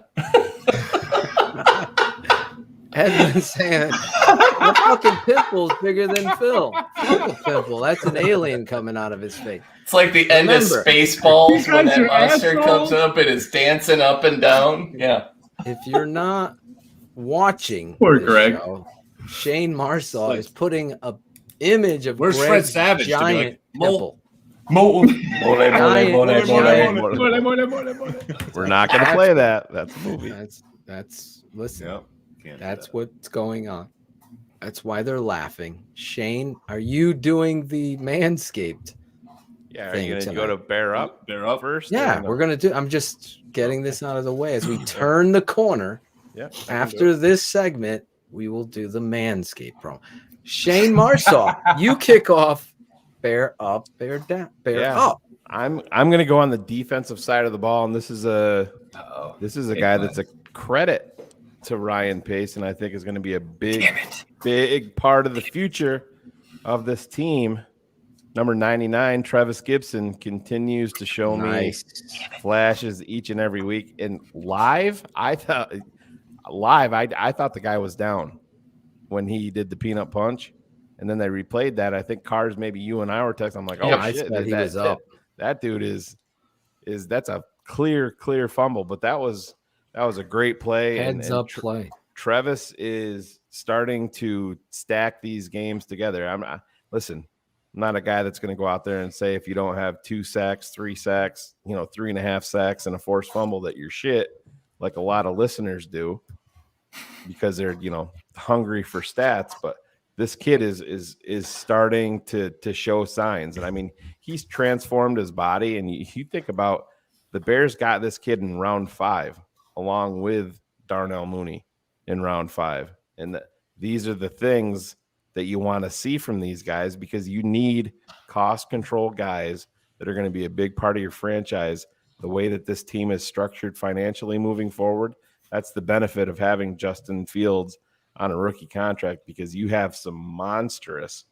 Edwin saying, "My fucking pimple's bigger than Phil. Fuck a pimple. That's an alien coming out of his face." It's like the end of Spaceballs when that monster comes up and is dancing up and down. Yeah. If you're not watching Poor this Greg. show, Shayne Marsaw is putting a image of Where's Fred Greg's Savage to be giant like, pimple. We're not going to play that. That's a movie. That's listen. Yep. That's what's going on. That's why they're laughing. Shayne, are you doing the Manscaped? Yeah, are you going to go to Bear Up first? Yeah, we're going to do. I'm just getting this out of the way as we turn the corner. Yeah. After this segment, we will do the Manscaped promo. Shayne Marsaw, you kick off. Bear up, bear down, bear up. I'm going to go on the defensive side of the ball, and this is a guy that's a credit to Ryan Pace, and I think is going to be a big part of the future of this team. Number 99, Travis Gibson, continues to show me flashes each and every week. And live, I thought the guy was down when he did the peanut punch, and then they replayed that. I think Cars, maybe you and I were texting. I'm like, oh shit, he was up. That dude that's a clear fumble, but that was a great play. Heads up play. Travis is starting to stack these games together. Listen, I'm not a guy that's going to go out there and say if you don't have 2 sacks, 3 sacks, 3.5 sacks and a forced fumble that you're shit, like a lot of listeners do, because they're hungry for stats. But this kid is starting to show signs, and I mean he's transformed his body. And you think about the Bears got this kid in round 5 along with Darnell Mooney in round 5, and these are the things that you want to see from these guys, because you need cost control guys that are going to be a big part of your franchise. The way that this team is structured financially moving forward, that's the benefit of having Justin Fields on a rookie contract, because you have some monstrous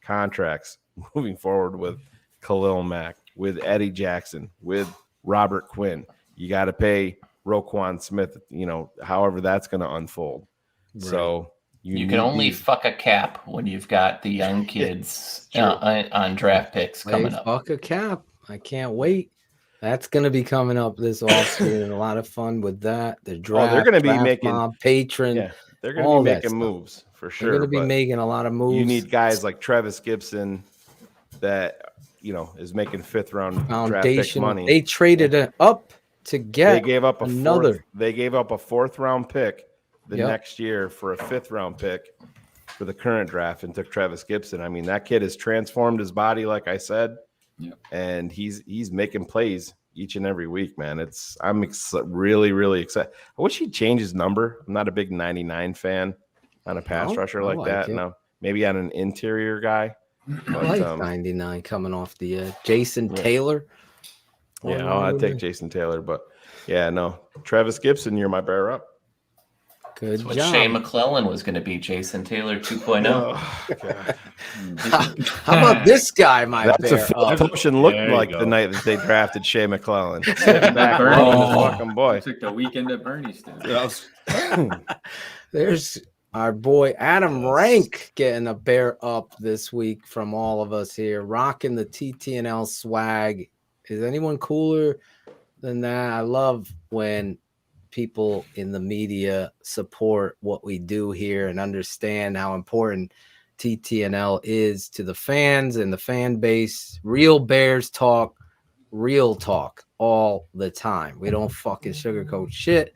contracts moving forward with Khalil Mack, with Eddie Jackson, with Robert Quinn. You got to pay Roquan Smith, however that's going to unfold. Right. So you can only fuck a cap when you've got the young kids on draft picks coming up. Fuck a cap. I can't wait. That's going to be coming up this offseason. A lot of fun with that. The draft. They're going to be making patron. Yeah, they're going to be making moves for sure. They're going to be making a lot of moves. You need guys like Travis Gibson that is making 5th round draft pick money. They traded it up to get. They gave up another. They gave up a 4th round pick next year for a 5th round pick for the current draft, and took Travis Gibson. I mean, that kid has transformed his body, like I said, and he's making plays each and every week, man. I'm really excited. I wish he'd change his number. I'm not a big 99 fan on a pass rusher like that. No, maybe on an interior guy. But, I like 99 coming off the edge. Jason Taylor. Yeah, I'd take Jason Taylor, but no, Travis Gibson, you're my bear up. Good That's what job. Shea McClellan was going to be, Jason Taylor 2.0. How about this guy, That's a Philip looked like the night that they drafted Shea McClellan. Sitting back, fucking boy. Took the weekend at Bernie's. There's our boy Adam Rank getting a bear up this week from all of us here, rocking the TTNL swag. Is anyone cooler than that? I love when people in the media support what we do here and understand how important TTNL is to the fans and the fan base. Real Bears talk, real talk all the time. We don't fucking sugarcoat shit.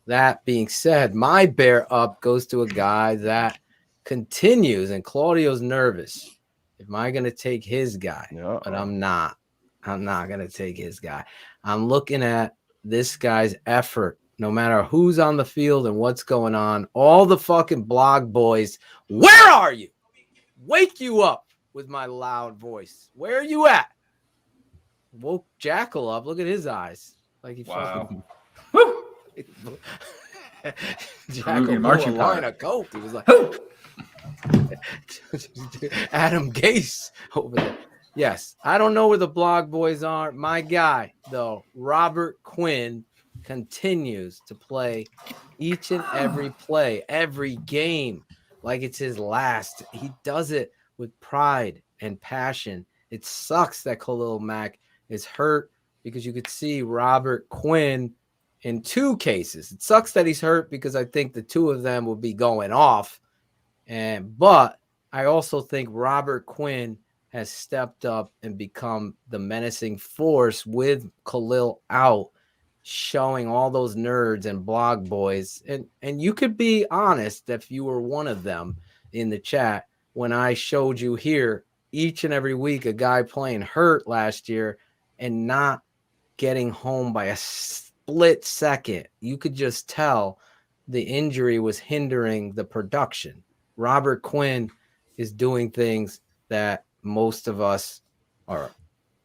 That being said, my bear up goes to a guy that continues, and Claudio's nervous. Am I going to take his guy? No. But I'm not. I'm not going to take his guy. I'm looking at this guy's effort, no matter who's on the field and what's going on. All the fucking blog boys, where are you? Wake you up with my loud voice. Where are you at? Woke Jackle up. Look at his eyes. Like he fucking... Jackal marching blew a line powder. of coke. He was like, Adam Gase over there. Yes, I don't know where the blog boys are. My guy, though, Robert Quinn, continues to play each and every play, every game, like it's his last. He does it with pride and passion. It sucks that Khalil Mack is hurt because you could see Robert Quinn in 2 cases. It sucks that he's hurt because I think the 2 of them will be going off. But I also think Robert Quinn has stepped up and become the menacing force with Khalil out, showing all those nerds and blog boys. And you could be honest if you were one of them in the chat when I showed you here each and every week a guy playing hurt last year and not getting home by a split second. You could just tell the injury was hindering the production. Robert Quinn is doing things that most of us, or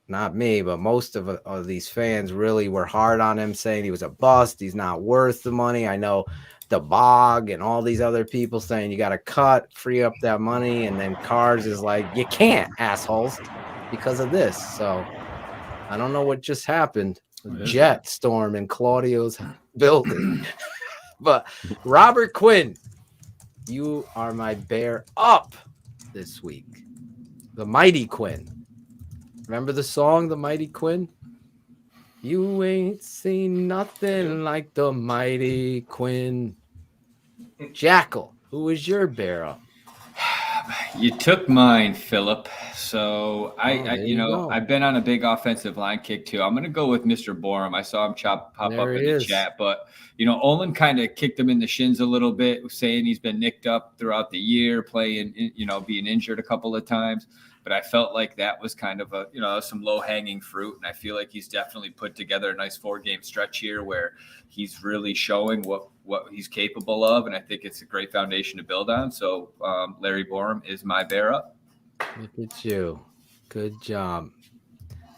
not me, but most of these fans really were hard on him, saying he was a bust. He's not worth the money. I know the Bog and all these other people saying you got to cut, free up that money. And then Cards is like, you can't, assholes, because of this. So I don't know what just happened. Jet storm in Claudio's building. But Robert Quinn, you are my bear up this week. The Mighty Quinn. Remember the song, The Mighty Quinn? You ain't seen nothing like the Mighty Quinn. Jackal, who is your bear up? You took mine, Philip. So you go. I've been on a big offensive line kick too. I'm going to go with Mr. Borum. I saw him pop up in the chat, but Olin kind of kicked him in the shins a little bit, saying he's been nicked up throughout the year, playing, being injured a couple of times. But I felt like that was kind of some low hanging fruit. And I feel like he's definitely put together a nice 4-game stretch here where he's really showing what he's capable of. And I think it's a great foundation to build on. So Larry Borum is my bear up. Look at you. Good job.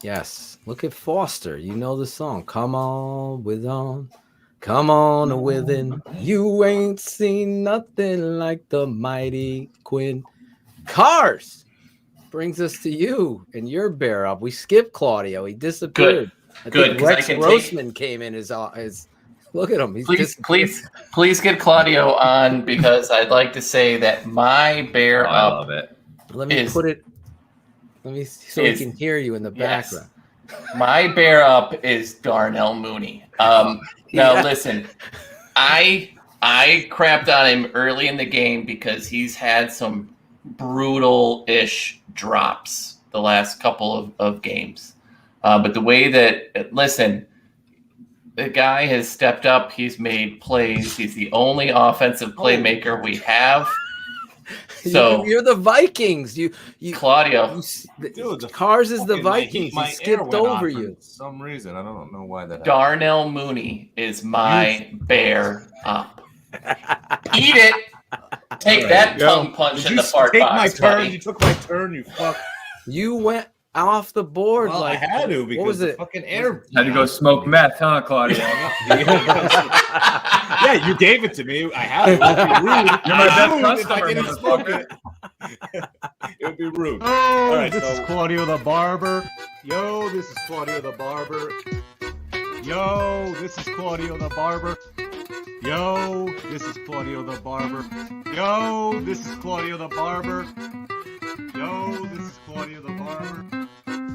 Yes. Look at Foster. You know the song. Come on with on. Come on within. You ain't seen nothing like the Mighty Quinn. Cars brings us to you and your bear up. We skipped Claudio. He disappeared. Good. Rex Grossman came in his look at him. He's please get Claudio on, because I'd like to say that my bear I up. love it. Let me put it. Let me so we can hear you in the background. My bear up is Darnell Mooney. Now listen, I crapped on him early in the game because he's had some brutal-ish drops the last couple of games. But the way that, the guy has stepped up. He's made plays. He's the only offensive playmaker we have. So you're the Vikings. You Claudio. Cars is the Vikings. He skipped over you. For some reason. I don't know why that happened. Darnell Mooney is my bear up. Eat it. Take that tongue punch in the fart box, buddy. You took my turn, you fuck. You went off the board. Well, I had to, because what was it? Fucking air. Had to go smoke meth, huh, Claudio? Yeah, you gave it to me. I had it. You're my best customer, if I didn't smoke it. It would be rude. Oh, All right, this is Claudio the Barber. Yo, this is Claudio the Barber. Yo, this is Claudio the Barber. Yo, this is Claudio the Barber. Yo, this is Claudio the Barber. Yo, this is Claudio the Barber.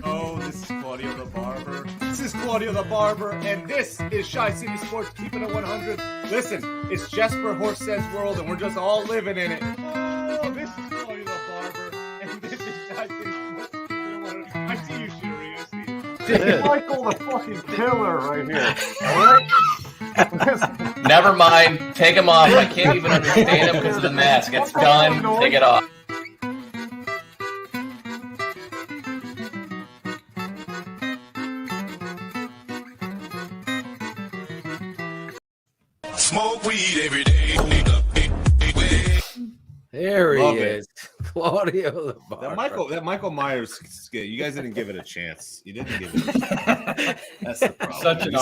Oh, this is Claudio the Barber. This is Claudio the Barber, and this is Shy City Sports, keeping it 100. Listen, it's Jesper Horsted's world, and we're just all living in it. Oh, this is Claudio the Barber, and this is Shy City Sports, keeping it 100. I see you, Sherry. I see you. This is Michael the fucking killer right here. All right? Never mind. Take him off. I can't even understand him because of the mask. It's done. Take it off. Smoke weed every day. There he Love is. Claudio the Barber. That Michael Myers skit. You guys didn't give it a chance. You didn't give it a chance. That's the problem. Such an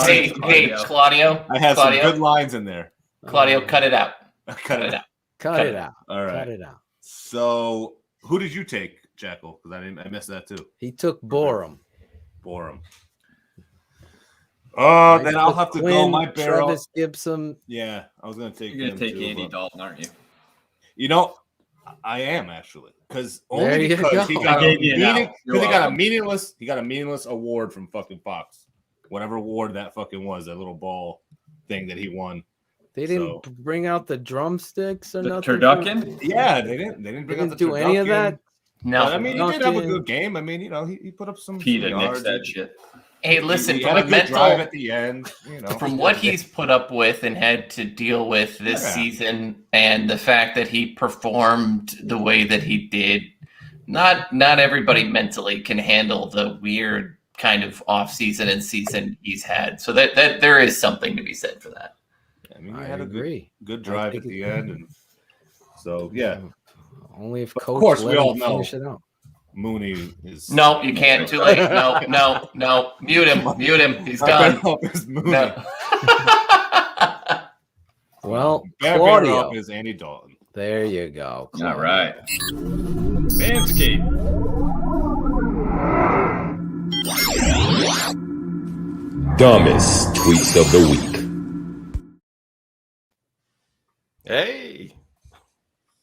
Hey, Claudio. I have some good lines in there. Claudio, cut it out. Cut it out. Cut it out. All right. Cut it out. So, who did you take, Jackal? Because I missed that too. He took Borum. Borum. Oh, then I'll have to go my barrel. Travis Gibson. Yeah, I was going to take. You're going to take Andy Dalton, aren't you? You know, I am actually, because There only you because go. he got gave you an out. You're he got a welcome. meaningless award from fucking Fox, whatever award that fucking was, that little ball thing that he won. They didn't bring out the drumsticks or The nothing. turducken? Yeah, they didn't bring out the do any of turducken. that. No. But, I mean, he did have a good game. I mean, you know, he put up some Peter yards. nixed that shit. Hey, listen, He from had a a good drive mental, at the end. You know, from what he's put up with and had to deal with this season, and the fact that he performed the way that he did, not everybody mentally can handle the weird kind of off season and season he's had. So that there is something to be said for that. I mean, he I had agree. a good drive at the end, and so yeah. Only if But Coach of course, let we all him know finish it out. Mooney is No, you can't. Too late. No. Mute him. He's My done. backup is Mooney. No. Well, Bad Claudio. backup is Andy Dalton. There you go. All right. Manscaped. Dumbest tweets of the week. Hey,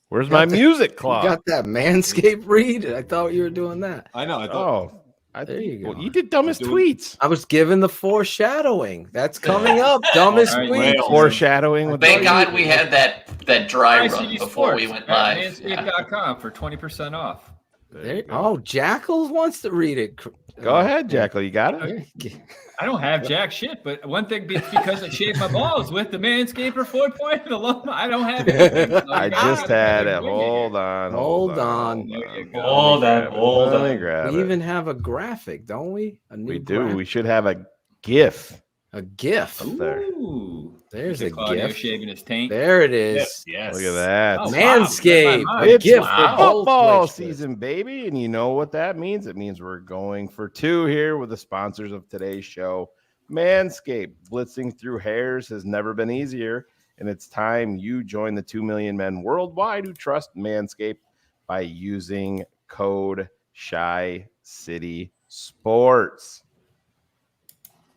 where's my music, Claude? You got that Manscaped read? I thought you were doing that. I know. I thought. There you go. Well, you did dumbest tweets. I was given the foreshadowing. That's coming up. Dumbest tweets. Foreshadowing. With Thank God we had that dry run ICD before we Sports went at live. Manscaped.com for 20% off. Oh, Jackal wants to read it. Go ahead, Jackal. You got it. I don't have jack shit, but one thing it's because I shaved my balls with the Manscaper 4.0 alone. I don't have anything. So I just had it. Hold on. Let me grab We it. even have a graphic, don't we? A new We do. graphic. We should have a GIF. A GIF. Up there. Ooh. There's a Claudio GIF. shaving his taint. There it is. Yes. Look at that. Oh, wow. Manscaped. Wow. A It's gift for both football Twitch season, baby. And you know what that means? It means we're going for two here with the sponsors of today's show. Manscaped. Blitzing through hairs has never been easier. And it's time you join the 2 million men worldwide who trust Manscaped by using code SHYCITYSPORTS.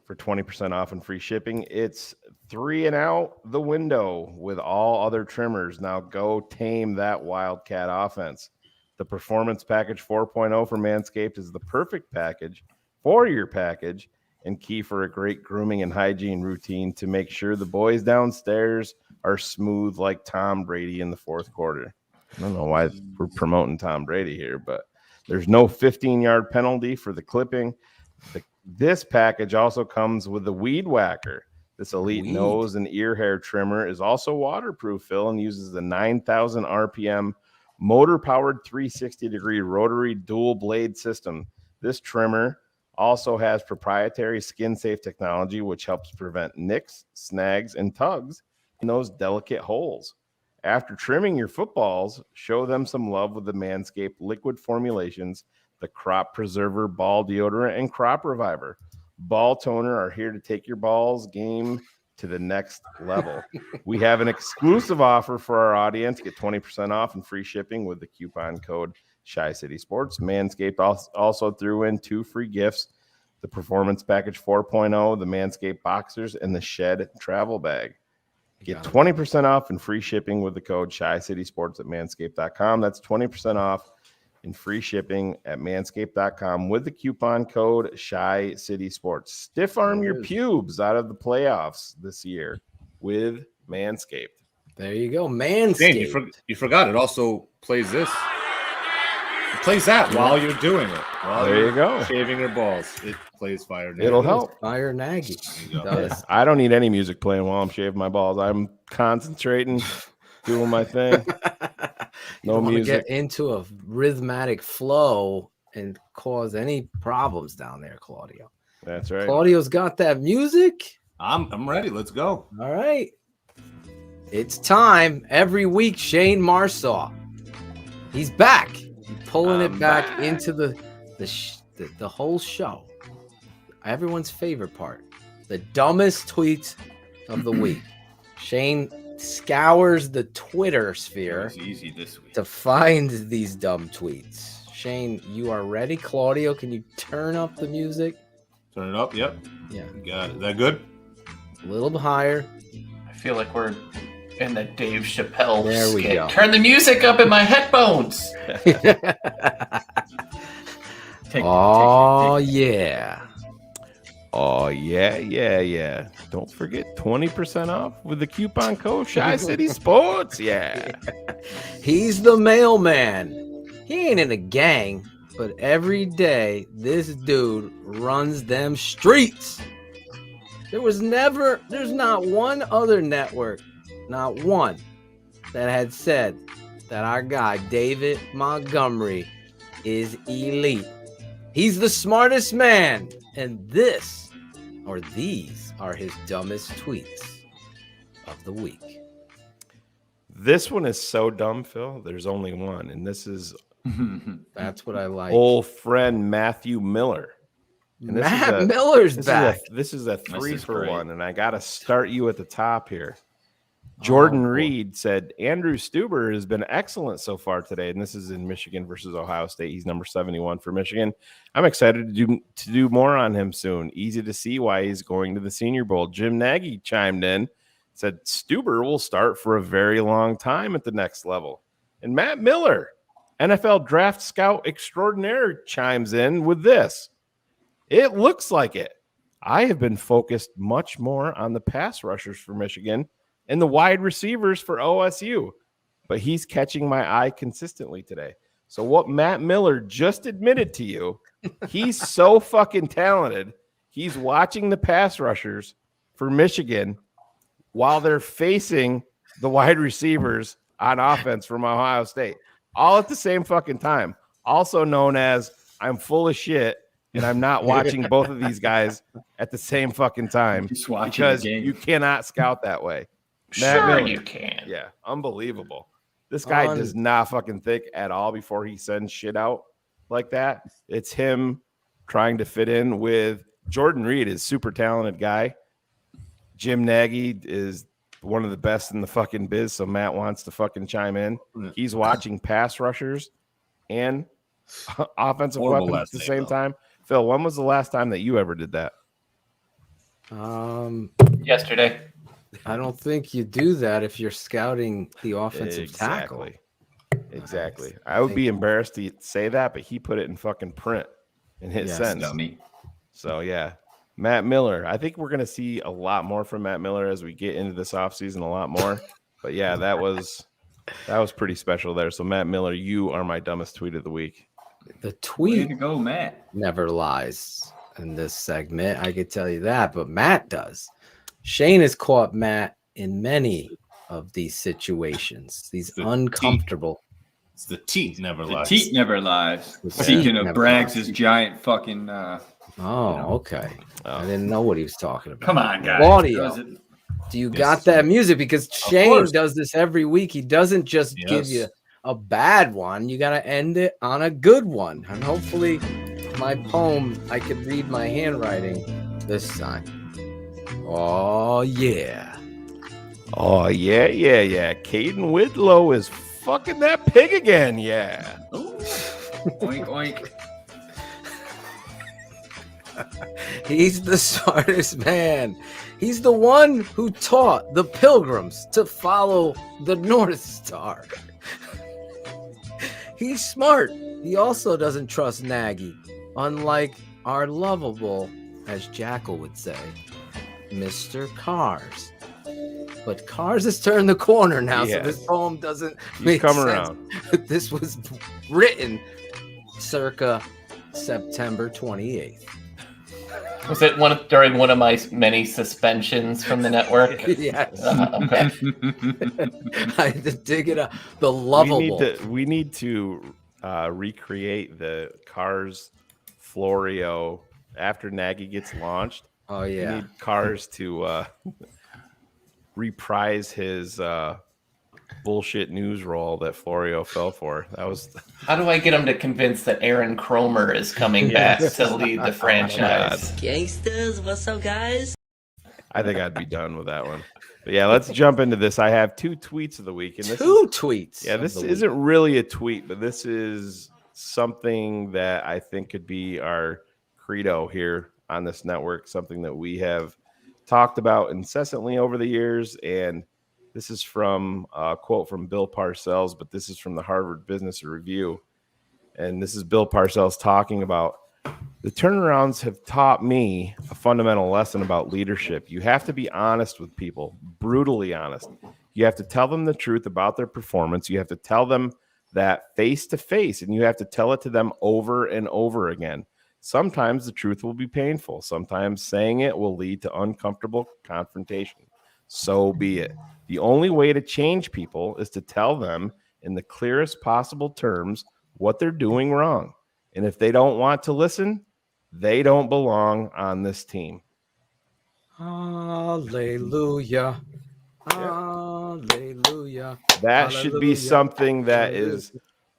For 20% off and free shipping. It's 3 and out the window with all other trimmers. Now go tame that Wildcat offense. The Performance Package 4.0 for Manscaped is the perfect package for your package and key for a great grooming and hygiene routine to make sure the boys downstairs are smooth like Tom Brady in the fourth quarter. I don't know why we're promoting Tom Brady here, but there's no 15-yard penalty for the clipping. This package also comes with the Weed Whacker. This elite nose and ear hair trimmer is also waterproof, Phil, and uses the 9,000 RPM motor-powered 360-degree rotary dual blade system. This trimmer also has proprietary skin-safe technology, which helps prevent nicks, snags, and tugs in those delicate holes. After trimming your footballs, show them some love with the Manscaped liquid formulations, the Crop Preserver Ball Deodorant, and Crop Reviver. Ball Toner are here to take your balls game to the next level. We have an exclusive offer for our audience. Get 20% off and free shipping with the coupon code SHYCITYSPORTS. Manscaped also threw in 2 free gifts, the Performance Package 4.0, the Manscaped Boxers, and the Shed Travel Bag. Get 20% off and free shipping with the code SHYCITYSPORTS at manscaped.com. That's 20% off and free shipping at manscaped.com with the coupon code SHYCITYSPORTS. Stiff arm your pubes out of the playoffs this year with Manscaped. There you go, Manscaped. Dang, you forgot it also plays this. It plays that while you're doing it. There you go. Shaving your balls. It plays Fire Nagy. It'll help. Fire Nagy. I don't need any music playing while I'm shaving my balls. I'm concentrating, doing my thing. No music. Get into a rhythmic flow and cause any problems down there, Claudio. That's right. Claudio's got that music. I'm ready. Let's go. All right. It's time. Every week, Shayne Marsaw. He's back. He's pulling it back into the whole show. Everyone's favorite part. The dumbest tweets of the week. Shayne, scours the Twitter sphere easy this week to find these dumb tweets. Shayne, you are ready? Claudio, can you turn up the music? Turn it up. Yep. Yeah. Got it. Is that good? A little bit higher. I feel like we're in the Dave Chappelle There we skit. go. Turn the music up in my headphones. Oh, yeah. Oh, yeah. Don't forget 20% off with the coupon code Shy City Sports. Yeah. He's the mailman. He ain't in a gang, but every day this dude runs them streets. There's not one other network, not one, that had said that our guy, David Montgomery, is elite. He's the smartest man, and these are his dumbest tweets of the week. This one is so dumb, Phil. There's only one, and this is that's what I like. Old friend Matthew Miller. And Miller's back. This is a 3-for-1, and I got to start you at the top here. Jordan Reed said, Andrew Stuber has been excellent so far today, and this is in Michigan versus Ohio State. He's number 71 for Michigan. I'm excited to do more on him soon. Easy to see why he's going to the Senior Bowl. Jim Nagy chimed in, said Stuber will start for a very long time at the next level. And Matt Miller, NFL draft scout extraordinaire, chimes in with this. It looks like it. I have been focused much more on the pass rushers for Michigan and the wide receivers for OSU, but he's catching my eye consistently today. So what Matt Miller just admitted to you, he's so fucking talented. He's watching the pass rushers for Michigan while they're facing the wide receivers on offense from Ohio State, all at the same fucking time. Also known as I'm full of shit and I'm not watching both of these guys at the same fucking time because you cannot scout that way. Sure, Miller, you can. Yeah, unbelievable. This guy does not fucking think at all before he sends shit out like that. It's him trying to fit in with Jordan Reed is super talented guy. Jim Nagy is one of the best in the fucking biz, so Matt wants to fucking chime in. He's watching pass rushers and offensive weapons at the same time. Phil, when was the last time that you ever did that? Yesterday. I don't think you do that if you're scouting the offensive tackle. Exactly. I would be embarrassed to say that, but he put it in fucking print and hit send. So, yeah. Matt Miller. I think we're going to see a lot more from Matt Miller as we get into this offseason, a lot more. But, yeah, that was pretty special there. So, Matt Miller, you are my dumbest tweet of the week. The tweet Way to go, Matt. never lies in this segment. I could tell you that, but Matt does. Shayne has caught Matt in many of these situations, these uncomfortable. It's the teeth never lies. The teeth never lies. Speaking of Braggs' giant fucking. Okay. I didn't know what he was talking about. Come on, guys. Claudio, do you got that music? Because Shayne does this every week. He doesn't just give you a bad one. You got to end it on a good one. And hopefully my poem, I could read my handwriting this time. Oh, yeah. Oh, yeah. Caden Whitlow is fucking that pig again. Yeah. Oink, oink. He's the smartest man. He's the one who taught the Pilgrims to follow the North Star. He's smart. He also doesn't trust Nagy, unlike our lovable, as Jackal would say, Mr. Cars. But Cars has turned the corner now, so this poem doesn't make sense. Around. This was written circa September 28th. Was it during one of my many suspensions from the network? Yes. Okay. I had to dig it up. The lovable. We need to recreate the Cars Florio after Nagy gets launched. Oh, yeah. We need Cars to reprise his bullshit news role that Florio fell for. That was. How do I get him to convince that Aaron Cromer is coming back to lead the franchise? Gangsters, what's up, guys? I think I'd be done with that one. But yeah, let's jump into this. I have 2 tweets of the week. And this tweets. Yeah, this isn't really a tweet, but this is something that I think could be our credo here on this network, something that we have talked about incessantly over the years. And this is from a quote from Bill Parcells, but this is from the Harvard Business Review. And this is Bill Parcells talking about the turnarounds have taught me a fundamental lesson about leadership. You have to be honest with people, brutally honest. You have to tell them the truth about their performance. You have to tell them that face to face, and you have to tell it to them over and over again. Sometimes the truth will be painful. Sometimes saying it will lead to uncomfortable confrontation. So be it. The only way to change people is to tell them in the clearest possible terms what they're doing wrong. And if they don't want to listen, they don't belong on this team. Hallelujah. Hallelujah. That should be something that is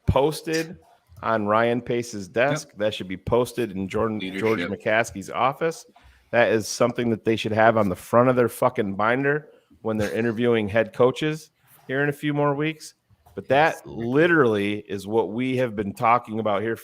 posted on Ryan Pace's desk. That should be posted in George McCaskey's office. That is something that they should have on the front of their fucking binder when they're interviewing head coaches here in a few more weeks. But that literally is what we have been talking about here.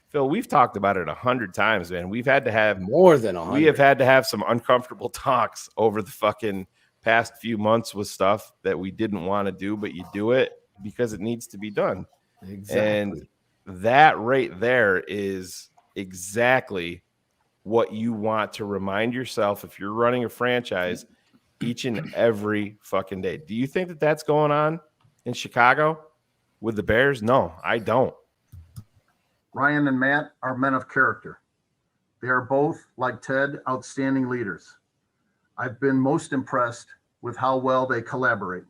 Phil, we've talked about it 100 times, man. We've had to have more than 100. We have had to have some uncomfortable talks over the fucking past few months with stuff that we didn't want to do, but you do it because it needs to be done. Exactly. And that right there is exactly what you want to remind yourself if you're running a franchise each and every fucking day. Do you think that that's going on in Chicago with the Bears? No, I don't. Ryan and Matt are men of character. They are both, like Ted, outstanding leaders. I've been most impressed with how well they collaborate.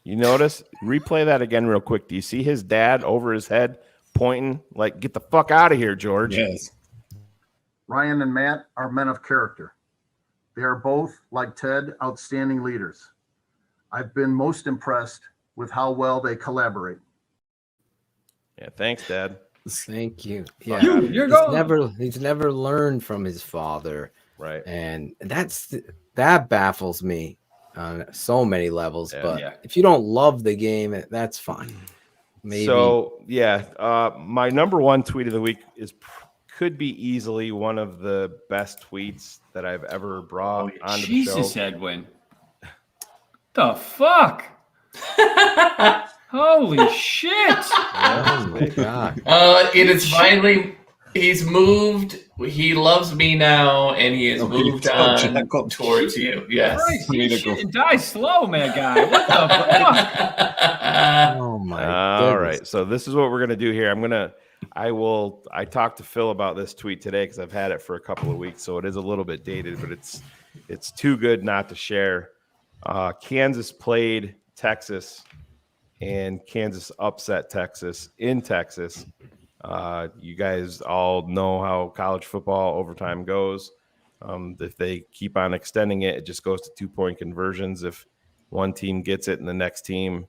You notice? Replay that again real quick. Do you see his dad over his head pointing like, get the fuck out of here, George? Yes. Ryan and Matt are men of character. They are both, like Ted, outstanding leaders. I've been most impressed with how well they collaborate. Yeah, thanks, Dad. Thank you. Yeah, he's never learned from his father, right? And that baffles me on so many levels. But if you don't love the game, that's fine. Maybe. So my number 1 tweet of the week could be easily one of the best tweets that I've ever brought onto the show. Jesus, Edwin. The fuck? Holy shit! Oh my god! It is finally. He's moved. He loves me now, and he has moved on towards you. Yes. Christ, shit and die slow, man, guy. What the fuck? Oh my! All right, so this is what we're gonna do here. I talked to Phil about this tweet today because I've had it for a couple of weeks, so it is a little bit dated, but it's too good not to share. Kansas played Texas, and Kansas upset Texas in Texas. You guys all know how college football overtime goes. If they keep on extending it, it just goes to 2-point conversions. If one team gets it and the next team,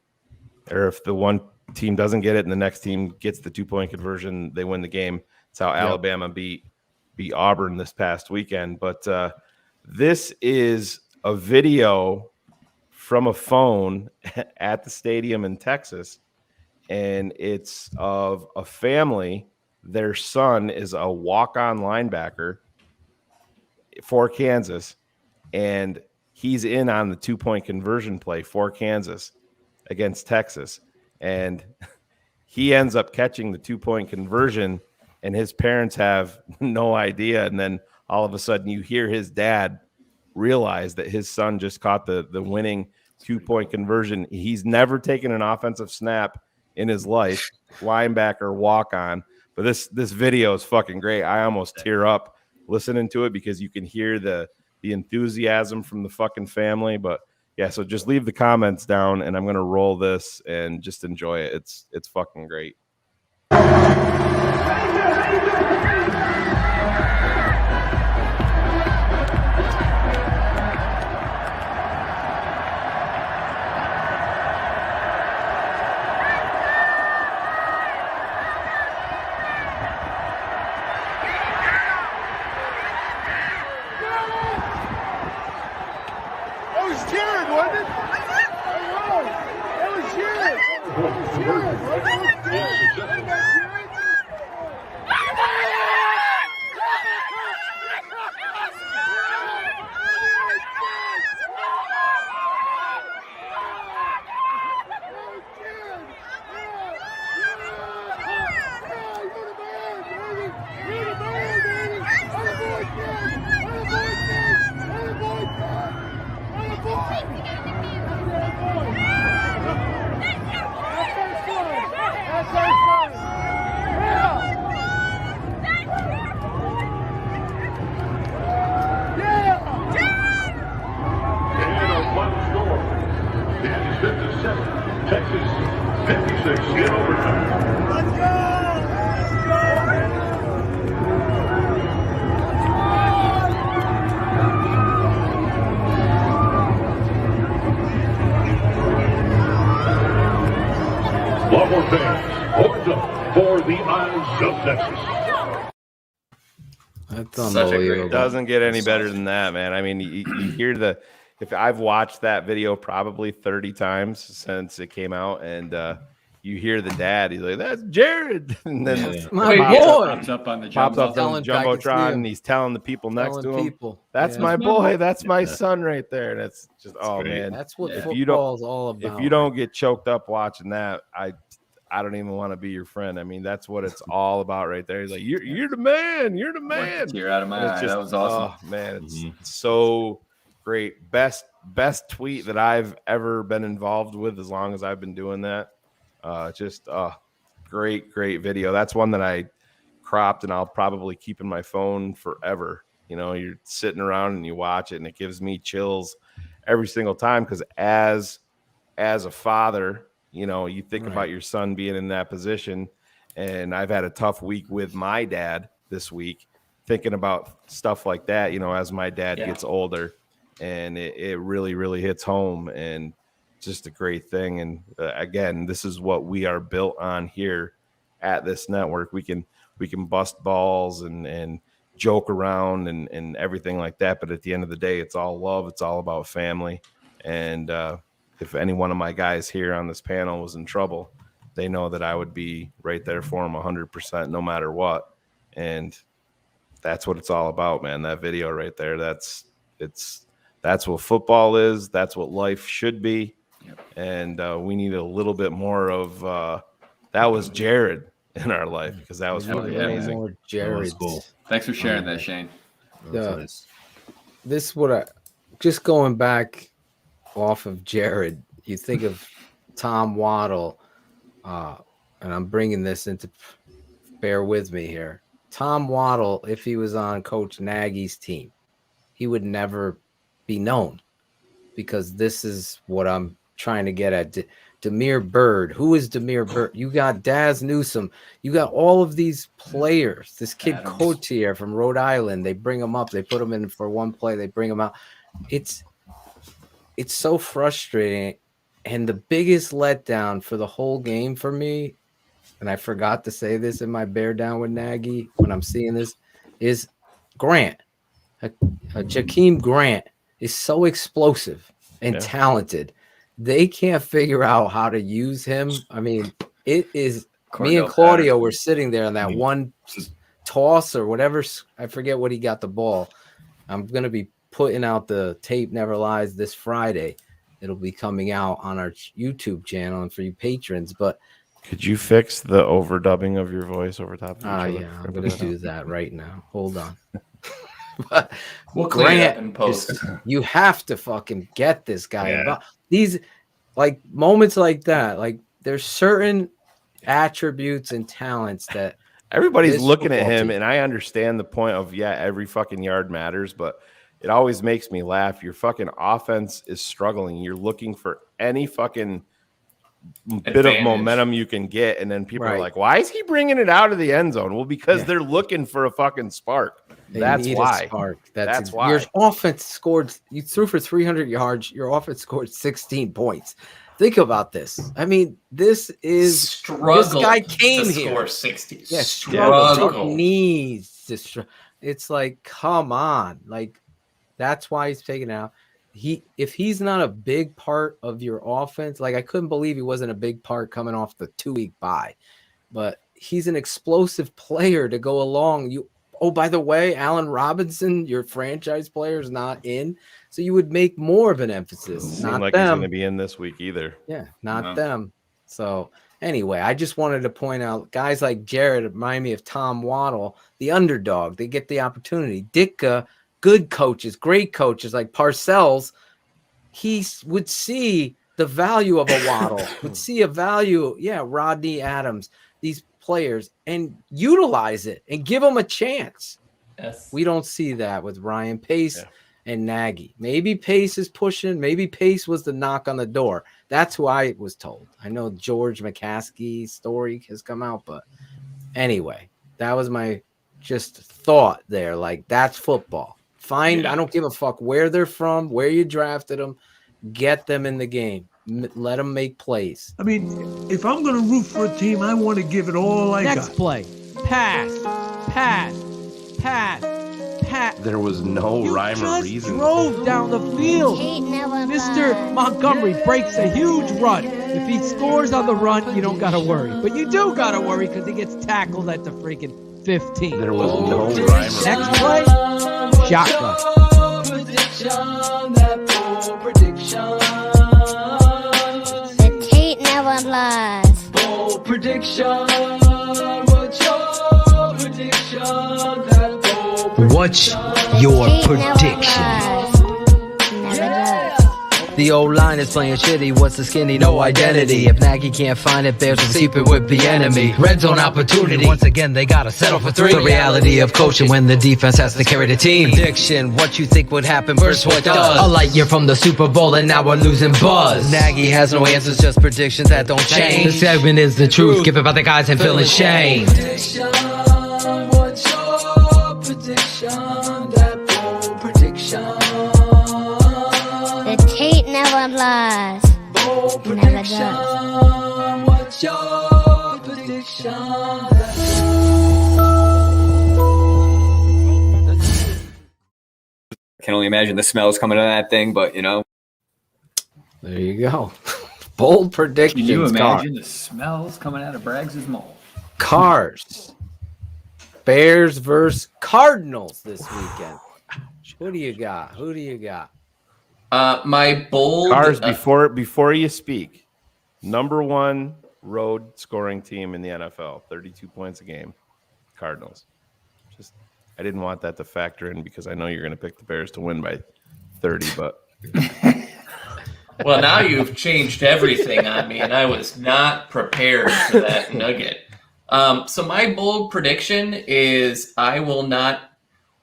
or if the one team doesn't get it and the next team gets the 2-point conversion, they win the game. That's how Alabama beat Auburn this past weekend. But this is a video from a phone at the stadium in Texas, and it's of a family. Their son is a walk-on linebacker for Kansas, and he's in on the 2-point conversion play for Kansas against Texas, and he ends up catching the 2-point conversion, and his parents have no idea. And then all of a sudden you hear his dad realize that his son just caught the winning 2-point conversion. He's never taken an offensive snap in his life, linebacker, walk on. But this video is fucking great. I almost tear up listening to it because you can hear the enthusiasm from the fucking family. But yeah, so just leave the comments down, and I'm gonna roll this and just enjoy it. It's fucking great. Oh, he's Texas 56 in overtime. Let's Longhorn fans, horns up for the Isles of Texas. That's unbelievable. It doesn't get any better than that, man. I mean, you hear the. If I've watched that video probably 30 times since it came out, and you hear the dad, he's like, "That's Jared," and then my boy pops up on the jumbotron, and he's telling the people next to him, "That's my boy, that's my son right there." And it's just, man, that's what football's all about. If you don't get choked up watching that, I don't even want to be your friend. I mean, that's what it's all about right there. He's like, "You're the man, you're the man." Tear out of my eye. That was awesome. Oh, man, it's so great. Best tweet that I've ever been involved with as long as I've been doing that. Great video. That's one that I cropped and I'll probably keep in my phone forever. You know, you're sitting around and you watch it and it gives me chills every single time, because as a father, you know, you think about your son being in that position. And I've had a tough week with my dad this week, thinking about stuff like that, you know, as my dad gets older. And it really, really hits home, and just a great thing. And again, this is what we are built on here at this network. We can bust balls and joke around and everything like that. But at the end of the day, it's all love. It's all about family. And if any one of my guys here on this panel was in trouble, they know that I would be right there for them 100%, no matter what. And that's what it's all about, man. That video right there, that's what football is. That's what life should be. And we need a little bit more of that was Jared in our life, because that was fucking amazing. More Jared. Cool. Thanks for sharing that, Shayne. This just going back off of Jared, you think of Tom Waddle, and I'm bringing this into, bear with me here. Tom Waddle, if he was on Coach Nagy's team, he would never be known, because this is what I'm trying to get at. Demir Bird. Who is Demir Bird? You got Daz Newsome. You got all of these players. This kid Cotier from Rhode Island. They bring him up. They put him in for one play. They bring him out. It's so frustrating. And the biggest letdown for the whole game for me, and I forgot to say this in my bear down with Nagy when I'm seeing this, is Grant. Jakeem Grant is so explosive and talented. They can't figure out how to use him. I mean, it is me and Claudio were sitting there on that one toss or whatever. I forget what he got the ball. I'm going to be putting out the tape Never Lies this Friday. It'll be coming out on our YouTube channel and for you patrons. But could you fix the overdubbing of your voice over top of each other? Yeah, I'm going to do that right now. Hold on. But we'll clean it up in post. You have to fucking get this guy. These like moments like that, like there's certain attributes and talents that everybody's looking at him, and I understand the point of every fucking yard matters, but it always makes me laugh. Your fucking offense is struggling. You're looking for any fucking bit of momentum you can get, and then people are like, why is he bringing it out of the end zone? Well, because they're looking for a fucking spark. That's why. That's why. Your offense scored. You threw for 300 yards. Your offense scored 16 points. Think about this. I mean, this is struggle. This guy came to here. Score 60. Yeah, struggle. Needs to. It's like, come on, like that's why he's taken out. If he's not a big part of your offense, like I couldn't believe he wasn't a big part coming off the 2-week bye. but he's an explosive player to go along. Oh, by the way, Allen Robinson, your franchise player, is not in, so you would make more of an emphasis. Not like them. He's going to be in this week either. Yeah, not them. So anyway, I just wanted to point out guys like Jared remind me of Tom Waddle, the underdog. They get the opportunity. Ditka, good coaches, great coaches like Parcells. He would see the value of a Waddle, would see a value. Yeah, Rodney Adams, these players, and utilize it and give them a chance. Yes. We don't see that with Ryan Pace and Nagy. Maybe Pace is pushing. Maybe Pace was the knock on the door. That's who I was told. I know George McCaskey's story has come out, but anyway, that was my just thought there. Like, that's football. I don't give a fuck where they're from, where you drafted them. Get them in the game. Let them make plays. I mean, if I'm going to root for a team, I want to give it all I got. Next play. Pass. There was no rhyme or reason. Drove down the field. Mr. Montgomery breaks a huge run. If he scores on the run, you don't got to worry. But you do got to worry because he gets tackled at the freaking 15. There was no rhyme or Next play, shotgun. The tape never lies. Bold prediction. What's your prediction? What's your prediction? The old line is playing shitty. What's the skinny? No identity. If Nagy can't find it, Bears will keep it with the enemy. Red zone opportunity. Once again, they gotta settle for 3. The reality of coaching when the defense has to carry the team. Prediction. What you think would happen versus what does. A light year from the Super Bowl and now we're losing buzz. Nagy has no answers, just predictions that don't change. The segment is the truth. Give it by the guys and feeling shame. What's your prediction? That bold prediction. The tape never lies. Bold It never prediction. does. What's your prediction? Can only imagine the smells coming out of that thing, but There you go. Bold predictions. Can you imagine the smells coming out of Braggs' mouth? Cars. Bears versus Cardinals this weekend. Who do you got? My bold Cars, before you speak, number 1 road scoring team in the NFL, 32 points a game, Cardinals. I didn't want that to factor in because I know you're going to pick the Bears to win by 30, but Well, now you've changed everything on me, and I was not prepared for that nugget. So my bold prediction is I will not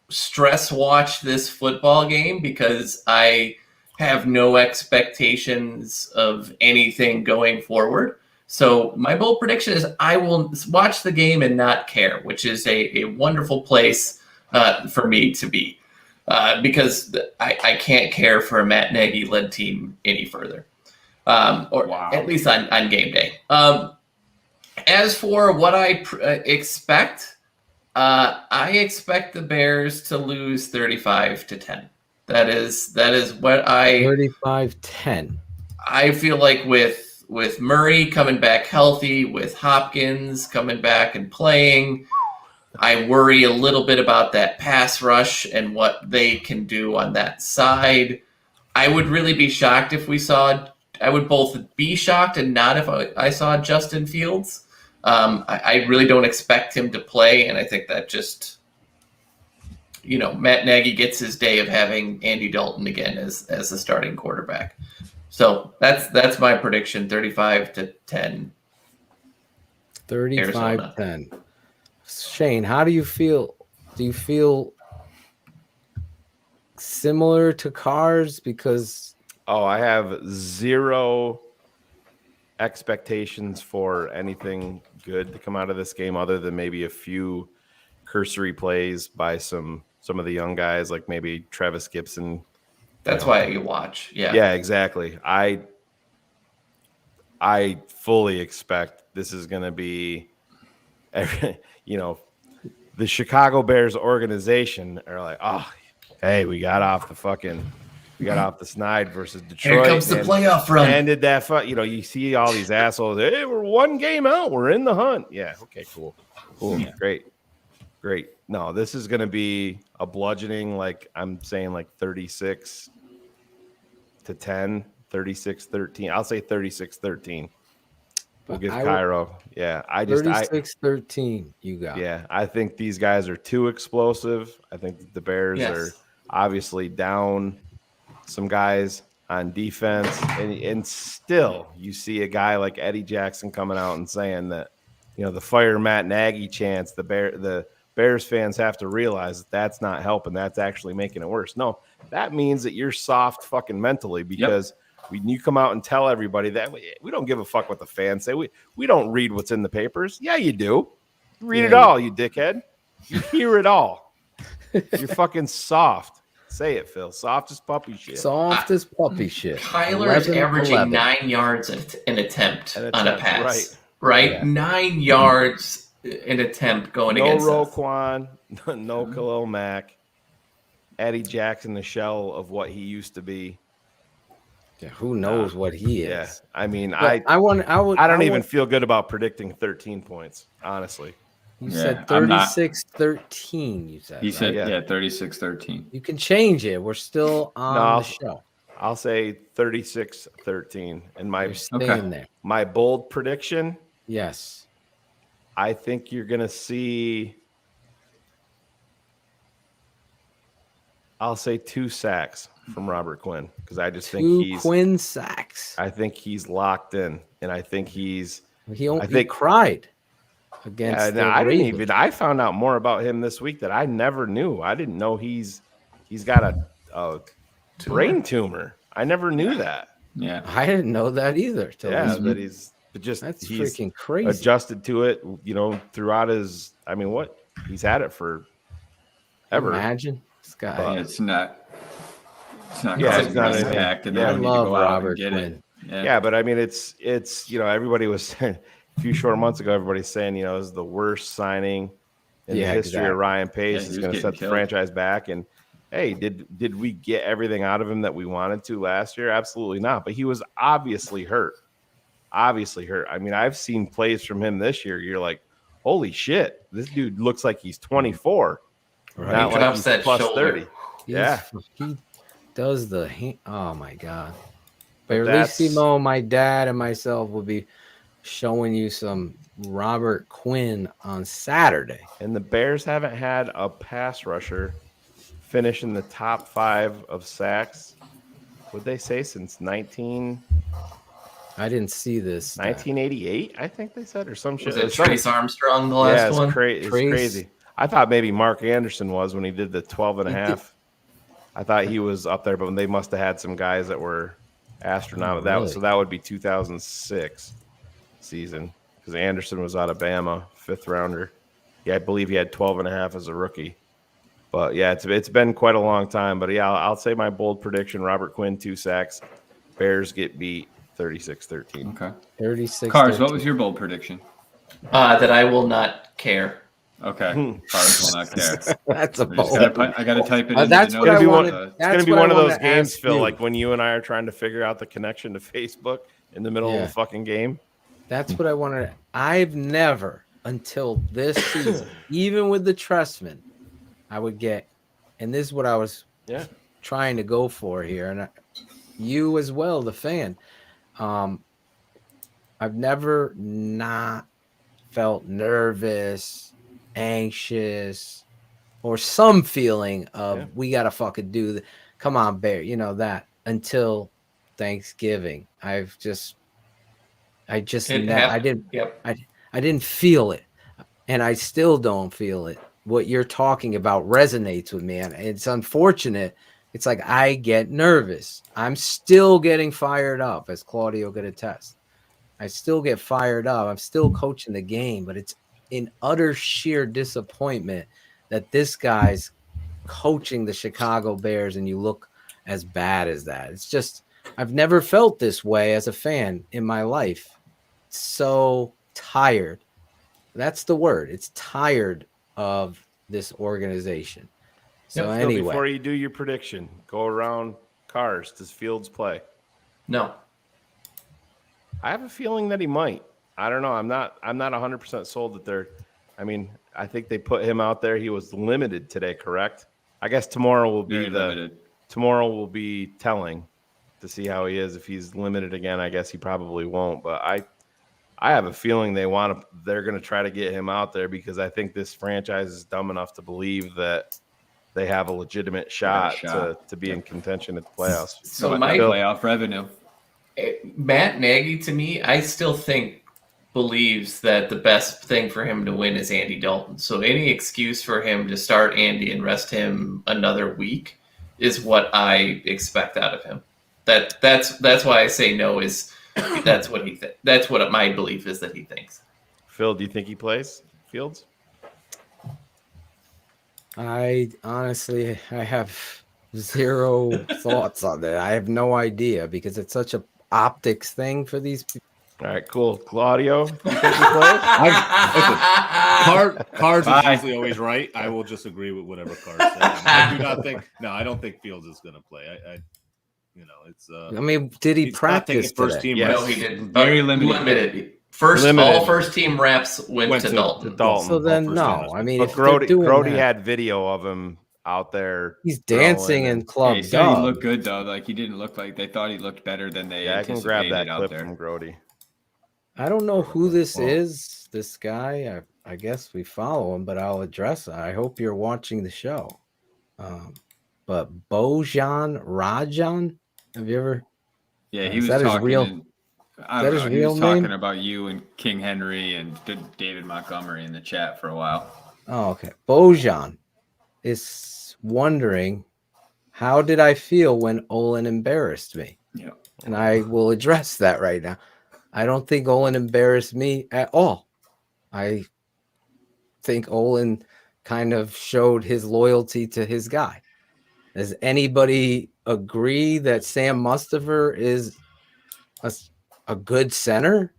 stress watch this football game because I have no expectations of anything going forward. So my bold prediction is I will watch the game and not care, which is a wonderful place for me to be. Because I can't care for a Matt Nagy-led team any further, at least on game day. As for what I expect, I expect the Bears to lose 35-10. That is what 35-10. I feel like with Murray coming back healthy, with Hopkins coming back and playing, I worry a little bit about that pass rush and what they can do on that side. I would really be shocked if we saw – I would both be shocked and not if I saw Justin Fields. I really don't expect him to play, and I think that just – Matt Nagy gets his day of having Andy Dalton again as the starting quarterback. So that's my prediction, 35-10. 35-10. Shayne, how do you feel? Do you feel similar to Cars? Because I have zero expectations for anything good to come out of this game other than maybe a few cursory plays by some of the young guys, like maybe Travis Gibson. That's why you watch. Yeah. Yeah, exactly. I fully expect this is going to be the Chicago Bears organization are like, hey, we got off the fucking We got off the snide versus Detroit. Here comes the playoff run. Ended that you see all these assholes. Hey, we're one game out. We're in the hunt. Yeah. Okay, cool. Yeah. Great. No, this is going to be a bludgeoning, like I'm saying, like 36-10, 36-13. I'll say 36-13. We'll give Cairo. Yeah. 36-13 you got. Yeah. I think these guys are too explosive. I think the Bears are obviously down some guys on defense, and still you see a guy like Eddie Jackson coming out and saying that, the fire Matt Nagy chants, the Bears fans have to realize that that's not helping. That's actually making it worse. No, that means that you're soft fucking mentally, because when you come out and tell everybody that we don't give a fuck what the fans say. We don't read what's in the papers. Yeah, you do. Read it all, you dickhead. You hear it all. You're fucking soft. Say it, Phil. Soft as puppy shit. Soft as puppy shit. Kyler is averaging 9 yards an attempt on a pass. Right? Yeah. 9 yards an attempt going against us. No Roquan, no Khalil Mack. Eddie Jackson, the shell of what he used to be. Yeah, who knows what he is? Yeah, I mean, but I don't even feel good about predicting 13 points, honestly. You said 36-13, you said. He said, 36-13. You can change it. We're still on the show. I'll say 36-13. And there. My bold prediction, yes, I think you're going to see, I'll say 2 sacks from Robert Quinn, because I just think he's Quinn sacks. I think he's locked in, and I think he cried against. I found out more about him this week that I never knew. I didn't know he's got a brain tumor. I never knew that. Yeah, I didn't know that either. That's freaking crazy. Adjusted to it, throughout his. I mean, he's had it for ever. Imagine this guy. It's not. It's not. It's not an impact. I love Robert Quinn. Yeah, but I mean, it's everybody was saying a few short months ago. Everybody's saying it was the worst signing in the history of Ryan Pace. He's going to set the franchise back. And hey, did we get everything out of him that we wanted to last year? Absolutely not. But he was obviously hurt. I mean, I've seen plays from him this year. You're like, holy shit, this dude looks like he's 24. Right. Not like he's plus shoulder. 30. Yeah. He does oh my God. Barlissimo, my dad and myself will be showing you some Robert Quinn on Saturday. And the Bears haven't had a pass rusher finish in the top 5 of sacks, would they say, since I didn't see this. 1988, I think they said, or some shit. Was it Trace Armstrong the last one? It's crazy. I thought maybe Mark Anderson was when he did the 12 and a half. I thought he was up there, but they must have had some guys that were astronomical. Really? So that would be 2006 season, because Anderson was out of Bama, 5th rounder. Yeah, I believe he had 12 and a half as a rookie. But yeah, it's been quite a long time. But yeah, I'll say my bold prediction: Robert Quinn 2 sacks. Bears get beat 36-13. Okay. 36. Cars, what was your bold prediction? That I will not care. Okay. Cars will not care. That's a bold. I got to type it in. That's what I wanted. It's going to be one of those games, Phil, like when you and I are trying to figure out the connection to Facebook in the middle of the fucking game. That's what I wanted. I've never, until this season, even with the Trestman, I would get, and this is what I was trying to go for here, and you as well, the fan. I've never not felt nervous, anxious, or some feeling of we gotta fucking do that. Come on, Bear, that until Thanksgiving. I didn't feel it, and I still don't feel it. What you're talking about resonates with me, and it's unfortunate. It's like I get nervous. I'm still getting fired up, as Claudio could attest. I still get fired up. I'm still coaching the game, but it's in utter sheer disappointment that this guy's coaching the Chicago Bears and you look as bad as that. It's just, I've never felt this way as a fan in my life. So tired. That's the word. It's tired of this organization. So anyway, before you do your prediction, go around Cars, does Fields play? No. I have a feeling that he might. I don't know. I'm not 100% sold that they're. I mean, I think they put him out there. He was limited today, correct? I guess tomorrow will be tomorrow will be telling to see how he is. If he's limited again, I guess he probably won't. But I have a feeling they're going to try to get him out there because I think this franchise is dumb enough to believe that they have a legitimate shot. To be in contention at the playoffs. So my playoff revenue. Matt Nagy, to me, I still think believes that the best thing for him to win is Andy Dalton. So any excuse for him to start Andy and rest him another week is what I expect out of him. That's why I say no. Is that's what that's what my belief is that he thinks. Phil, do you think he plays Fields? I honestly have zero thoughts on that. I have no idea because it's such a optics thing for these people. All right, cool. Claudio, you think he plays? Cards is usually always right. I will just agree with whatever Cards says. I do not think. No, I don't think Fields is going to play. It's. I mean, did he practice first team? Yes. No, he didn't. Very limited. All first team reps went to Dalton. So then, no. I mean, but Grody had video of him out there. He's dancing in Club He looked good though. Like he didn't look like they thought he looked better than they. I can grab that out clip there. from Grody. I don't know who this is. This guy. I guess we follow him, but I'll address it. I hope you're watching the show. But Bojan Rajan, have you ever? Yeah, he was that talking. His real, That is real name? Talking about you and King Henry and David Montgomery in the chat for a while. Oh, okay. Bojan is wondering, how did I feel when Olin embarrassed me? Yeah. And I will address that right now. I don't think Olin embarrassed me at all. I think Olin kind of showed his loyalty to his guy. Does anybody agree that Sam Mustipher is a good center?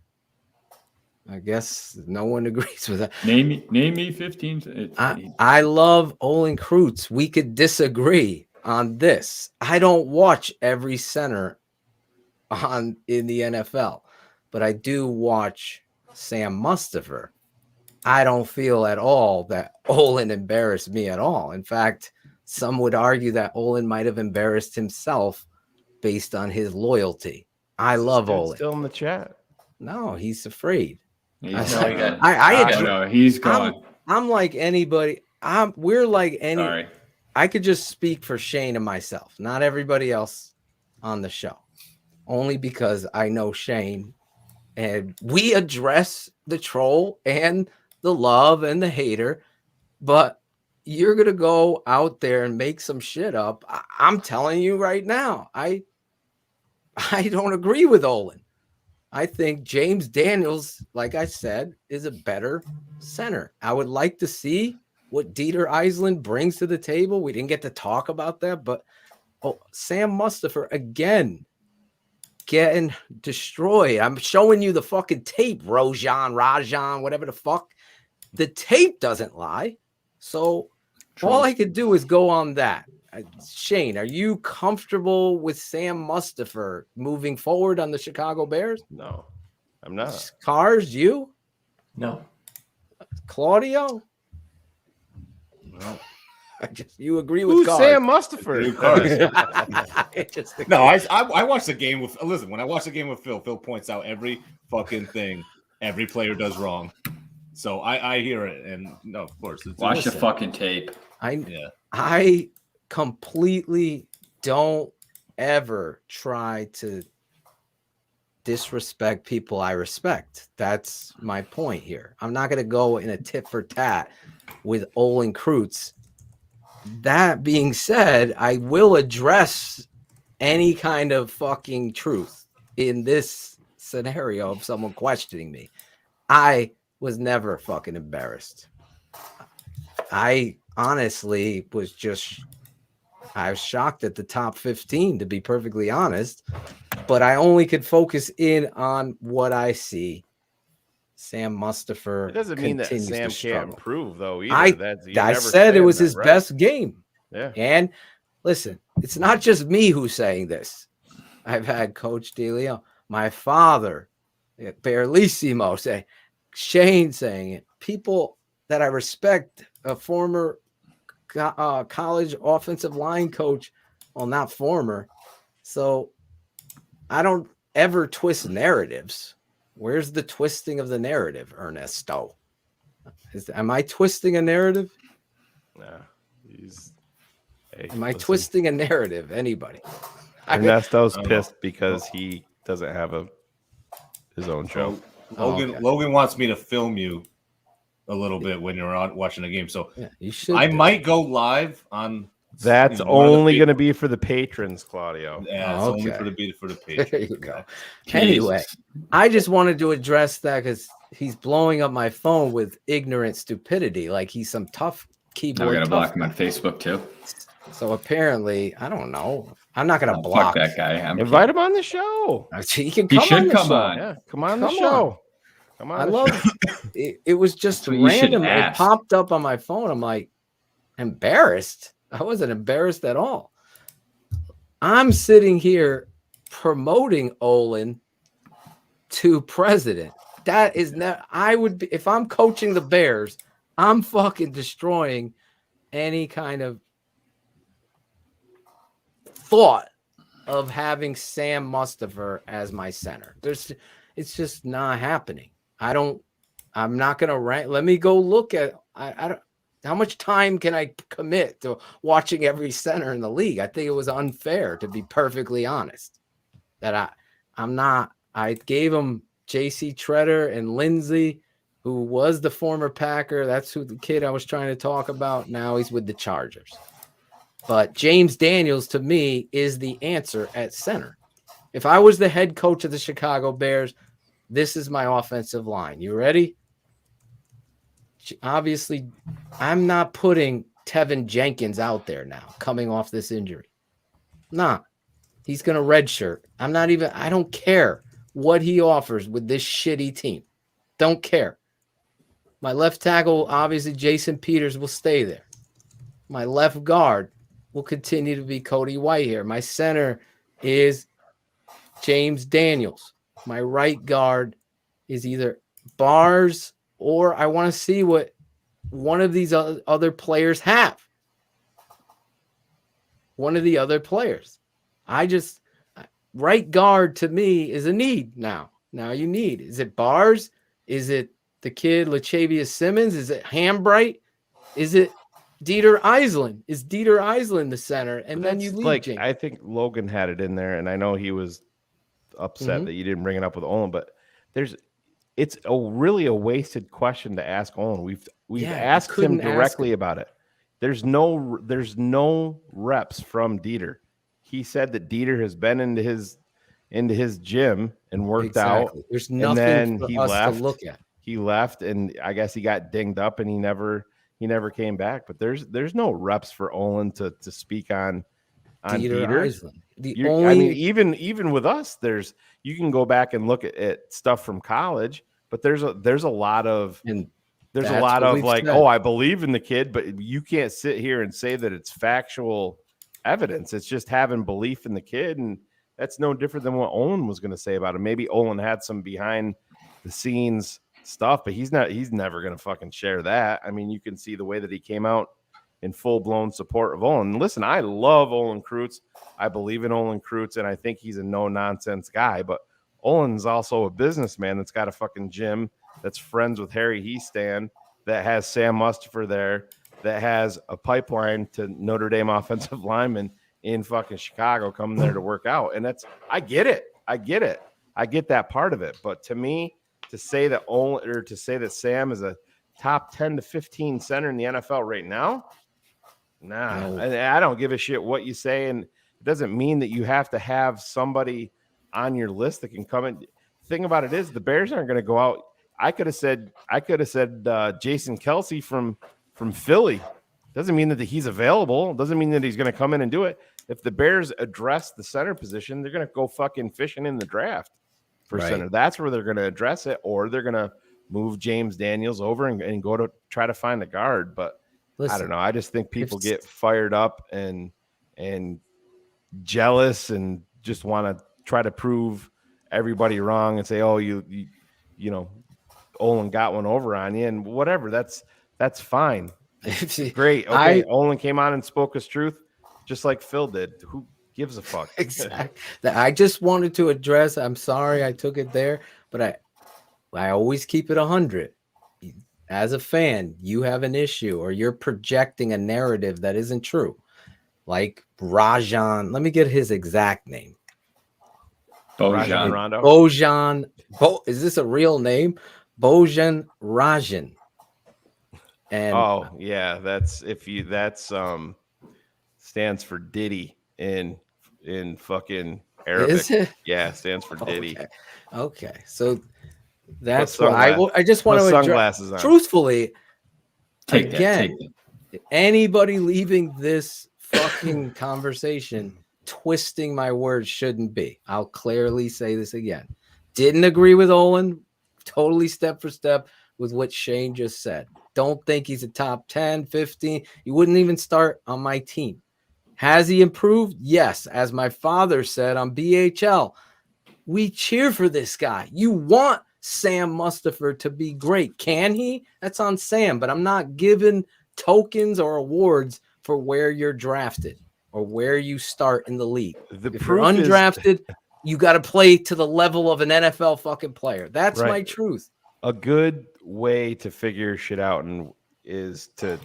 I guess no one agrees with that. Name me 15. I love Olin Kreutz. We could disagree on this. I don't watch every center in the NFL, but I do watch Sam Mustipher. I don't feel at all that Olin embarrassed me at all. In fact, some would argue that Olin might have embarrassed himself based on his loyalty. I love Olin. Still in the chat. No, he's afraid. He's gone. I'm like anybody. We're like any. Sorry. I could just speak for Shayne and myself, not everybody else on the show. Only because I know Shayne, and we address the troll and the love and the hater, but you're gonna go out there and make some shit up. I'm telling you right now, I don't agree with Olin. I think James Daniels, like I said, is a better center. I would like to see what Dieter Eisland brings to the table. We didn't get to talk about that, but Sam Mustipher again getting destroyed. I'm showing you the fucking tape, Rajan, whatever the fuck. The tape doesn't lie. So all I could do is go on that. Shayne, are you comfortable with Sam Mustipher moving forward on the Chicago Bears? No, I'm not. Cars, you? No. Claudio? No. You agree with Who's Cars? Sam Mustipher? No, I watched the game with. Listen, when I watch the game with Phil points out every fucking thing every player does wrong. So I hear it, and no, of course. Watch the fucking tape. I completely don't ever try to disrespect people I respect. That's my point here. I'm not going to go in a tit for tat with Olin Kreutz. That being said, I will address any kind of fucking truth in this scenario of someone questioning me. I was never fucking embarrassed. I honestly was I was shocked at the top 15, to be perfectly honest, but I only could focus in on what I see. Sam Mustipher. It doesn't mean that Sam can't improve, though, either. I said it was his best game. Yeah. And listen, it's not just me who's saying this. I've had Coach DeLeo, my father, Barlissimo say, Shayne saying it. People that I respect, a former college offensive line coach. Well, not former. So I don't ever twist narratives. Where's the twisting of the narrative, Ernesto? Am I twisting a narrative? Nah, Am I twisting a narrative? Anybody? Ernesto's pissed because he doesn't have his own show. Logan wants me to film you a little bit when you're out watching the game. So you should. I might go live on. That's only going to be for the patrons, Claudio. Yeah, it's only for the patrons. There you go. Anyway, I just wanted to address that because he's blowing up my phone with ignorant stupidity, like he's some tough keyboard. Now we got to block him on Facebook too. So apparently, I don't know. I'm not going to block block that guy. Invite him on the show. He can He come should on the come show. on. Yeah, come on the show. Come on. I love it. It was just what you should random. It ask. popped up on my phone. I'm like, embarrassed. I wasn't embarrassed at all. I'm sitting here promoting Olin to president. That is not, I would be, if I'm coaching the Bears, I'm fucking destroying any kind of thought of having Sam Mustipher as my center. It's just not happening. I'm not going to rank. Let me go look at, I don't, how much time can I commit to watching every center in the league? I think it was unfair, to be perfectly honest, that I gave him JC Treader and Lindsey, who was the former Packer. That's who the kid I was trying to talk about. Now he's with the Chargers. But James Daniels, to me, is the answer at center. If I was the head coach of the Chicago Bears, this is my offensive line. You ready? Obviously, I'm not putting Tevin Jenkins out there now, coming off this injury. Nah, he's going to redshirt. I don't care what he offers with this shitty team. Don't care. My left tackle, obviously, Jason Peters will stay there. My left guard will continue to be Cody Whitehair. My center is James Daniels. My right guard is either Bars, or I want to see what one of these other players have. One of the other players. Right guard to me is a need now. Now you need. Is it Bars? Is it the kid Lachavius Simmons? Is it Hambright? Is it Dieter Eisland? Is Dieter Eisland the center? And then you leave James. I think Logan had it in there, and I know he was upset that you didn't bring it up with Olin, but it's really a wasted question to ask Olin. We've asked him directly about it. There's no reps from Dieter. He said that Dieter has been into his gym and worked out. There's nothing for us to look at. He left, and I guess he got dinged up, and he never came back. But there's no reps for Olin to speak on Dieter. Even with us, you can go back and look at stuff from college, but there's a lot of like, oh, I believe in the kid, but you can't sit here and say that it's factual evidence. It's just having belief in the kid, and that's no different than what Olin was going to say about him. Maybe Olin had some behind the scenes stuff, but he's never going to fucking share that. I mean, you can see the way that he came out in full-blown support of Olin. Listen, I love Olin Kreutz. I believe in Olin Kreutz, and I think he's a no-nonsense guy. But Olin's also a businessman that's got a fucking gym, that's friends with Harry Heastan, that has Sam Mustipher there, that has a pipeline to Notre Dame offensive linemen in fucking Chicago coming there to work out. And I get it. I get that part of it. But to me, to say that Sam is a top 10 to 15 center in the NFL right now, nah, no. I don't give a shit what you say, and it doesn't mean that you have to have somebody on your list that can come in. The thing about it is the Bears aren't going to go out. I could have said Jason Kelsey from Philly. Doesn't mean that he's available. Doesn't mean that he's going to come in and do it. If the Bears address the center position, they're going to go fucking fishing in the draft for center. That's where they're going to address it, or they're going to move James Daniels over and go to try to find a guard. But listen, I don't know. I just think people get fired up and and jealous and just want to try to prove everybody wrong and say, oh, you know, Olin got one over on you and whatever. That's fine. Great. Okay. Olin came on and spoke his truth just like Phil did. Who gives a fuck? Exactly. I just wanted to address, I'm sorry I took it there, but I always keep it 100. As a fan, you have an issue or you're projecting a narrative that isn't true. Like Rajan, let me get his exact name. Bojan Rondo. Bojan. Is this a real name? Bojan Rajan. And oh yeah, that's stands for Diddy in fucking Arabic. Is it? Yeah, stands for Diddy. Okay. So that's what I just want to sunglasses address. on. Truthfully, Take again, that. anybody leaving this fucking conversation twisting my words shouldn't be. I'll clearly say this again. Didn't agree with Olin. Totally step for step with what Shayne just said. Don't think he's a top 10, 15. He wouldn't even start on my team. Has he improved? Yes. As my father said on BHL, we cheer for this guy. You want Sam Mustipher to be great. Can he? That's on Sam, but I'm not giving tokens or awards for where you're drafted or where you start in the league. If you're undrafted, you got to play to the level of an NFL fucking player. That's Right. my truth. A good way to figure shit out is to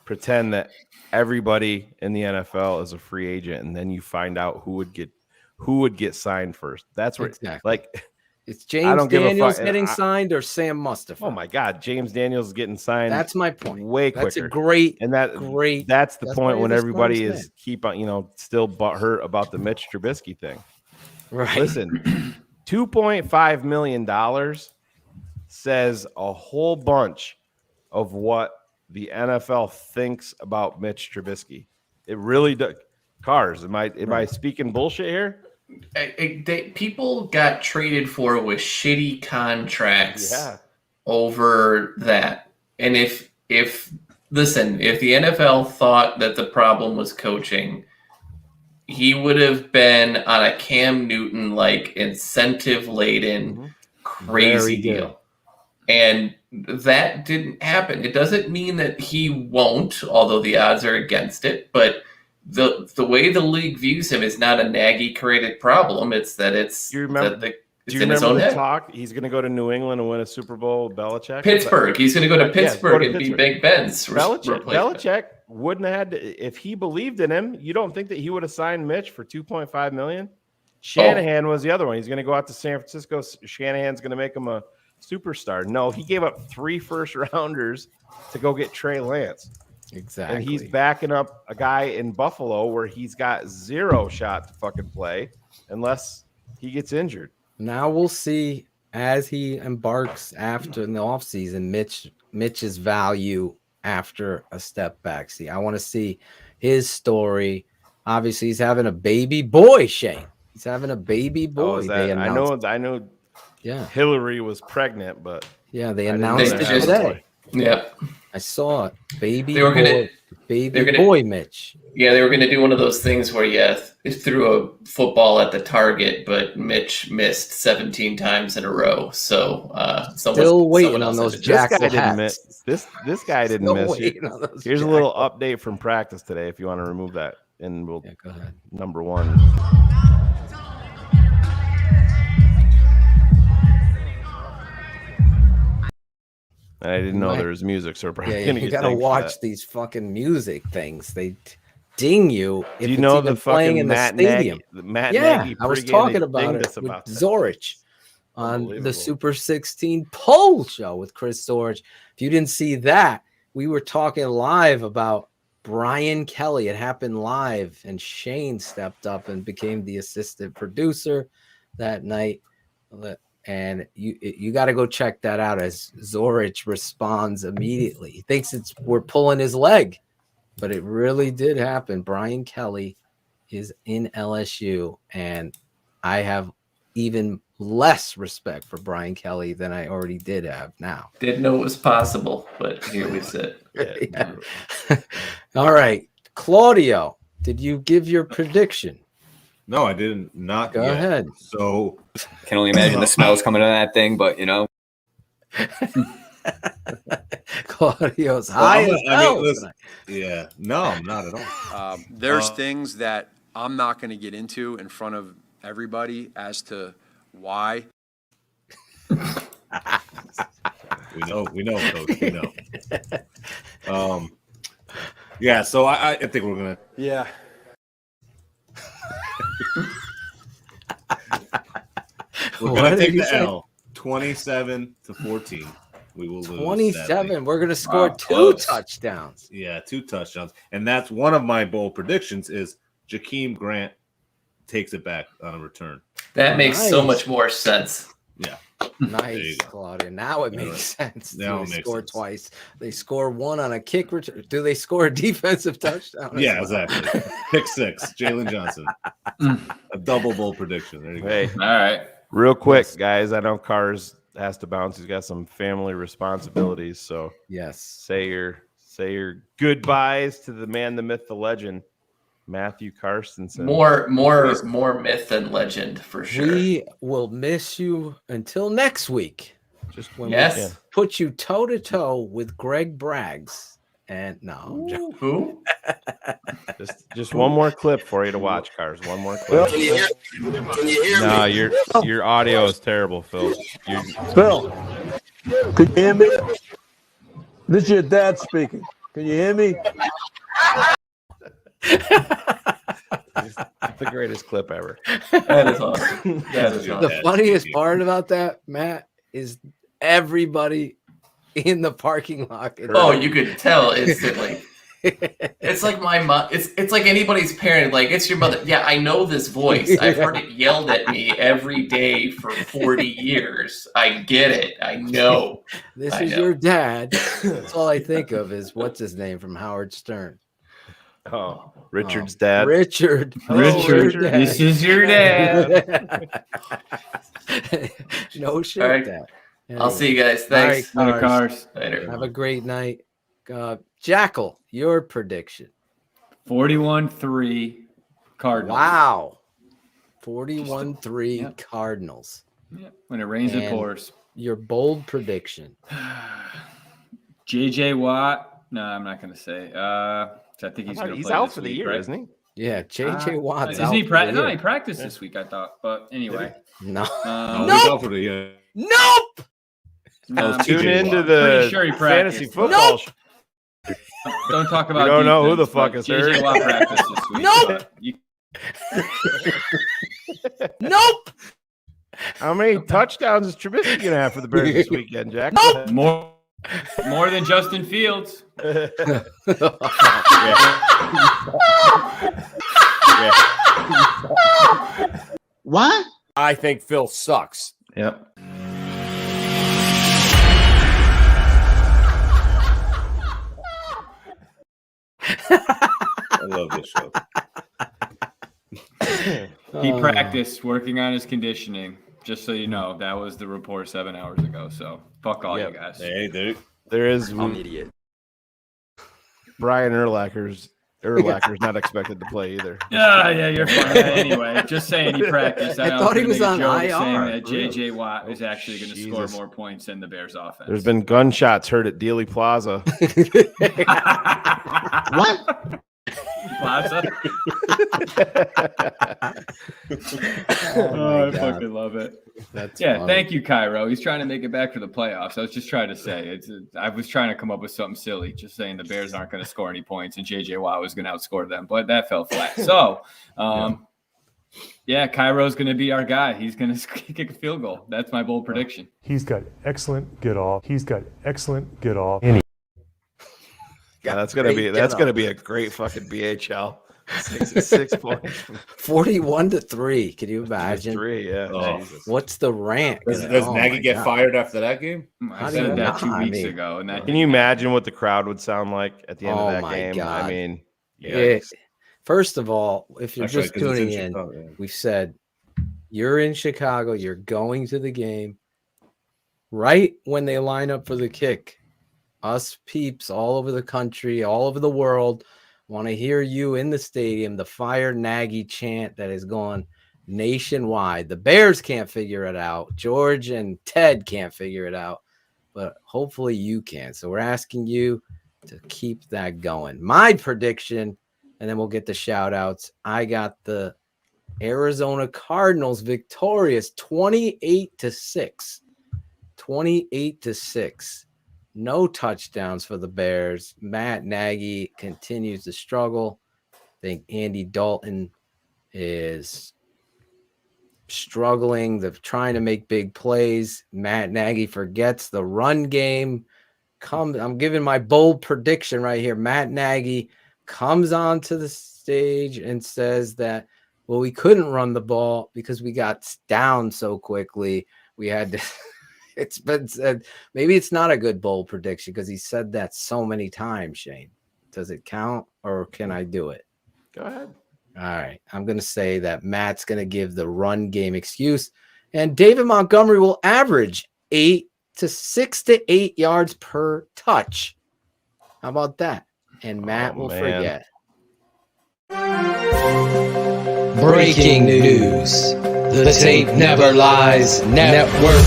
pretend that everybody in the NFL is a free agent, and then you find out who would get signed first. That's where like it's James Daniels getting signed or Sam Mustipher. Oh my God, James Daniels is getting signed. That's my point. Way quicker. That's a great, and that's the point when everybody is keep on, still butthurt about the Mitch Trubisky thing. Right. Listen, $2.5 million says a whole bunch of what the NFL thinks about Mitch Trubisky. It really does. Cars, am I speaking bullshit here? People got traded for with shitty contracts over that. And if the NFL thought that the problem was coaching, he would have been on a Cam Newton like incentive laden crazy deal. And that didn't happen. It doesn't mean that he won't, although the odds are against it, but the way the league views him is not a Nagy created problem. It's that it's do you remember the talk? He's going to go to New England and win a Super Bowl with Belichick. Pittsburgh. He's going to go to Pittsburgh and be Big Ben's Belichick wouldn't have had to, if he believed in him. You don't think that he would have signed Mitch for $2.5 million? Shanahan was the other one. He's going to go out to San Francisco. Shanahan's going to make him a superstar. No, he gave up 3 first-rounders to go get Trey Lance. Exactly. And he's backing up a guy in Buffalo where he's got 0 shot to fucking play unless he gets injured. Now we'll see as he embarks after in the offseason, Mitch's value after a step back. See, I want to see his story. Obviously, he's having a baby boy, Shayne. He's having a baby boy. I know. Yeah. Hillary was pregnant, but they announced it today. Yeah. I saw it. Baby Baby boy Mitch. Yeah, they were going to do one of those things where you threw a football at the target, but Mitch missed 17 times in a row. So still waiting on those Jackson hats. This guy didn't miss. Here's a little update from practice today if you want to remove that. And we'll go ahead. Number 1. I didn't know there was music, so you gotta watch these fucking music things. They ding you. Do you know the playing in the stadium? Nagy I was talking about it with Zorich on the Super 16 poll show with Chris Zorich. If you didn't see that, we were talking live about Brian Kelly. It happened live, and Shayne stepped up and became the assistant producer that night. And you got to go check that out as Zorich responds immediately. He thinks we're pulling his leg, but it really did happen. Brian Kelly is in LSU, and I have even less respect for Brian Kelly than I already did have now. Didn't know it was possible, but here we sit. All right, Claudio, Did you give your prediction? No, I didn't. Not Go yet. ahead. So Can only imagine the smells coming out of that thing, but you know. Claudio's Well, high I'm as gonna- I hell mean, listen, tonight. yeah. No, I'm not at all. There's things that I'm not going to get into in front of everybody as to why. We know, Coach. We know. Yeah. So I think we're gonna. Yeah. We're What gonna did take you the say? L. 27-14. We will lose. 27. sadly. We're going to score Wow, 2 close. touchdowns. Yeah, 2 touchdowns, and that's one of my bold predictions. Is Jakeem Grant takes it back on a return? That makes so much more sense. Yeah. Nice, Claudia. Now it makes sense. Now Do it they makes score sense. twice? They score 1 on a kick return. Do they score a defensive touchdown? as Yeah, well? exactly. Pick 6, Jalen Johnson. A double bold prediction. There you go. Hey, All right. real quick, guys. I know Cars has to bounce. He's got some family responsibilities. So yes, say your goodbyes to the man, the myth, the legend, Matthew Carstensen. More myth than legend for sure. We will miss you until next week. Just when Yes. we put you toe to toe with Greg Braggs. And no, I'm joking. Who? Just one more clip for you to watch, Cars. One more clip. Can you hear No, me? your audio is terrible, Phil. Phil, can you hear me? This is your dad speaking. Can you hear me? The greatest clip ever. That is awesome. That is The awesome. funniest part about that, Matt, is everybody in the parking lot. Oh, you could tell instantly. It's like my mom. It's like anybody's parent. Like, it's your mother. Yeah, I know this voice. I've heard it yelled at me every day for 40 years. I get it. I know. This I is know. your dad. That's all I think of is what's his name from Howard Stern. Oh, Richard's dad. Richard. Richard, this is your dad. No shit. All right. Dad. I'll see you guys. Thanks. All right, Cars. Later. Have a great night. Jackal, your prediction. 41-3 Cardinals. Wow. 41-3 Cardinals. Yeah. When it rains, it And pours. Your bold prediction. JJ Watt. No, I'm not going to say. I think he's going to play. He's out this for the week, year, right? isn't he? Yeah, JJ Watt's Isn't out. he for the No, year. he practiced this week, I thought. But anyway. No. He's out for the year. Nope. Tune into pretty the sure he fantasy practiced. football. Nope. Don't talk about. We don't know who the defense, fuck but is JJ hurt. Watt practiced this week. Nope. but Nope. How many touchdowns is Trubisky gonna have for the Bears this weekend, Jack? Nope. More than Justin Fields. What? I think Phil sucks. Yep. I love this show. He practiced working on his conditioning. Just so you know, that was the report 7 hours ago. So fuck all you guys. Hey, dude. There is I'm an idiot. Brian Urlacher's not expected to play either. Yeah, you're fine. Anyway, just saying he practiced. I know thought I he was was gonna on make a joke saying IR. that JJ Watt is actually going to score Jesus. more points than the Bears offense. There's been gunshots heard at Dealey Plaza. What? Plaza. I fucking love it. That's yeah. funny. Thank you, Cairo. He's trying to make it back for the playoffs. I was just trying to say I was trying to come up with something silly, just saying the Bears aren't going to score any points and JJ Watt was going to outscore them, but that fell flat. So, Cairo's going to be our guy. He's going to kick a field goal. That's my bold prediction. He's got excellent get off. Yeah, that's gonna be a great fucking BHL. 6 points. 41-3. Can you imagine? 3, yeah. Oh. What's the rant? Does Oh Nagy my get God. fired after that game? I said that 2 weeks ago, and that Can you imagine what the crowd would sound like at the end Oh of that my game? God. I mean, First of all, if you're That's right, just 'cause it's tuning in in, Chicago, yeah. we said you're in Chicago, you're going to the game. Right when they line up for the kick, us peeps all over the country, all over the world Want to hear you in the stadium, the Fire Nagy chant that is going nationwide. The Bears can't figure it out. George and Ted can't figure it out, but hopefully you can. So we're asking you to keep that going. My prediction, and then we'll get the shout outs. I got the Arizona Cardinals victorious 28-6. 28-6. No touchdowns for the Bears. Matt Nagy continues to struggle. I think Andy Dalton is struggling. They're trying to make big plays. Matt Nagy forgets the run game. I'm giving my bold prediction right here. Matt Nagy comes onto the stage and says that, well, we couldn't run the ball because we got down so quickly. We had to. It's been said. Maybe it's not a good bold prediction because he said that so many times, Shayne. Does it count or can I do it? Go ahead. All right. I'm going to say that Matt's going to give the run game excuse, and David Montgomery will average 6 to 8 yards per touch. How about that? And Matt will forget. Breaking news. The Tape Never Lies Network.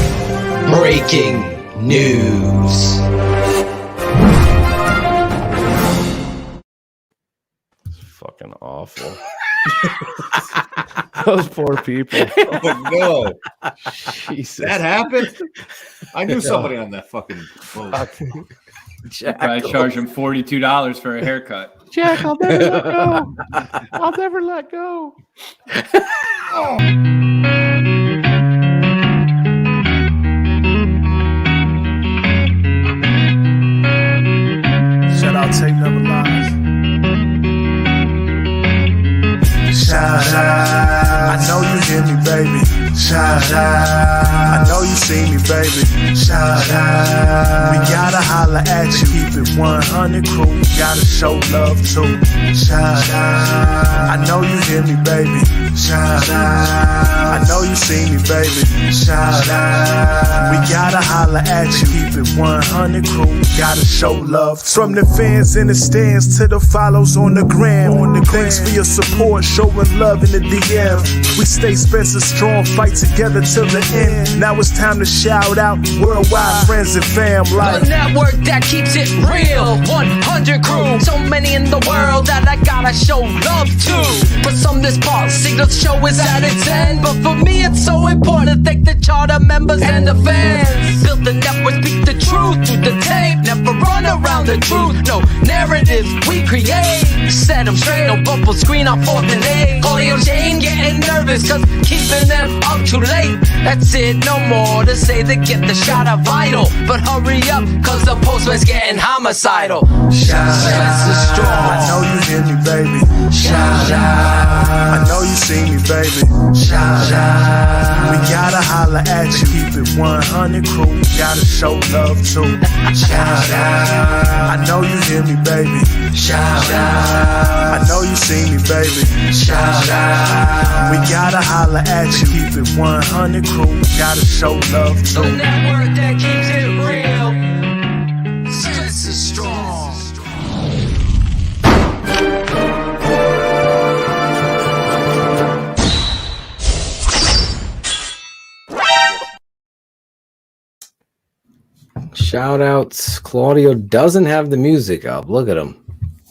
Breaking news. It's fucking awful. Those poor people. Oh no. Jesus. That happened? I knew somebody on that fucking boat. I charge him $42 for a haircut. Jack, I'll never let go. I'll never let go. Shout out Tape Never Lies. Shout out. I know you hear me, baby. Shout out. I know you see me, baby. Shout out. We gotta holla at you. Keep it 100 crew. Gotta show love too. Shout out. I know you hear me, baby. Shout out. I know you see me, baby. Shout out. We gotta holla at you. Keep it 100 crew. Gotta show love too. From the fans in the stands to the follows on the gram. Thanks for your support, showing love in the DM. We stay Spencer strong, fight together till the end. Now it's time to shout out worldwide friends and fam. The network that keeps it real, 100 crew. So many in the world that I gotta show love to. For some this Paul Signal's show is at its end, but for me it's so important to thank the charter members and the fans. Built the network, speak the truth through the tape. Never run around the truth, no narratives we create. Set them straight, no bubble screen on 4th and 8. Claudio, Shayne getting nervous cause keeping them up too late. That's it, no more to say they get the shot of vital. But hurry up cause the postman's getting homicidal. Shout out. I know you hear me, baby. Shout out. I know you see me, baby. Shout out. We gotta holla at you. Keep it 100 crew. Gotta show love too. Shout out. I know you hear me, baby. Shout out. I know you see me, baby. Shout out. We gotta holla at you. Keep it 100 crew. Gotta show love too. The network that keeps it real. Spencer Strong. Shout outs. Claudio doesn't have the music up. Look at him.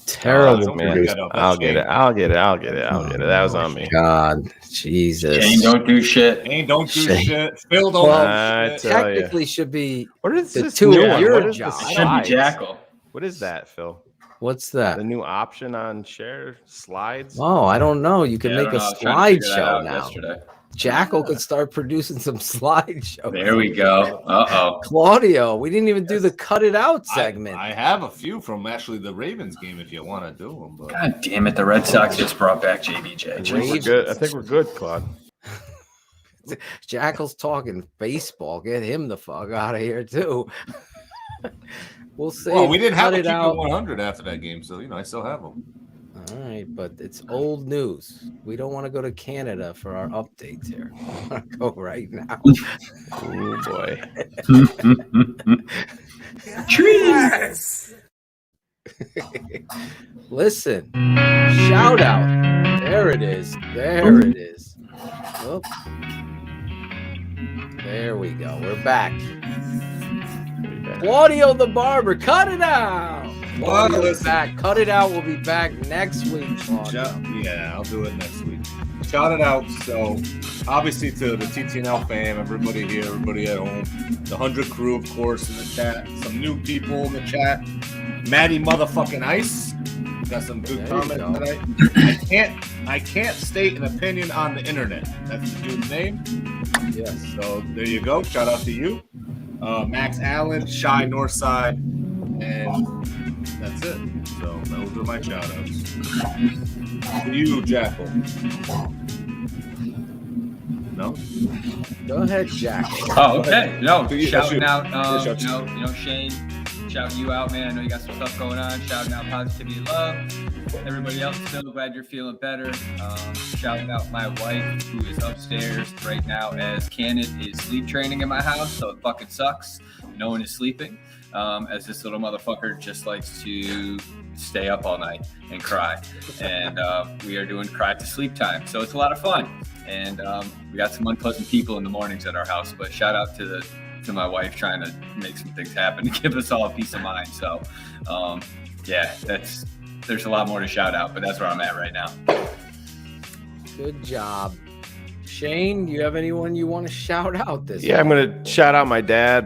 Terrible. Man. I'll get it. That was on me. God, Jesus. Shayne don't do shit. Shayne don't do shit. Phil don't do shit. Technically should be what is the this two new of one? your What is jobs. this? Should be Jackal. What is that, Phil? What's that? The new option on share slides? Oh, I don't know. You can Yeah, I make don't a know. I was trying to figure that slideshow out now. yesterday. Jackal could start producing some slideshows. There we go. Uh-oh. Claudio, we didn't even do the cut it out segment. I have a few from actually the Ravens game if you want to do them. But God damn it. The Red Sox just brought back JBJ. I think we're good. I think we're good, Claude. Jackal's talking baseball. Get him the fuck out of here, too. We'll see. well, we didn't have to Cut keep it out. it 100 after that game, so I still have them. All right, but it's old news. We don't want to go to Canada for our updates here. I want to go right now. Oh boy. Trees. Listen, shout out. There it is. There it is. Oh. There we go. We're back. Claudio the Barber, cut it out. Claudio's back. Cut it out. We'll be back next week. Yeah, I'll do it next week. Shout it out. So, obviously, to the TTNL fam, everybody here, everybody at home, the 100 crew, of course, in the chat, some new people in the chat. Maddie motherfucking Ice. Got some good comments tonight. I can't state an opinion on the internet. That's the dude's name. Yes. So there you go. Shout out to you. Max Allen, Shy Northside, and that's it. So those are my shout outs. To you, Jackal. No? Go ahead, Jackal. Oh, okay. No, Shoot. shouting out, Yeah, you know, Shayne, shouting you out, man. I know you got some stuff going on. Shouting out positivity and love. Everybody else, so glad you're feeling better. Shouting out my wife, who is upstairs right now as Cannon is sleep training in my house, so it fucking sucks. No one is sleeping, as this little motherfucker just likes to stay up all night and cry. And we are doing cry to sleep time, so it's a lot of fun. And we got some unpleasant people in the mornings at our house, but shout out to my wife trying to make some things happen to give us all a peace of mind. So yeah, there's a lot more to shout out, but that's where I'm at right now. Good job. Shayne, do you have anyone you want to shout out this Yeah, week? I'm going to shout out my dad.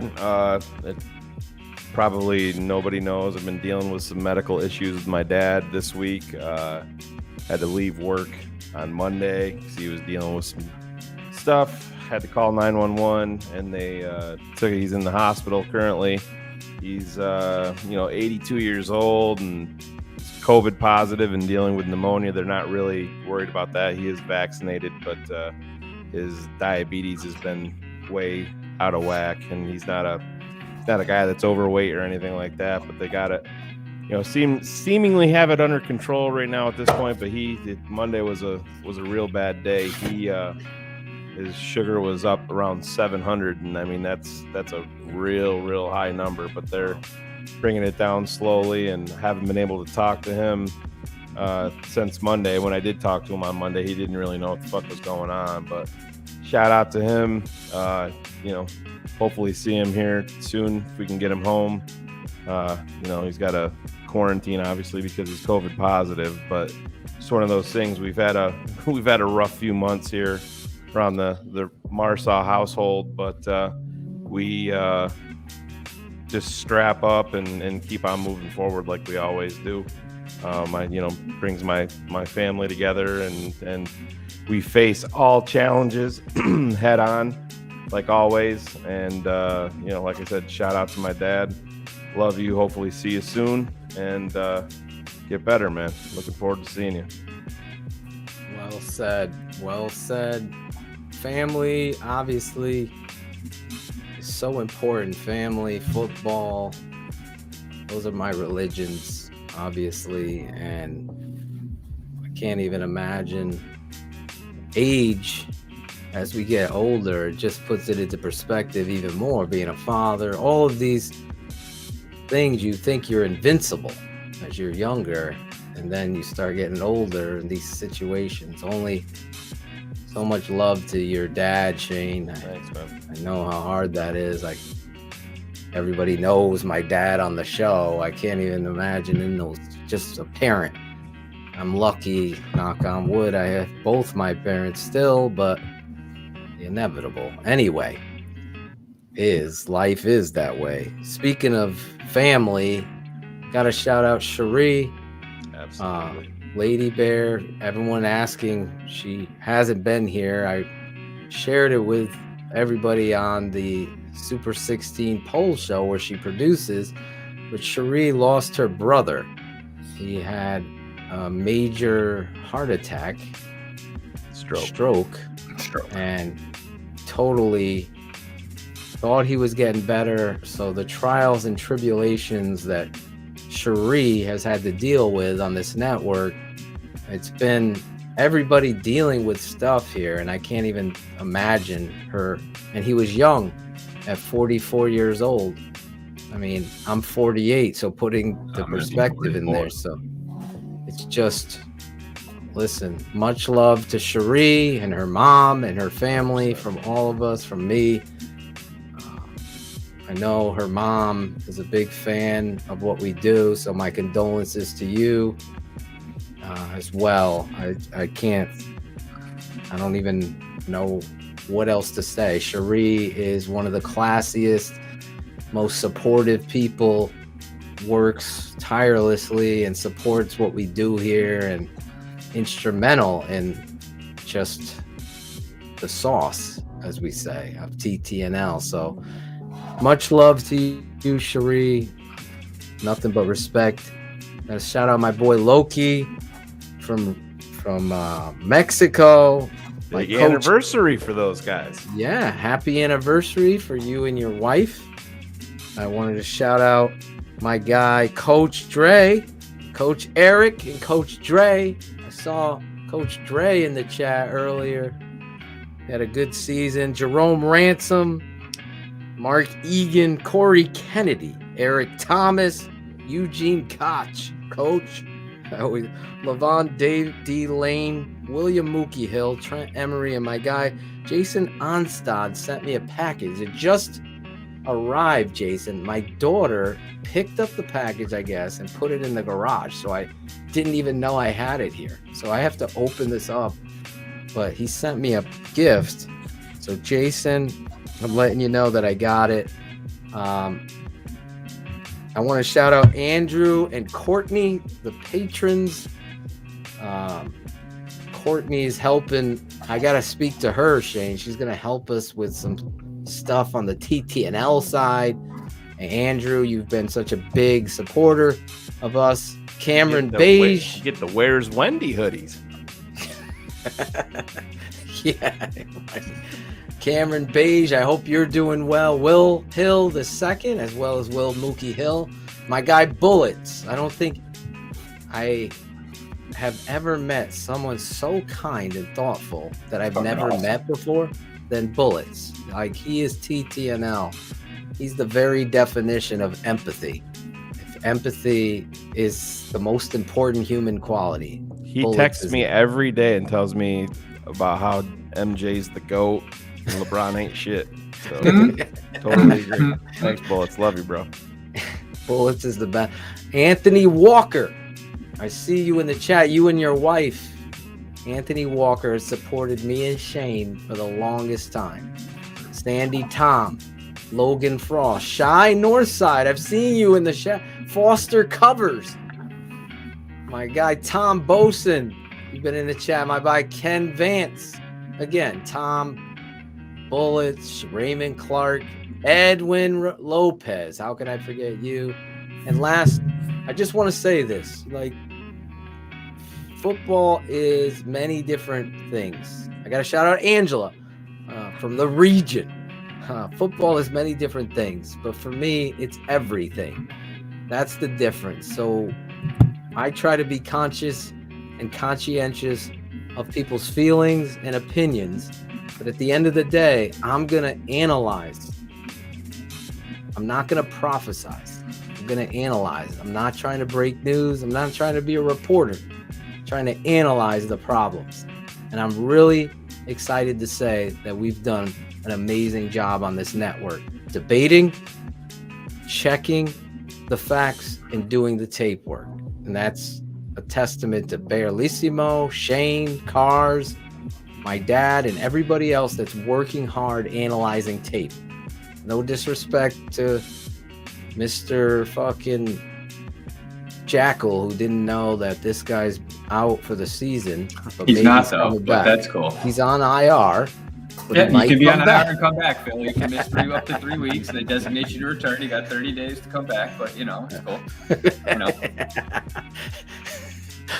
Probably nobody knows. I've been dealing with some medical issues with my dad this week. Had to leave work on Monday because he was dealing with some stuff. Had to call 911, and they he's in the hospital currently. He's 82 years old and COVID positive and dealing with pneumonia. They're not really worried about that. He is vaccinated, but his diabetes has been way out of whack, and he's not a guy that's overweight or anything like that. But they got it, seemingly have it under control right now at this point. But Monday was a real bad day. His sugar was up around 700, and I mean that's a real high number. But they're bringing it down slowly, and haven't been able to talk to him since Monday. When I did talk to him on Monday, he didn't really know what the fuck was going on. But shout out to him. Hopefully see him here soon if we can get him home. He's got a quarantine obviously because he's COVID positive, but it's one of those things. We've had a rough few months here around the Marsaw household, but we just strap up and keep on moving forward like we always do. Brings my family together, and we face all challenges head on like always. And like I said, shout out to my dad. Love you. Hopefully see you soon, and get better, man. Looking forward to seeing you. Well said. Family, obviously, is so important. Family, football, those are my religions, obviously. And I can't even imagine age as we get older. It just puts it into perspective even more. Being a father, all of these things, you think you're invincible as you're younger, and then you start getting older in these situations. Only so much love to your dad, Shayne. Thanks, man. I know how hard that is. Like, everybody knows my dad on the show. I can't even imagine just a parent. I'm lucky, knock on wood, I have both my parents still, but the inevitable. Anyway, life is that way. Speaking of family, gotta shout out Cherie. Absolutely. Lady Bear, everyone asking, she hasn't been here. I shared it with everybody on the Super 16 poll show where she produces, but Cherie lost her brother. He had a major heart attack, stroke, and totally thought he was getting better. So the trials and tribulations that Cherie has had to deal with on this network, it's been everybody dealing with stuff here, and I can't even imagine her. And he was young at 44 years old. I mean, I'm 48, so putting the perspective in there. So it's just, listen, much love to Cherie and her mom and her family, from all of us, from me. I know her mom is a big fan of what we do, so my condolences to you as well. I don't even know what else to say. Cherie is one of the classiest, most supportive people, works tirelessly and supports what we do here, and instrumental in just the sauce, as we say, of TTNL. So much love to you, Cherie. Nothing but respect. Gotta shout out my boy Loki from Mexico. Big anniversary for those guys. Yeah, happy anniversary for you and your wife. I wanted to shout out my guy, Coach Dre, Coach Eric, and Coach Dre. I saw Coach Dre in the chat earlier. He had a good season. Jerome Ransom, Mark Egan, Corey Kennedy, Eric Thomas, Eugene Koch, Coach, Levon D. Lane, William Mookie Hill, Trent Emery, and my guy, Jason Onstad sent me a package. It just arrived, Jason. My daughter picked up the package, I guess, and put it in the garage. So I didn't even know I had it here. So I have to open this up. But he sent me a gift. So Jason, I'm letting you know that I got it. I want to shout out Andrew and Courtney, the patrons. Courtney's helping. I got to speak to her, Shayne. She's going to help us with some stuff on the TTNL side. And Andrew, you've been such a big supporter of us. Cameron Beige. You get the Where's Wendy hoodies. Yeah. Cameron Beige, I hope you're doing well. Will Hill the second, as well as Will Mookie Hill. My guy Bullets. I don't think I have ever met someone so kind and thoughtful that I've never met before than Bullets. Like, he is TTNL. He's the very definition of empathy. If empathy is the most important human quality. He Bullets texts is me it. every day and tells me about how MJ's the GOAT and LeBron ain't shit. So totally agree. Thanks, Bullets. Love you, bro. Bullets is the best. Anthony Walker. I see you in the chat. You and your wife. Anthony Walker has supported me and Shayne for the longest time. Sandy Tom. Logan Frost. Shy Northside. I've seen you in the chat. Foster Covers. My guy Tom Boson. You've been in the chat. My guy Ken Vance. Again, Tom, Bullets, Raymond Clark, Edwin Lopez. How can I forget you? And last, I just want to say this. Like, football is many different things. I got to shout out Angela from the region. Football is many different things, but for me, it's everything. That's the difference. So I try to be conscious and conscientious of people's feelings and opinions. But at the end of the day, I'm going to analyze. I'm not going to prophesize. I'm going to analyze. I'm not trying to break news. I'm not trying to be a reporter. I'm trying to analyze the problems. And I'm really excited to say that we've done an amazing job on this network. Debating, checking the facts, and doing the tape work. And that's a testament to Barelissimo, Shayne, Cars, my dad, and everybody else that's working hard analyzing tape. No disrespect to Mr. fucking Jackle, who didn't know that this guy's out for the season. But He's maybe not, though, coming but back. that's cool. He's on IR. But Yeah, he you might can be come on back. IR and come back, Phil. You can miss up to 3 weeks. They designate you to return. You got 30 days to come back, but it's cool.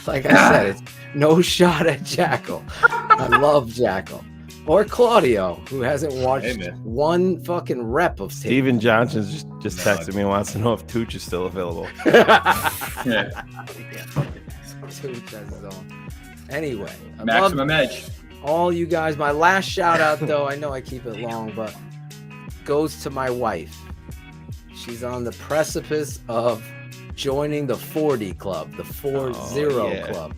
Like I said, it's no shot at Jackal. I love Jackal. Or Claudio, who hasn't watched one fucking rep of tape. Steven Johnson's just texted me and wants to know if Tooch is still available. Tooch has his own. Anyway, I Maximum love edge. all you guys. My last shout out, though, I know I keep it long, but goes to my wife. She's on the precipice of joining the 40 club, the 40 club.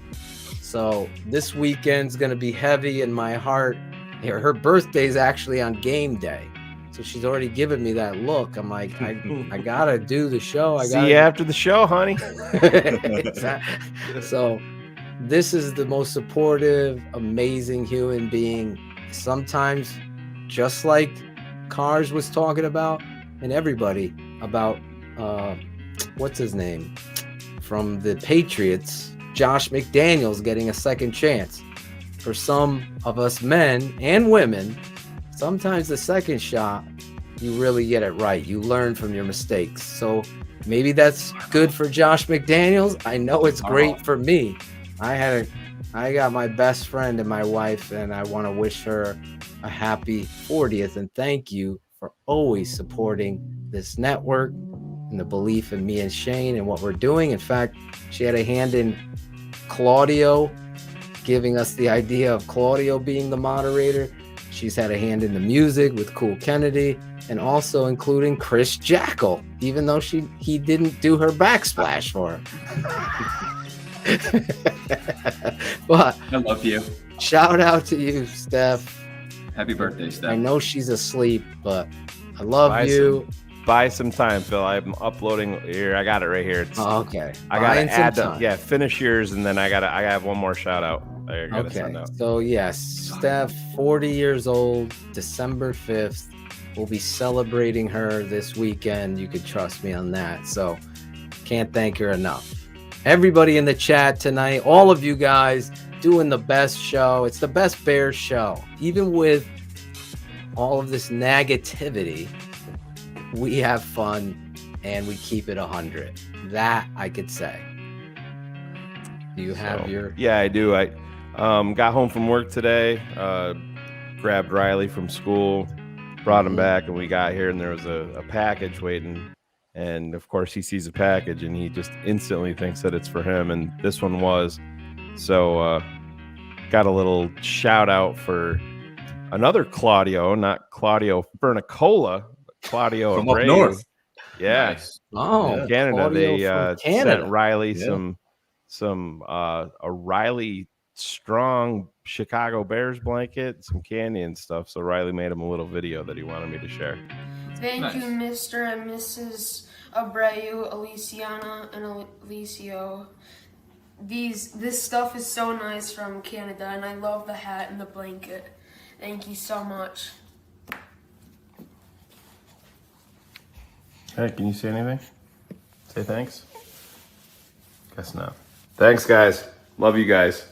So this weekend's going to be heavy in my heart. Her birthday's actually on game day. So she's already given me that look. I'm like, I got to do the show. See you after the show, honey. So this is the most supportive, amazing human being. Sometimes, just like Cars was talking about, and everybody about, what's his name? From the Patriots, Josh McDaniels getting a second chance. For some of us men and women, sometimes the second shot, you really get it right. You learn from your mistakes. So maybe that's good for Josh McDaniels. I know it's great for me. I got my best friend and my wife, and I want to wish her a happy 40th. And thank you for always supporting this network and the belief in me and Shayne and what we're doing. In fact, she had a hand in Claudio giving us the idea of Claudio being the moderator. She's had a hand in the music with Cool Kennedy, and also including Chris Jackle, even though he didn't do her backsplash for her. But I love you. Shout out to you, Steph. Happy birthday, Steph. I know she's asleep, but I love you. Buy some time, Phil. I'm uploading here. I got it right here. Okay. I gotta add them. Yeah, finish yours, and then I have one more shout out. I gotta send out. So yes, Steph, 40 years old, December 5th. We'll be celebrating her this weekend. You could trust me on that. So can't thank her enough. Everybody in the chat tonight, all of you guys doing the best show. It's the best Bears show. Even with all of this negativity, we have fun and we keep it 100. That I could say. Do you have your? Yeah, I do. I got home from work today, grabbed Riley from school, brought him back, and we got here, and there was a package waiting. And of course, he sees a package and he just instantly thinks that it's for him. And this one was. So got a little shout out for another Claudio, not Claudio Fernicola, but Claudio from up north. Yeah. Nice. Oh, Canada. Claudio They from Canada. sent Riley a Riley Strong Chicago Bears blanket, some candy and stuff. So Riley made him a little video that he wanted me to share. Thank you, Mr. and Mrs. Abreu, Aliciana, and Alicio. This stuff is so nice from Canada, and I love the hat and the blanket. Thank you so much. Hey, can you say anything? Say thanks? Guess not. Thanks, guys. Love you guys.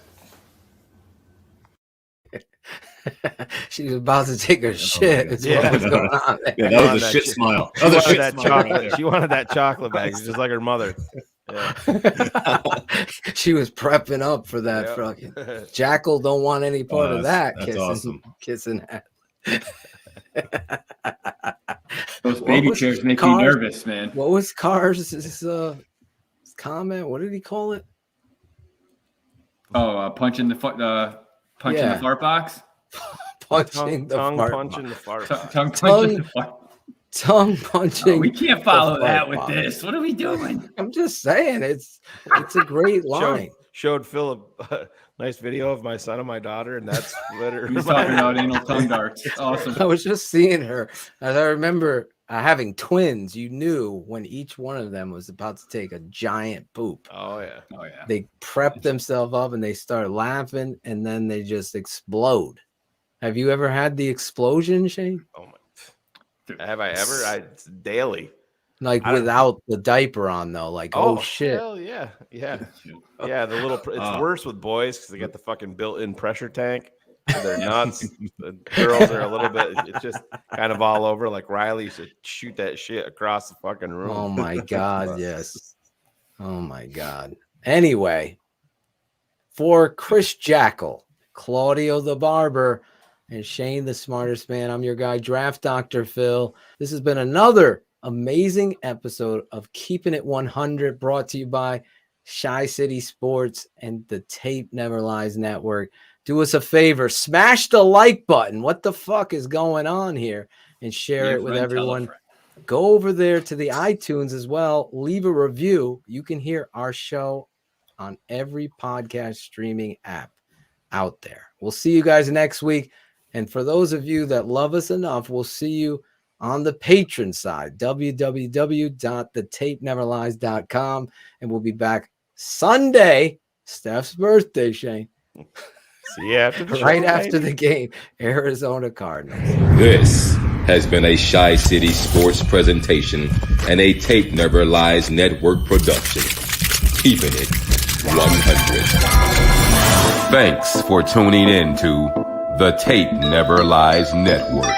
She was about to take her shit. That's what was going on there. Yeah, that was a shit smile. That was a shit smile. Chocolate. She wanted that chocolate bag, just like her mother. Yeah. She was prepping up for that fucking Jackal. Don't want any part of that. That's awesome. Kissing that. Those baby chairs make me nervous, man. What was Cars' comment? What did he call it? Oh, punching the fart box. Punching the tongue fart punching box. the fart Tongue box. punching the fart. Tongue punching. Oh, we can't follow the that fart with box. this. What are we doing? I'm just saying, it's a great line. Showed Phil a nice video of my son and my daughter, and that's literally. He's talking about anal tongue darts. Awesome. I was just seeing her. As I remember having twins, you knew when each one of them was about to take a giant poop. Oh yeah. They prep themselves up and they start laughing, and then they just explode. Have you ever had the explosion, Shayne? Oh my! Have I ever? Daily. Like without the diaper on, though. Like, oh shit. Hell yeah. The little. It's worse with boys because they got the fucking built-in pressure tank. So they're nuts. The girls are a little bit. It's just kind of all over. Like Riley used to shoot that shit across the fucking room. Oh my god, yes. Oh my god. Anyway, for Chris Jackle, Claudio the Barber, and Shayne the Smartest Man, I'm your guy, Draft Dr. Phil. This has been another amazing episode of Keeping It 100, brought to you by Shy City Sports and the Tape Never Lies Network. Do us a favor, smash the like button. What the fuck is going on here? And share it with everyone. go over there to the iTunes as well. Leave a review. You can hear our show on every podcast streaming app out there. We'll see you guys next week. And for those of you that love us enough, we'll see you on the patron side, www.thetapeneverlies.com. And we'll be back Sunday, Steph's birthday, Shayne. See you after the right show, after baby. the game, Arizona Cardinals. This has been a Shy City Sports presentation and a Tape Never Lies network production. Keeping it 100. Thanks for tuning in to the Tape Never Lies Network.